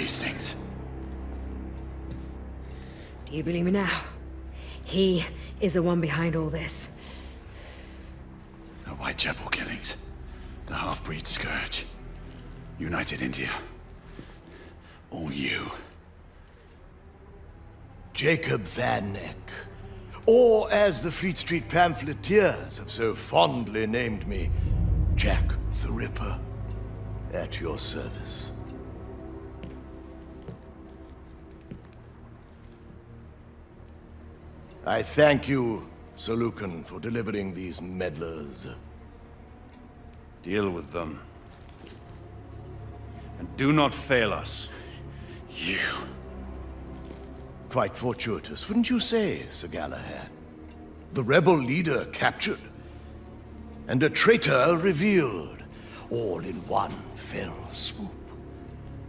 Hastings. Do you believe me now? He is the one behind all this. The Whitechapel killings. The half-breed scourge. United India. All you. Jacob Van Neck. Or as the Fleet Street pamphleteers have so fondly named me, Jack the Ripper. At your service. I thank you, Sir Lucan, for delivering these meddlers. Deal with them. And do not fail us. You. Quite fortuitous, wouldn't you say, Sir Galahad? The rebel leader captured, and a traitor revealed, all in one fell swoop.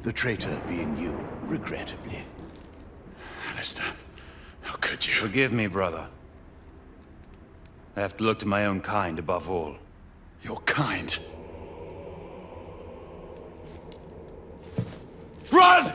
The traitor being you, regrettably. Alistair, how could you? Forgive me, brother. I have to look to my own kind above all. Your kind? Run!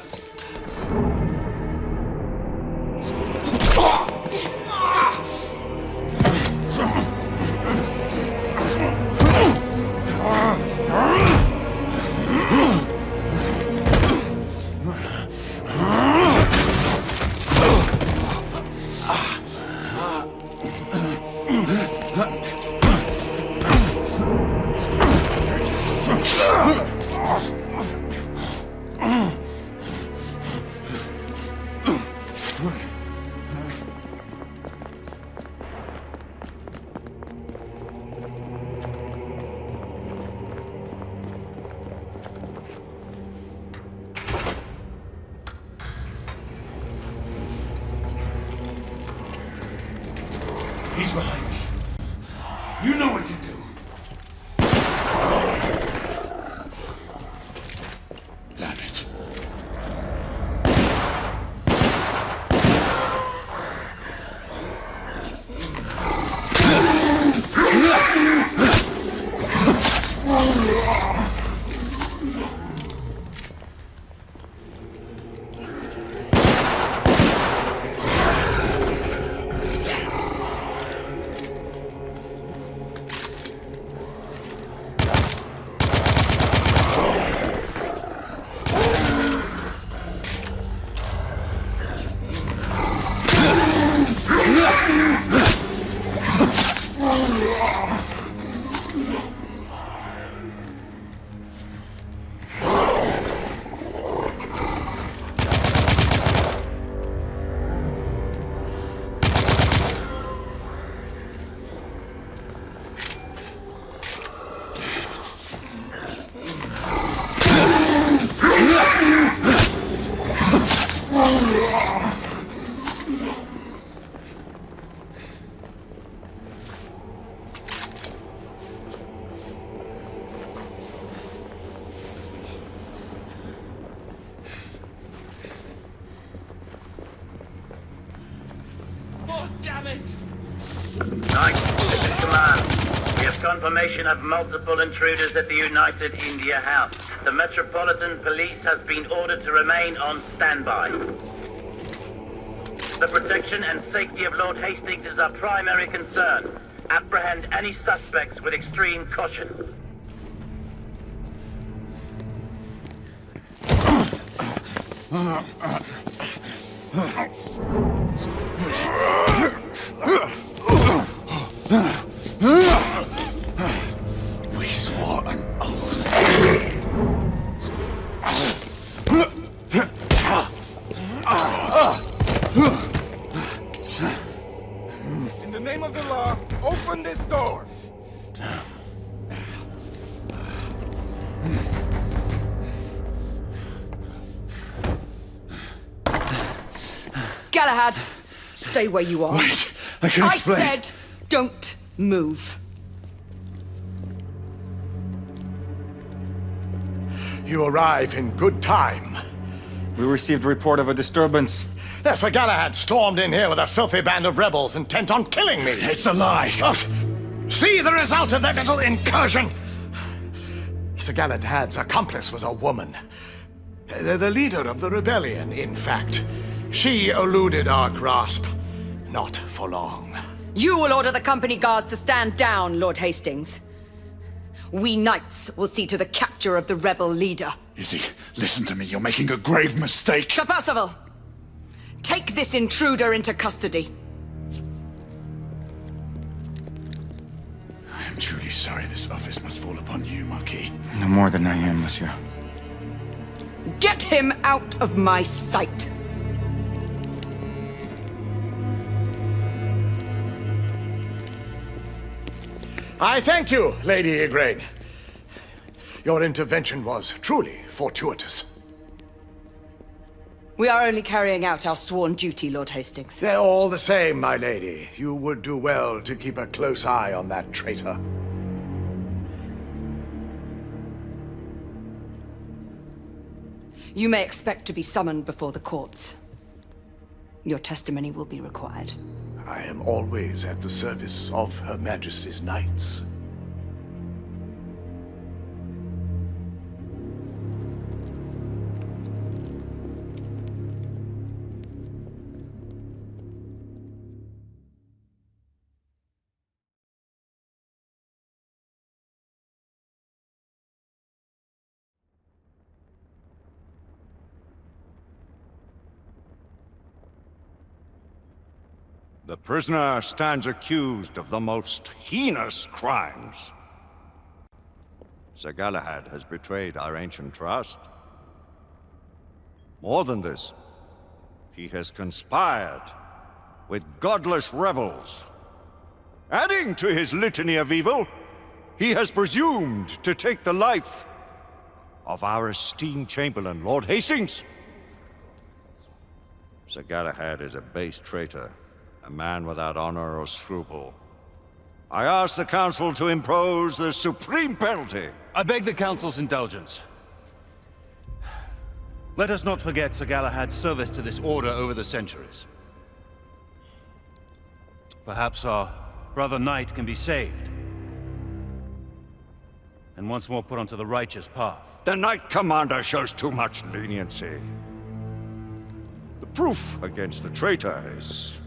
He's behind me. You know what to do. Damn it. Oh, damn it! Nice. This is command. We have confirmation of multiple intruders at the United India House. The Metropolitan Police has been ordered to remain on standby. The protection and safety of Lord Hastings is our primary concern. Apprehend any suspects with extreme caution. We swore an oath. In the name of the law, open this door. Galahad, stay where you are. Wait, I can I explain. said, don't move. You arrive in good time. We received report of a disturbance. Sir Galahad stormed in here with a filthy band of rebels intent on killing me. It's a lie. Oh, see the result of that little incursion. Sir Galahad's accomplice was a woman. The leader of the rebellion, in fact. She eluded our grasp. Not for long. You will order the company guards to stand down, Lord Hastings. We knights will see to the capture of the rebel leader. Izzy, listen to me. You're making a grave mistake. Sir Percival, take this intruder into custody. I am truly sorry this office must fall upon you, Marquis. No more than I am, monsieur. Get him out of my sight! I thank you, Lady Igraine. Your intervention was truly fortuitous. We are only carrying out our sworn duty, Lord Hastings. They're all the same, my lady. You would do well to keep a close eye on that traitor. You may expect to be summoned before the courts. Your testimony will be required. I am always at the service of Her Majesty's knights. The prisoner stands accused of the most heinous crimes. Sir Galahad has betrayed our ancient trust. More than this, he has conspired with godless rebels. Adding to his litany of evil, he has presumed to take the life of our esteemed Chamberlain, Lord Hastings. Sir Galahad is a base traitor, a man without honor or scruple. I ask the Council to impose the supreme penalty. I beg the Council's indulgence. Let us not forget Sir Galahad's service to this order over the centuries. Perhaps our brother knight can be saved, and once more put onto the righteous path. The Knight Commander shows too much leniency. The proof against the traitor is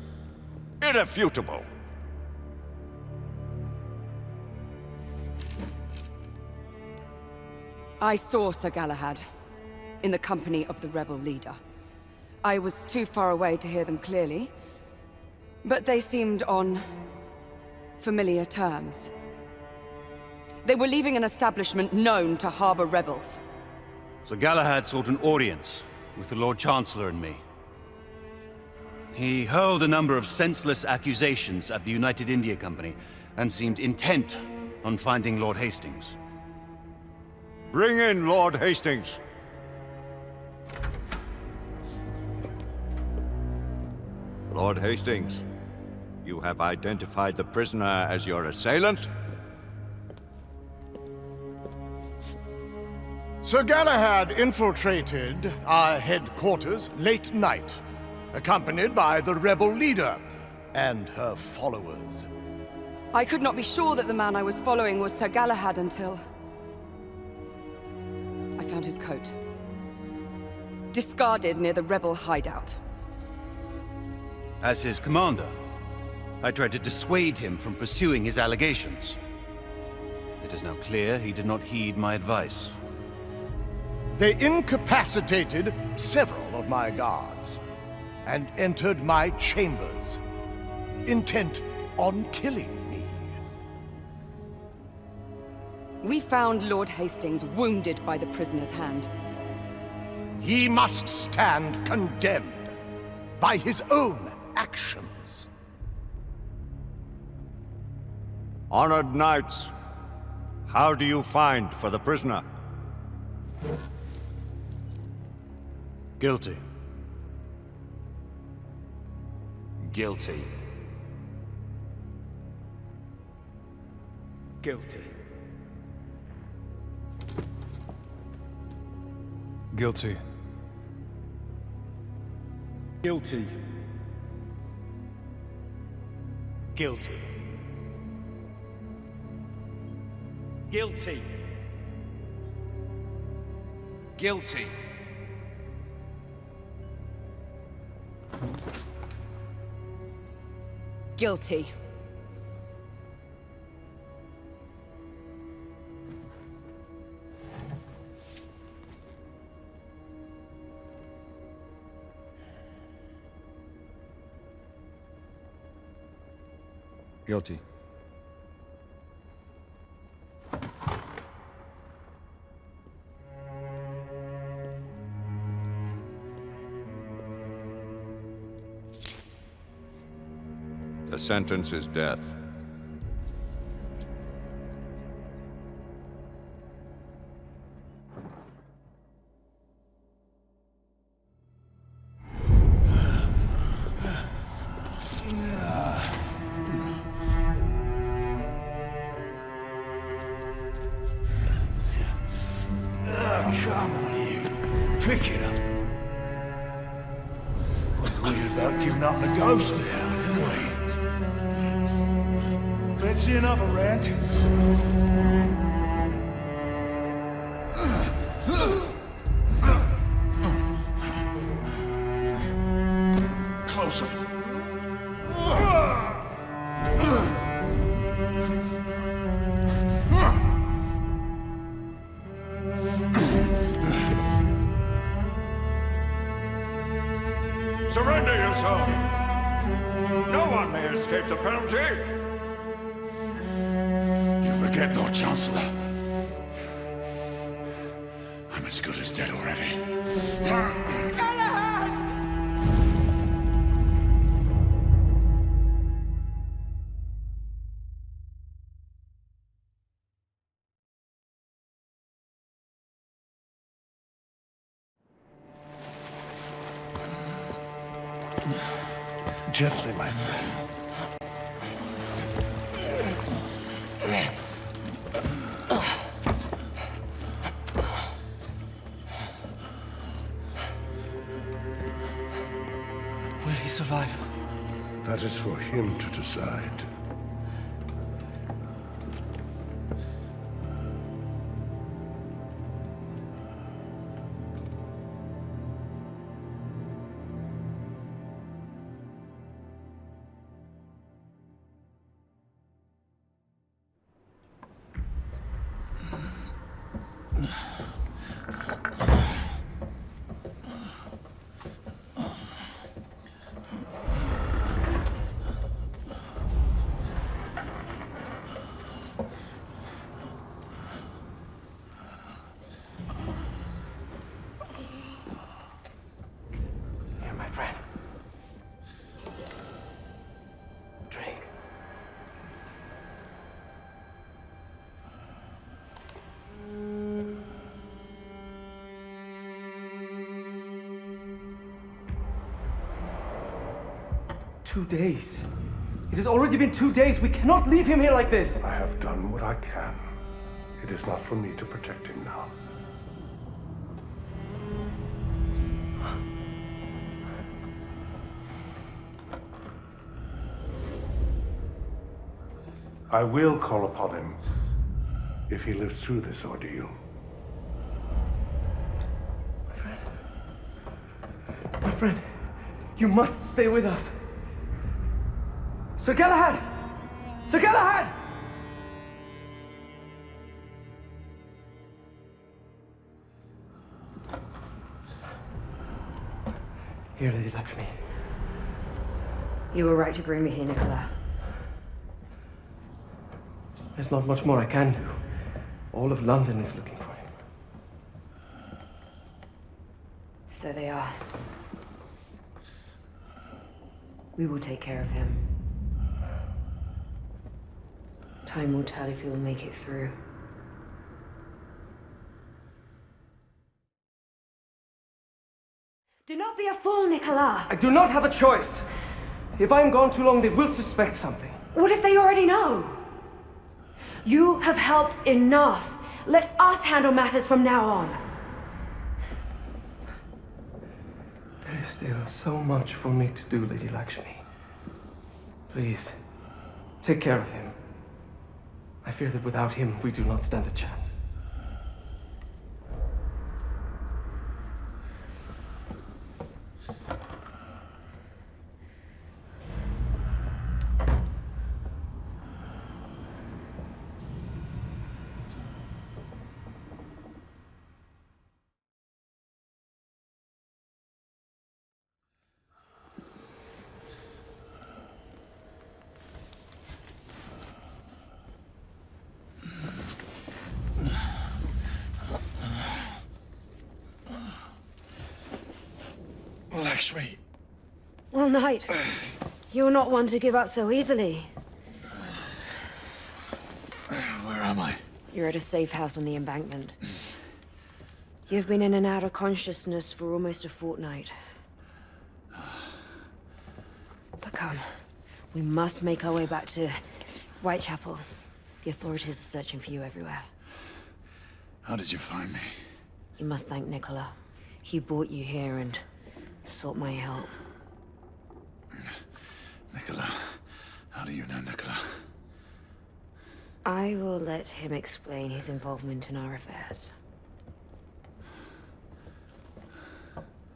irrefutable. I saw Sir Galahad in the company of the rebel leader. I was too far away to hear them clearly, but they seemed on familiar terms. They were leaving an establishment known to harbor rebels. Sir Galahad sought an audience with the Lord Chancellor and me. He hurled a number of senseless accusations at the United India Company and seemed intent on finding Lord Hastings. Bring in Lord Hastings. Lord Hastings, you have identified the prisoner as your assailant? Sir Galahad infiltrated our headquarters late night, accompanied by the rebel leader and her followers. I could not be sure that the man I was following was Sir Galahad until I found his coat, discarded near the rebel hideout. As his commander, I tried to dissuade him from pursuing his allegations. It is now clear he did not heed my advice. They incapacitated several of my guards and entered my chambers, intent on killing me. We found Lord Hastings wounded by the prisoner's hand. He must stand condemned by his own actions. Honored knights, how do you find for the prisoner? Guilty. Guilty. Guilty. Guilty. Guilty. Guilty. Guilty. Guilty. Guilty. Guilty. The sentence is death. Come on, you. Pick it up. Was worried about giving up the ghost there, didn't we? Let's see another rant. Closer. Surrender yourself! No one may escape the penalty! You forget, Lord Chancellor. I'm as good as dead already. Gently, my friend. Will he survive? That is for him to decide. Here, my friend. Drink. Two days. It has already been 2 days. We cannot leave him here like this. I have done what I can. It is not for me to protect him now. I will call upon him if he lives through this ordeal. My friend, you must stay with us. Sir Galahad! Sir Galahad! Here, Lady Lakshmi. You were right to bring me here, Nicola. There's not much more I can do. All of London is looking for him. So they are. We will take care of him. Time will tell if he will make it through. Do not be a fool, Nicola! I do not have a choice. If I am gone too long, they will suspect something. What if they already know? You have helped enough. Let us handle matters from now on. There is still so much for me to do, Lady Lakshmi. Please, take care of him. I fear that without him, we do not stand a chance. Lakshmi! Well, Knight, you're not one to give up so easily. Where am I? You're at a safe house on the embankment. You've been in and out of consciousness for almost a fortnight. But come, we must make our way back to Whitechapel. The authorities are searching for you everywhere. How did you find me? You must thank Nicola. He brought you here and sought my help. Nicola. How do you know Nicola? I will let him explain his involvement in our affairs.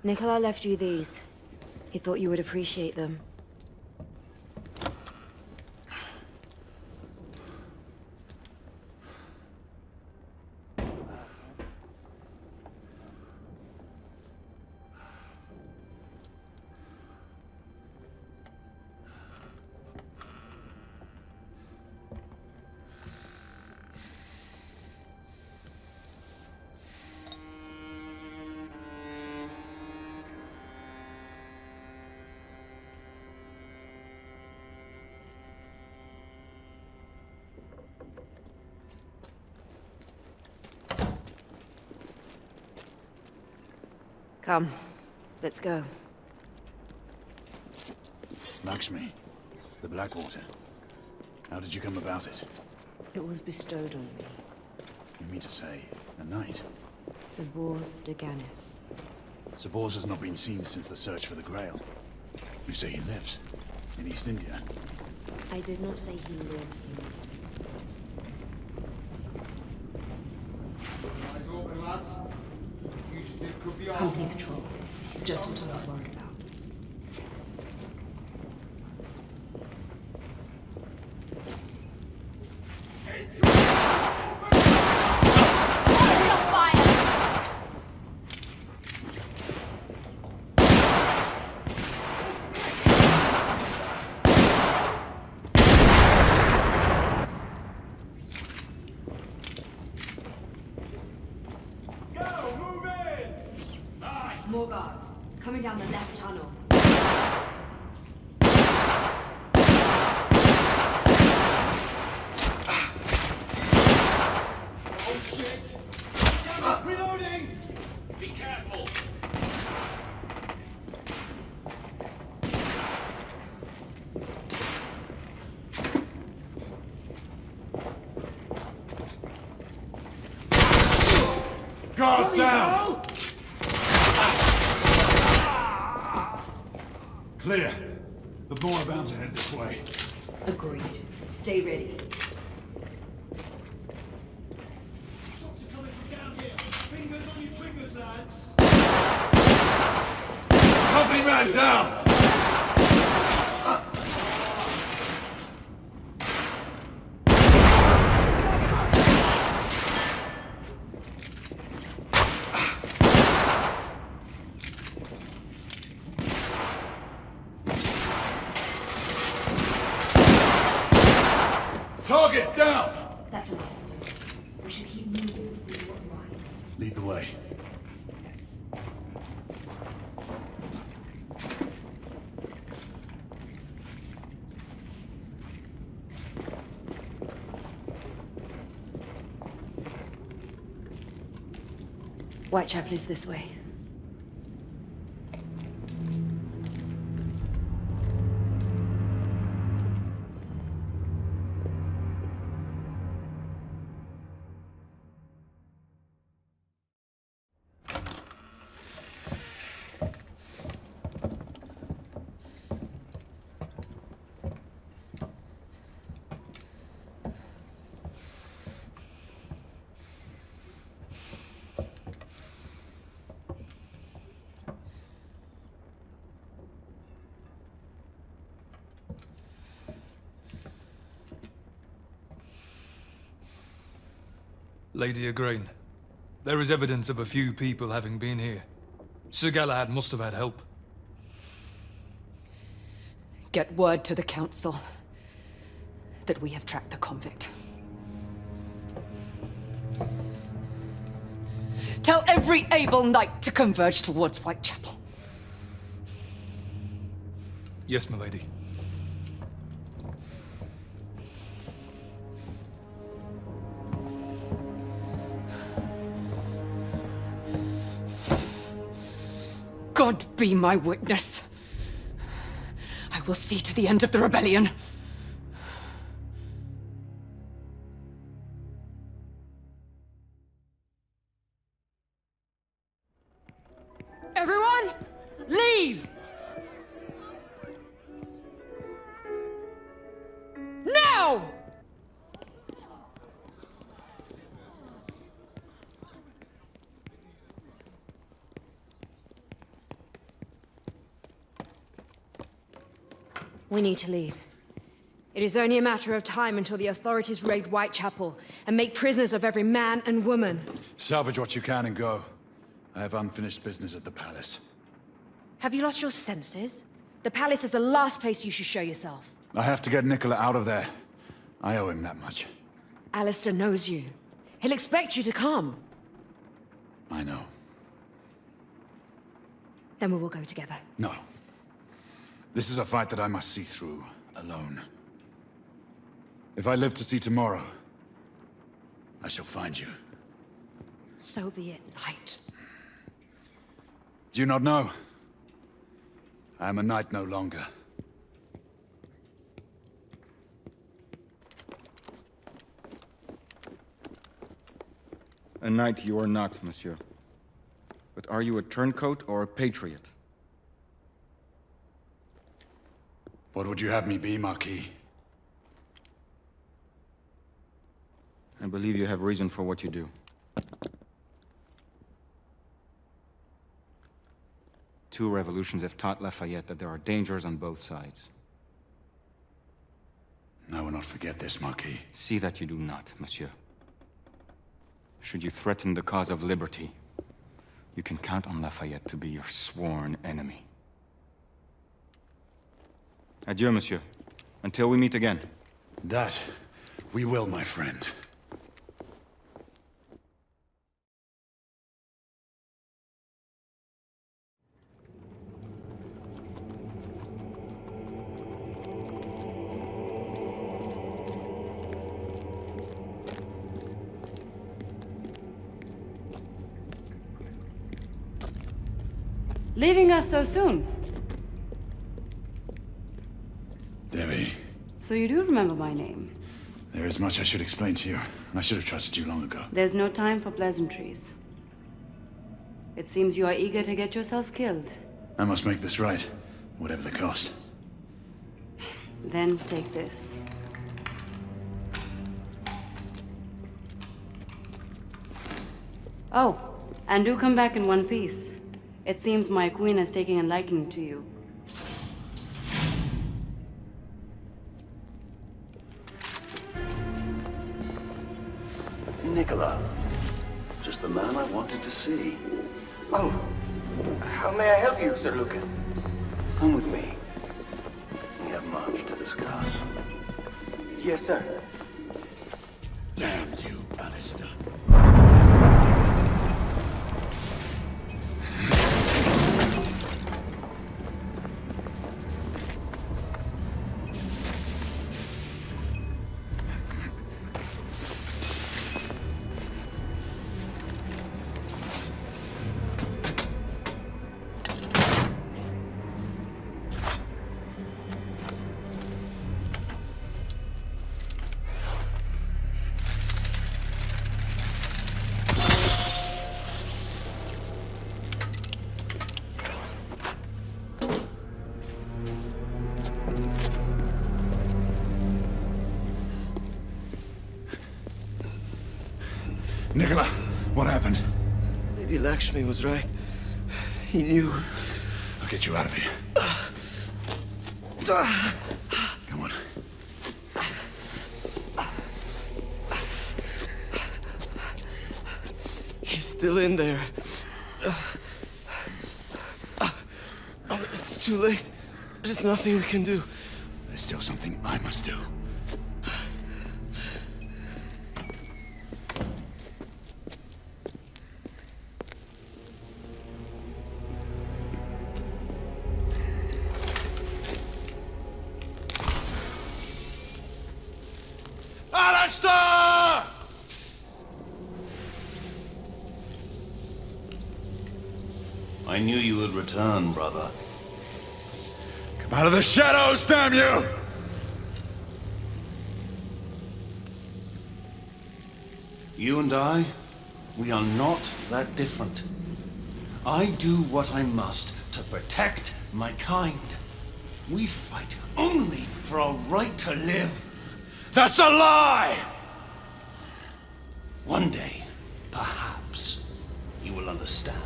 Nicola left you these. He thought you would appreciate them. Come, let's go. Lakshmi, the Blackwater. How did you come about it? It was bestowed on me. You mean to say, a knight? Sabors de Ganis. Sabors has not been seen since the search for the Grail. You say he lives in East India? I did not say he lived in Eyes open, lads. Fugitive could be Company patrol. Just what I was worried about. More guards. Coming down the left tunnel. Oh shit! Reloading! Be careful! Guard down! Clear. The more are bound to head this way. Agreed. Stay ready. Shots are coming from down here. Fingers on your triggers, lads. Company man down! Target down! That's enough. We should keep moving with your mind. Lead the way. Whitechapel is this way. Lady Igraine, there is evidence of a few people having been here. Sir Galahad must have had help. Get word to the Council that we have tracked the convict. Tell every able knight to converge towards Whitechapel. Yes, milady. God be my witness. I will see to the end of the rebellion. Everyone, leave! Now! We need to leave. It is only a matter of time until the authorities raid Whitechapel and make prisoners of every man and woman. Salvage what you can and go. I have unfinished business at the palace. Have you lost your senses? The palace is the last place you should show yourself. I have to get Nicola out of there. I owe him that much. Alistair knows you. He'll expect you to come. I know. Then we will go together. No. This is a fight that I must see through, alone. If I live to see tomorrow, I shall find you. So be it, Knight. Do you not know? I am a knight no longer. A knight you are not, monsieur. But are you a turncoat or a patriot? What would you have me be, Marquis? I believe you have reason for what you do. Two revolutions have taught Lafayette that there are dangers on both sides. I will not forget this, Marquis. See that you do not, monsieur. Should you threaten the cause of liberty, you can count on Lafayette to be your sworn enemy. Adieu, monsieur. Until we meet again. That we will, my friend. Leaving us so soon. Devi, So you do remember my name. there is much I should explain to you. I should have trusted you long ago. There's no time for pleasantries. It seems you are eager to get yourself killed. I must make this right, whatever the cost. Then take this. Oh, and do come back in one piece. It seems my queen is taking a liking to you. Nicola. Just the man I wanted to see. Oh, how may I help you, Sir Lucan? Come with me. We have much to discuss. Yes, sir. Damn you, Alistair. Nicola, what happened? Lady Lakshmi was right. He knew. I'll get you out of here. Come on. He's still in there. It's too late. There's nothing we can do. There's still something I must do. I knew you would return, brother. Come out of the shadows, damn you! You and I, we are not that different. I do what I must to protect my kind. We fight only for our right to live. That's a lie! One day, perhaps, you will understand.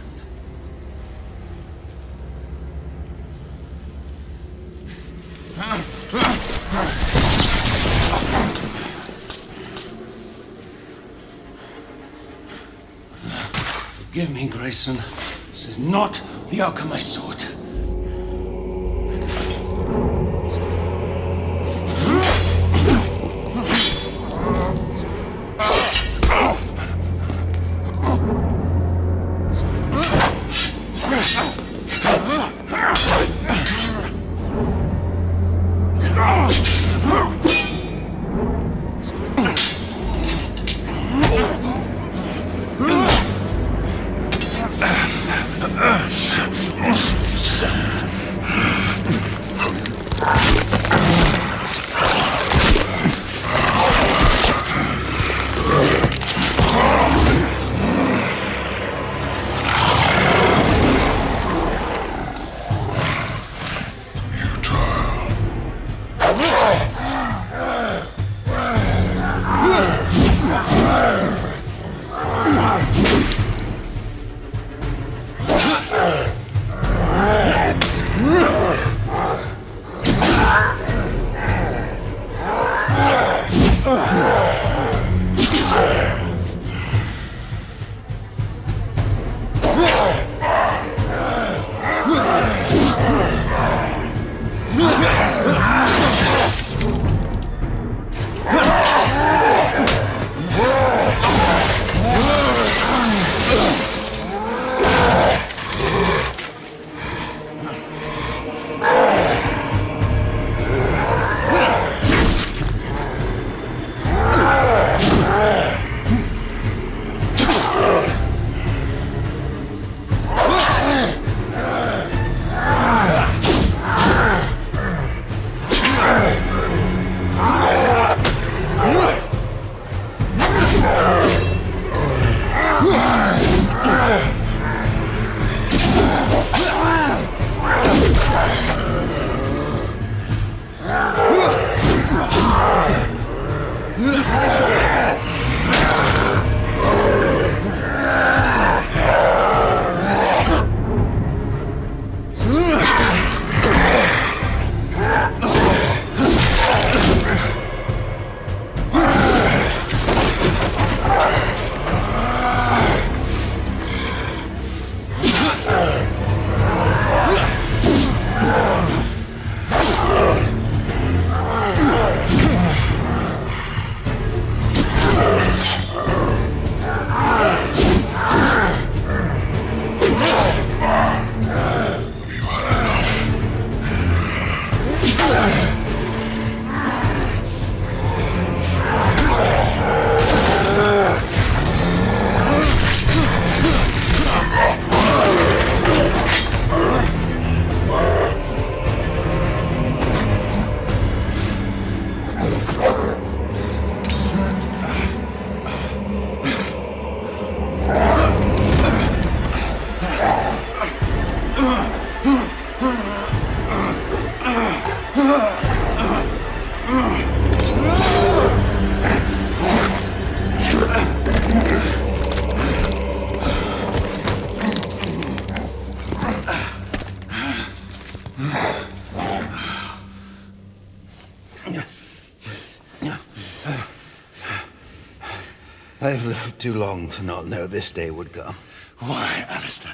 Forgive me, Grayson. This is not the outcome I sought. I've lived too long to not know this day would come. Why, Alistair?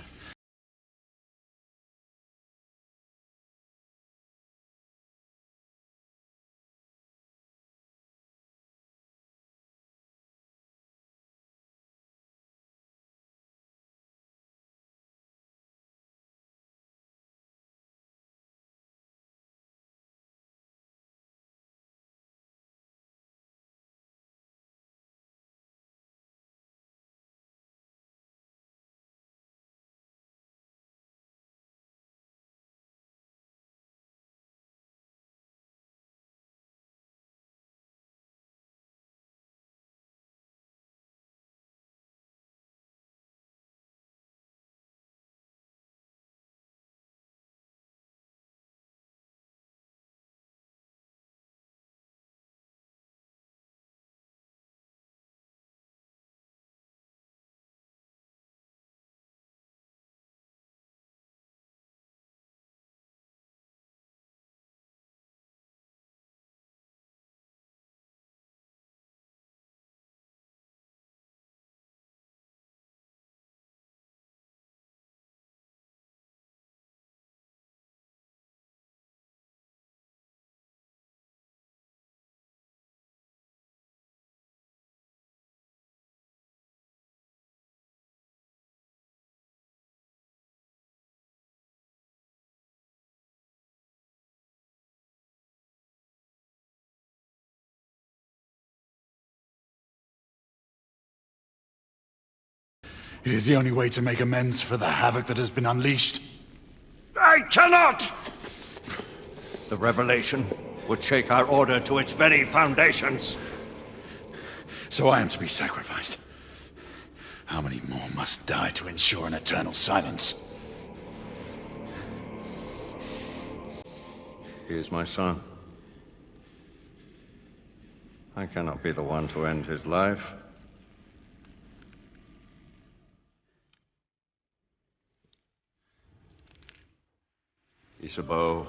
It is the only way to make amends for the havoc that has been unleashed. I cannot! The revelation would shake our order to its very foundations. So I am to be sacrificed. How many more must die to ensure an eternal silence? He is my son. I cannot be the one to end his life. Isabeau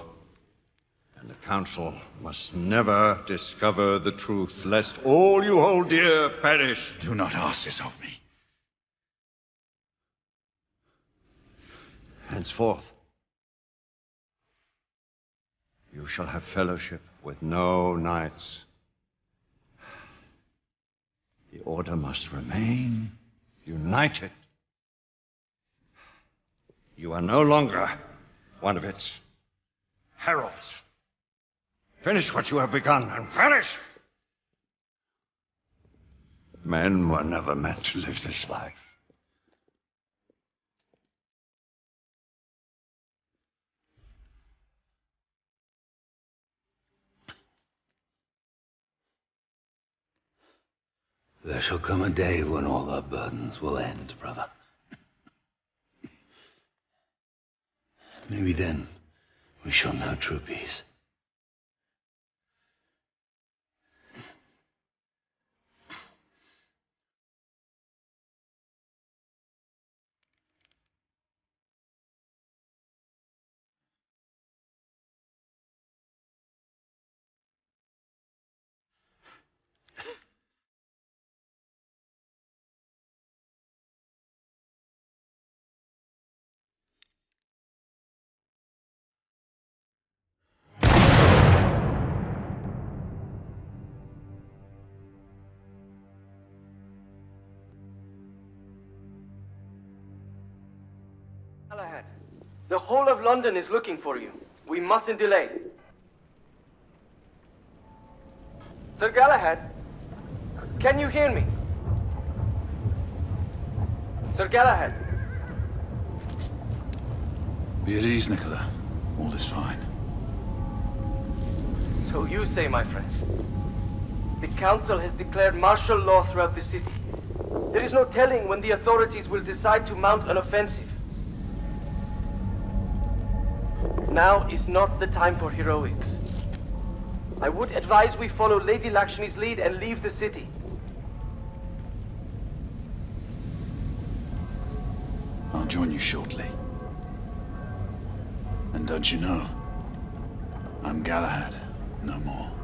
and the Council must never discover the truth, lest all you hold dear perish. Do not ask this of me. Henceforth, you shall have fellowship with no knights. The Order must remain united. You are no longer one of its heralds. Finish what you have begun and vanish! Men were never meant to live this life. There shall come a day when all our burdens will end, brother. Maybe then we shall know true peace. Galahad, the whole of London is looking for you. We mustn't delay. Sir Galahad, can you hear me? Sir Galahad. Be at ease, Nicola. All is fine. So you say, my friend. The Council has declared martial law throughout the city. There is no telling when the authorities will decide to mount an offensive. Now is not the time for heroics. I would advise we follow Lady Lakshmi's lead and leave the city. I'll join you shortly. And don't you know, I'm Galahad, no more.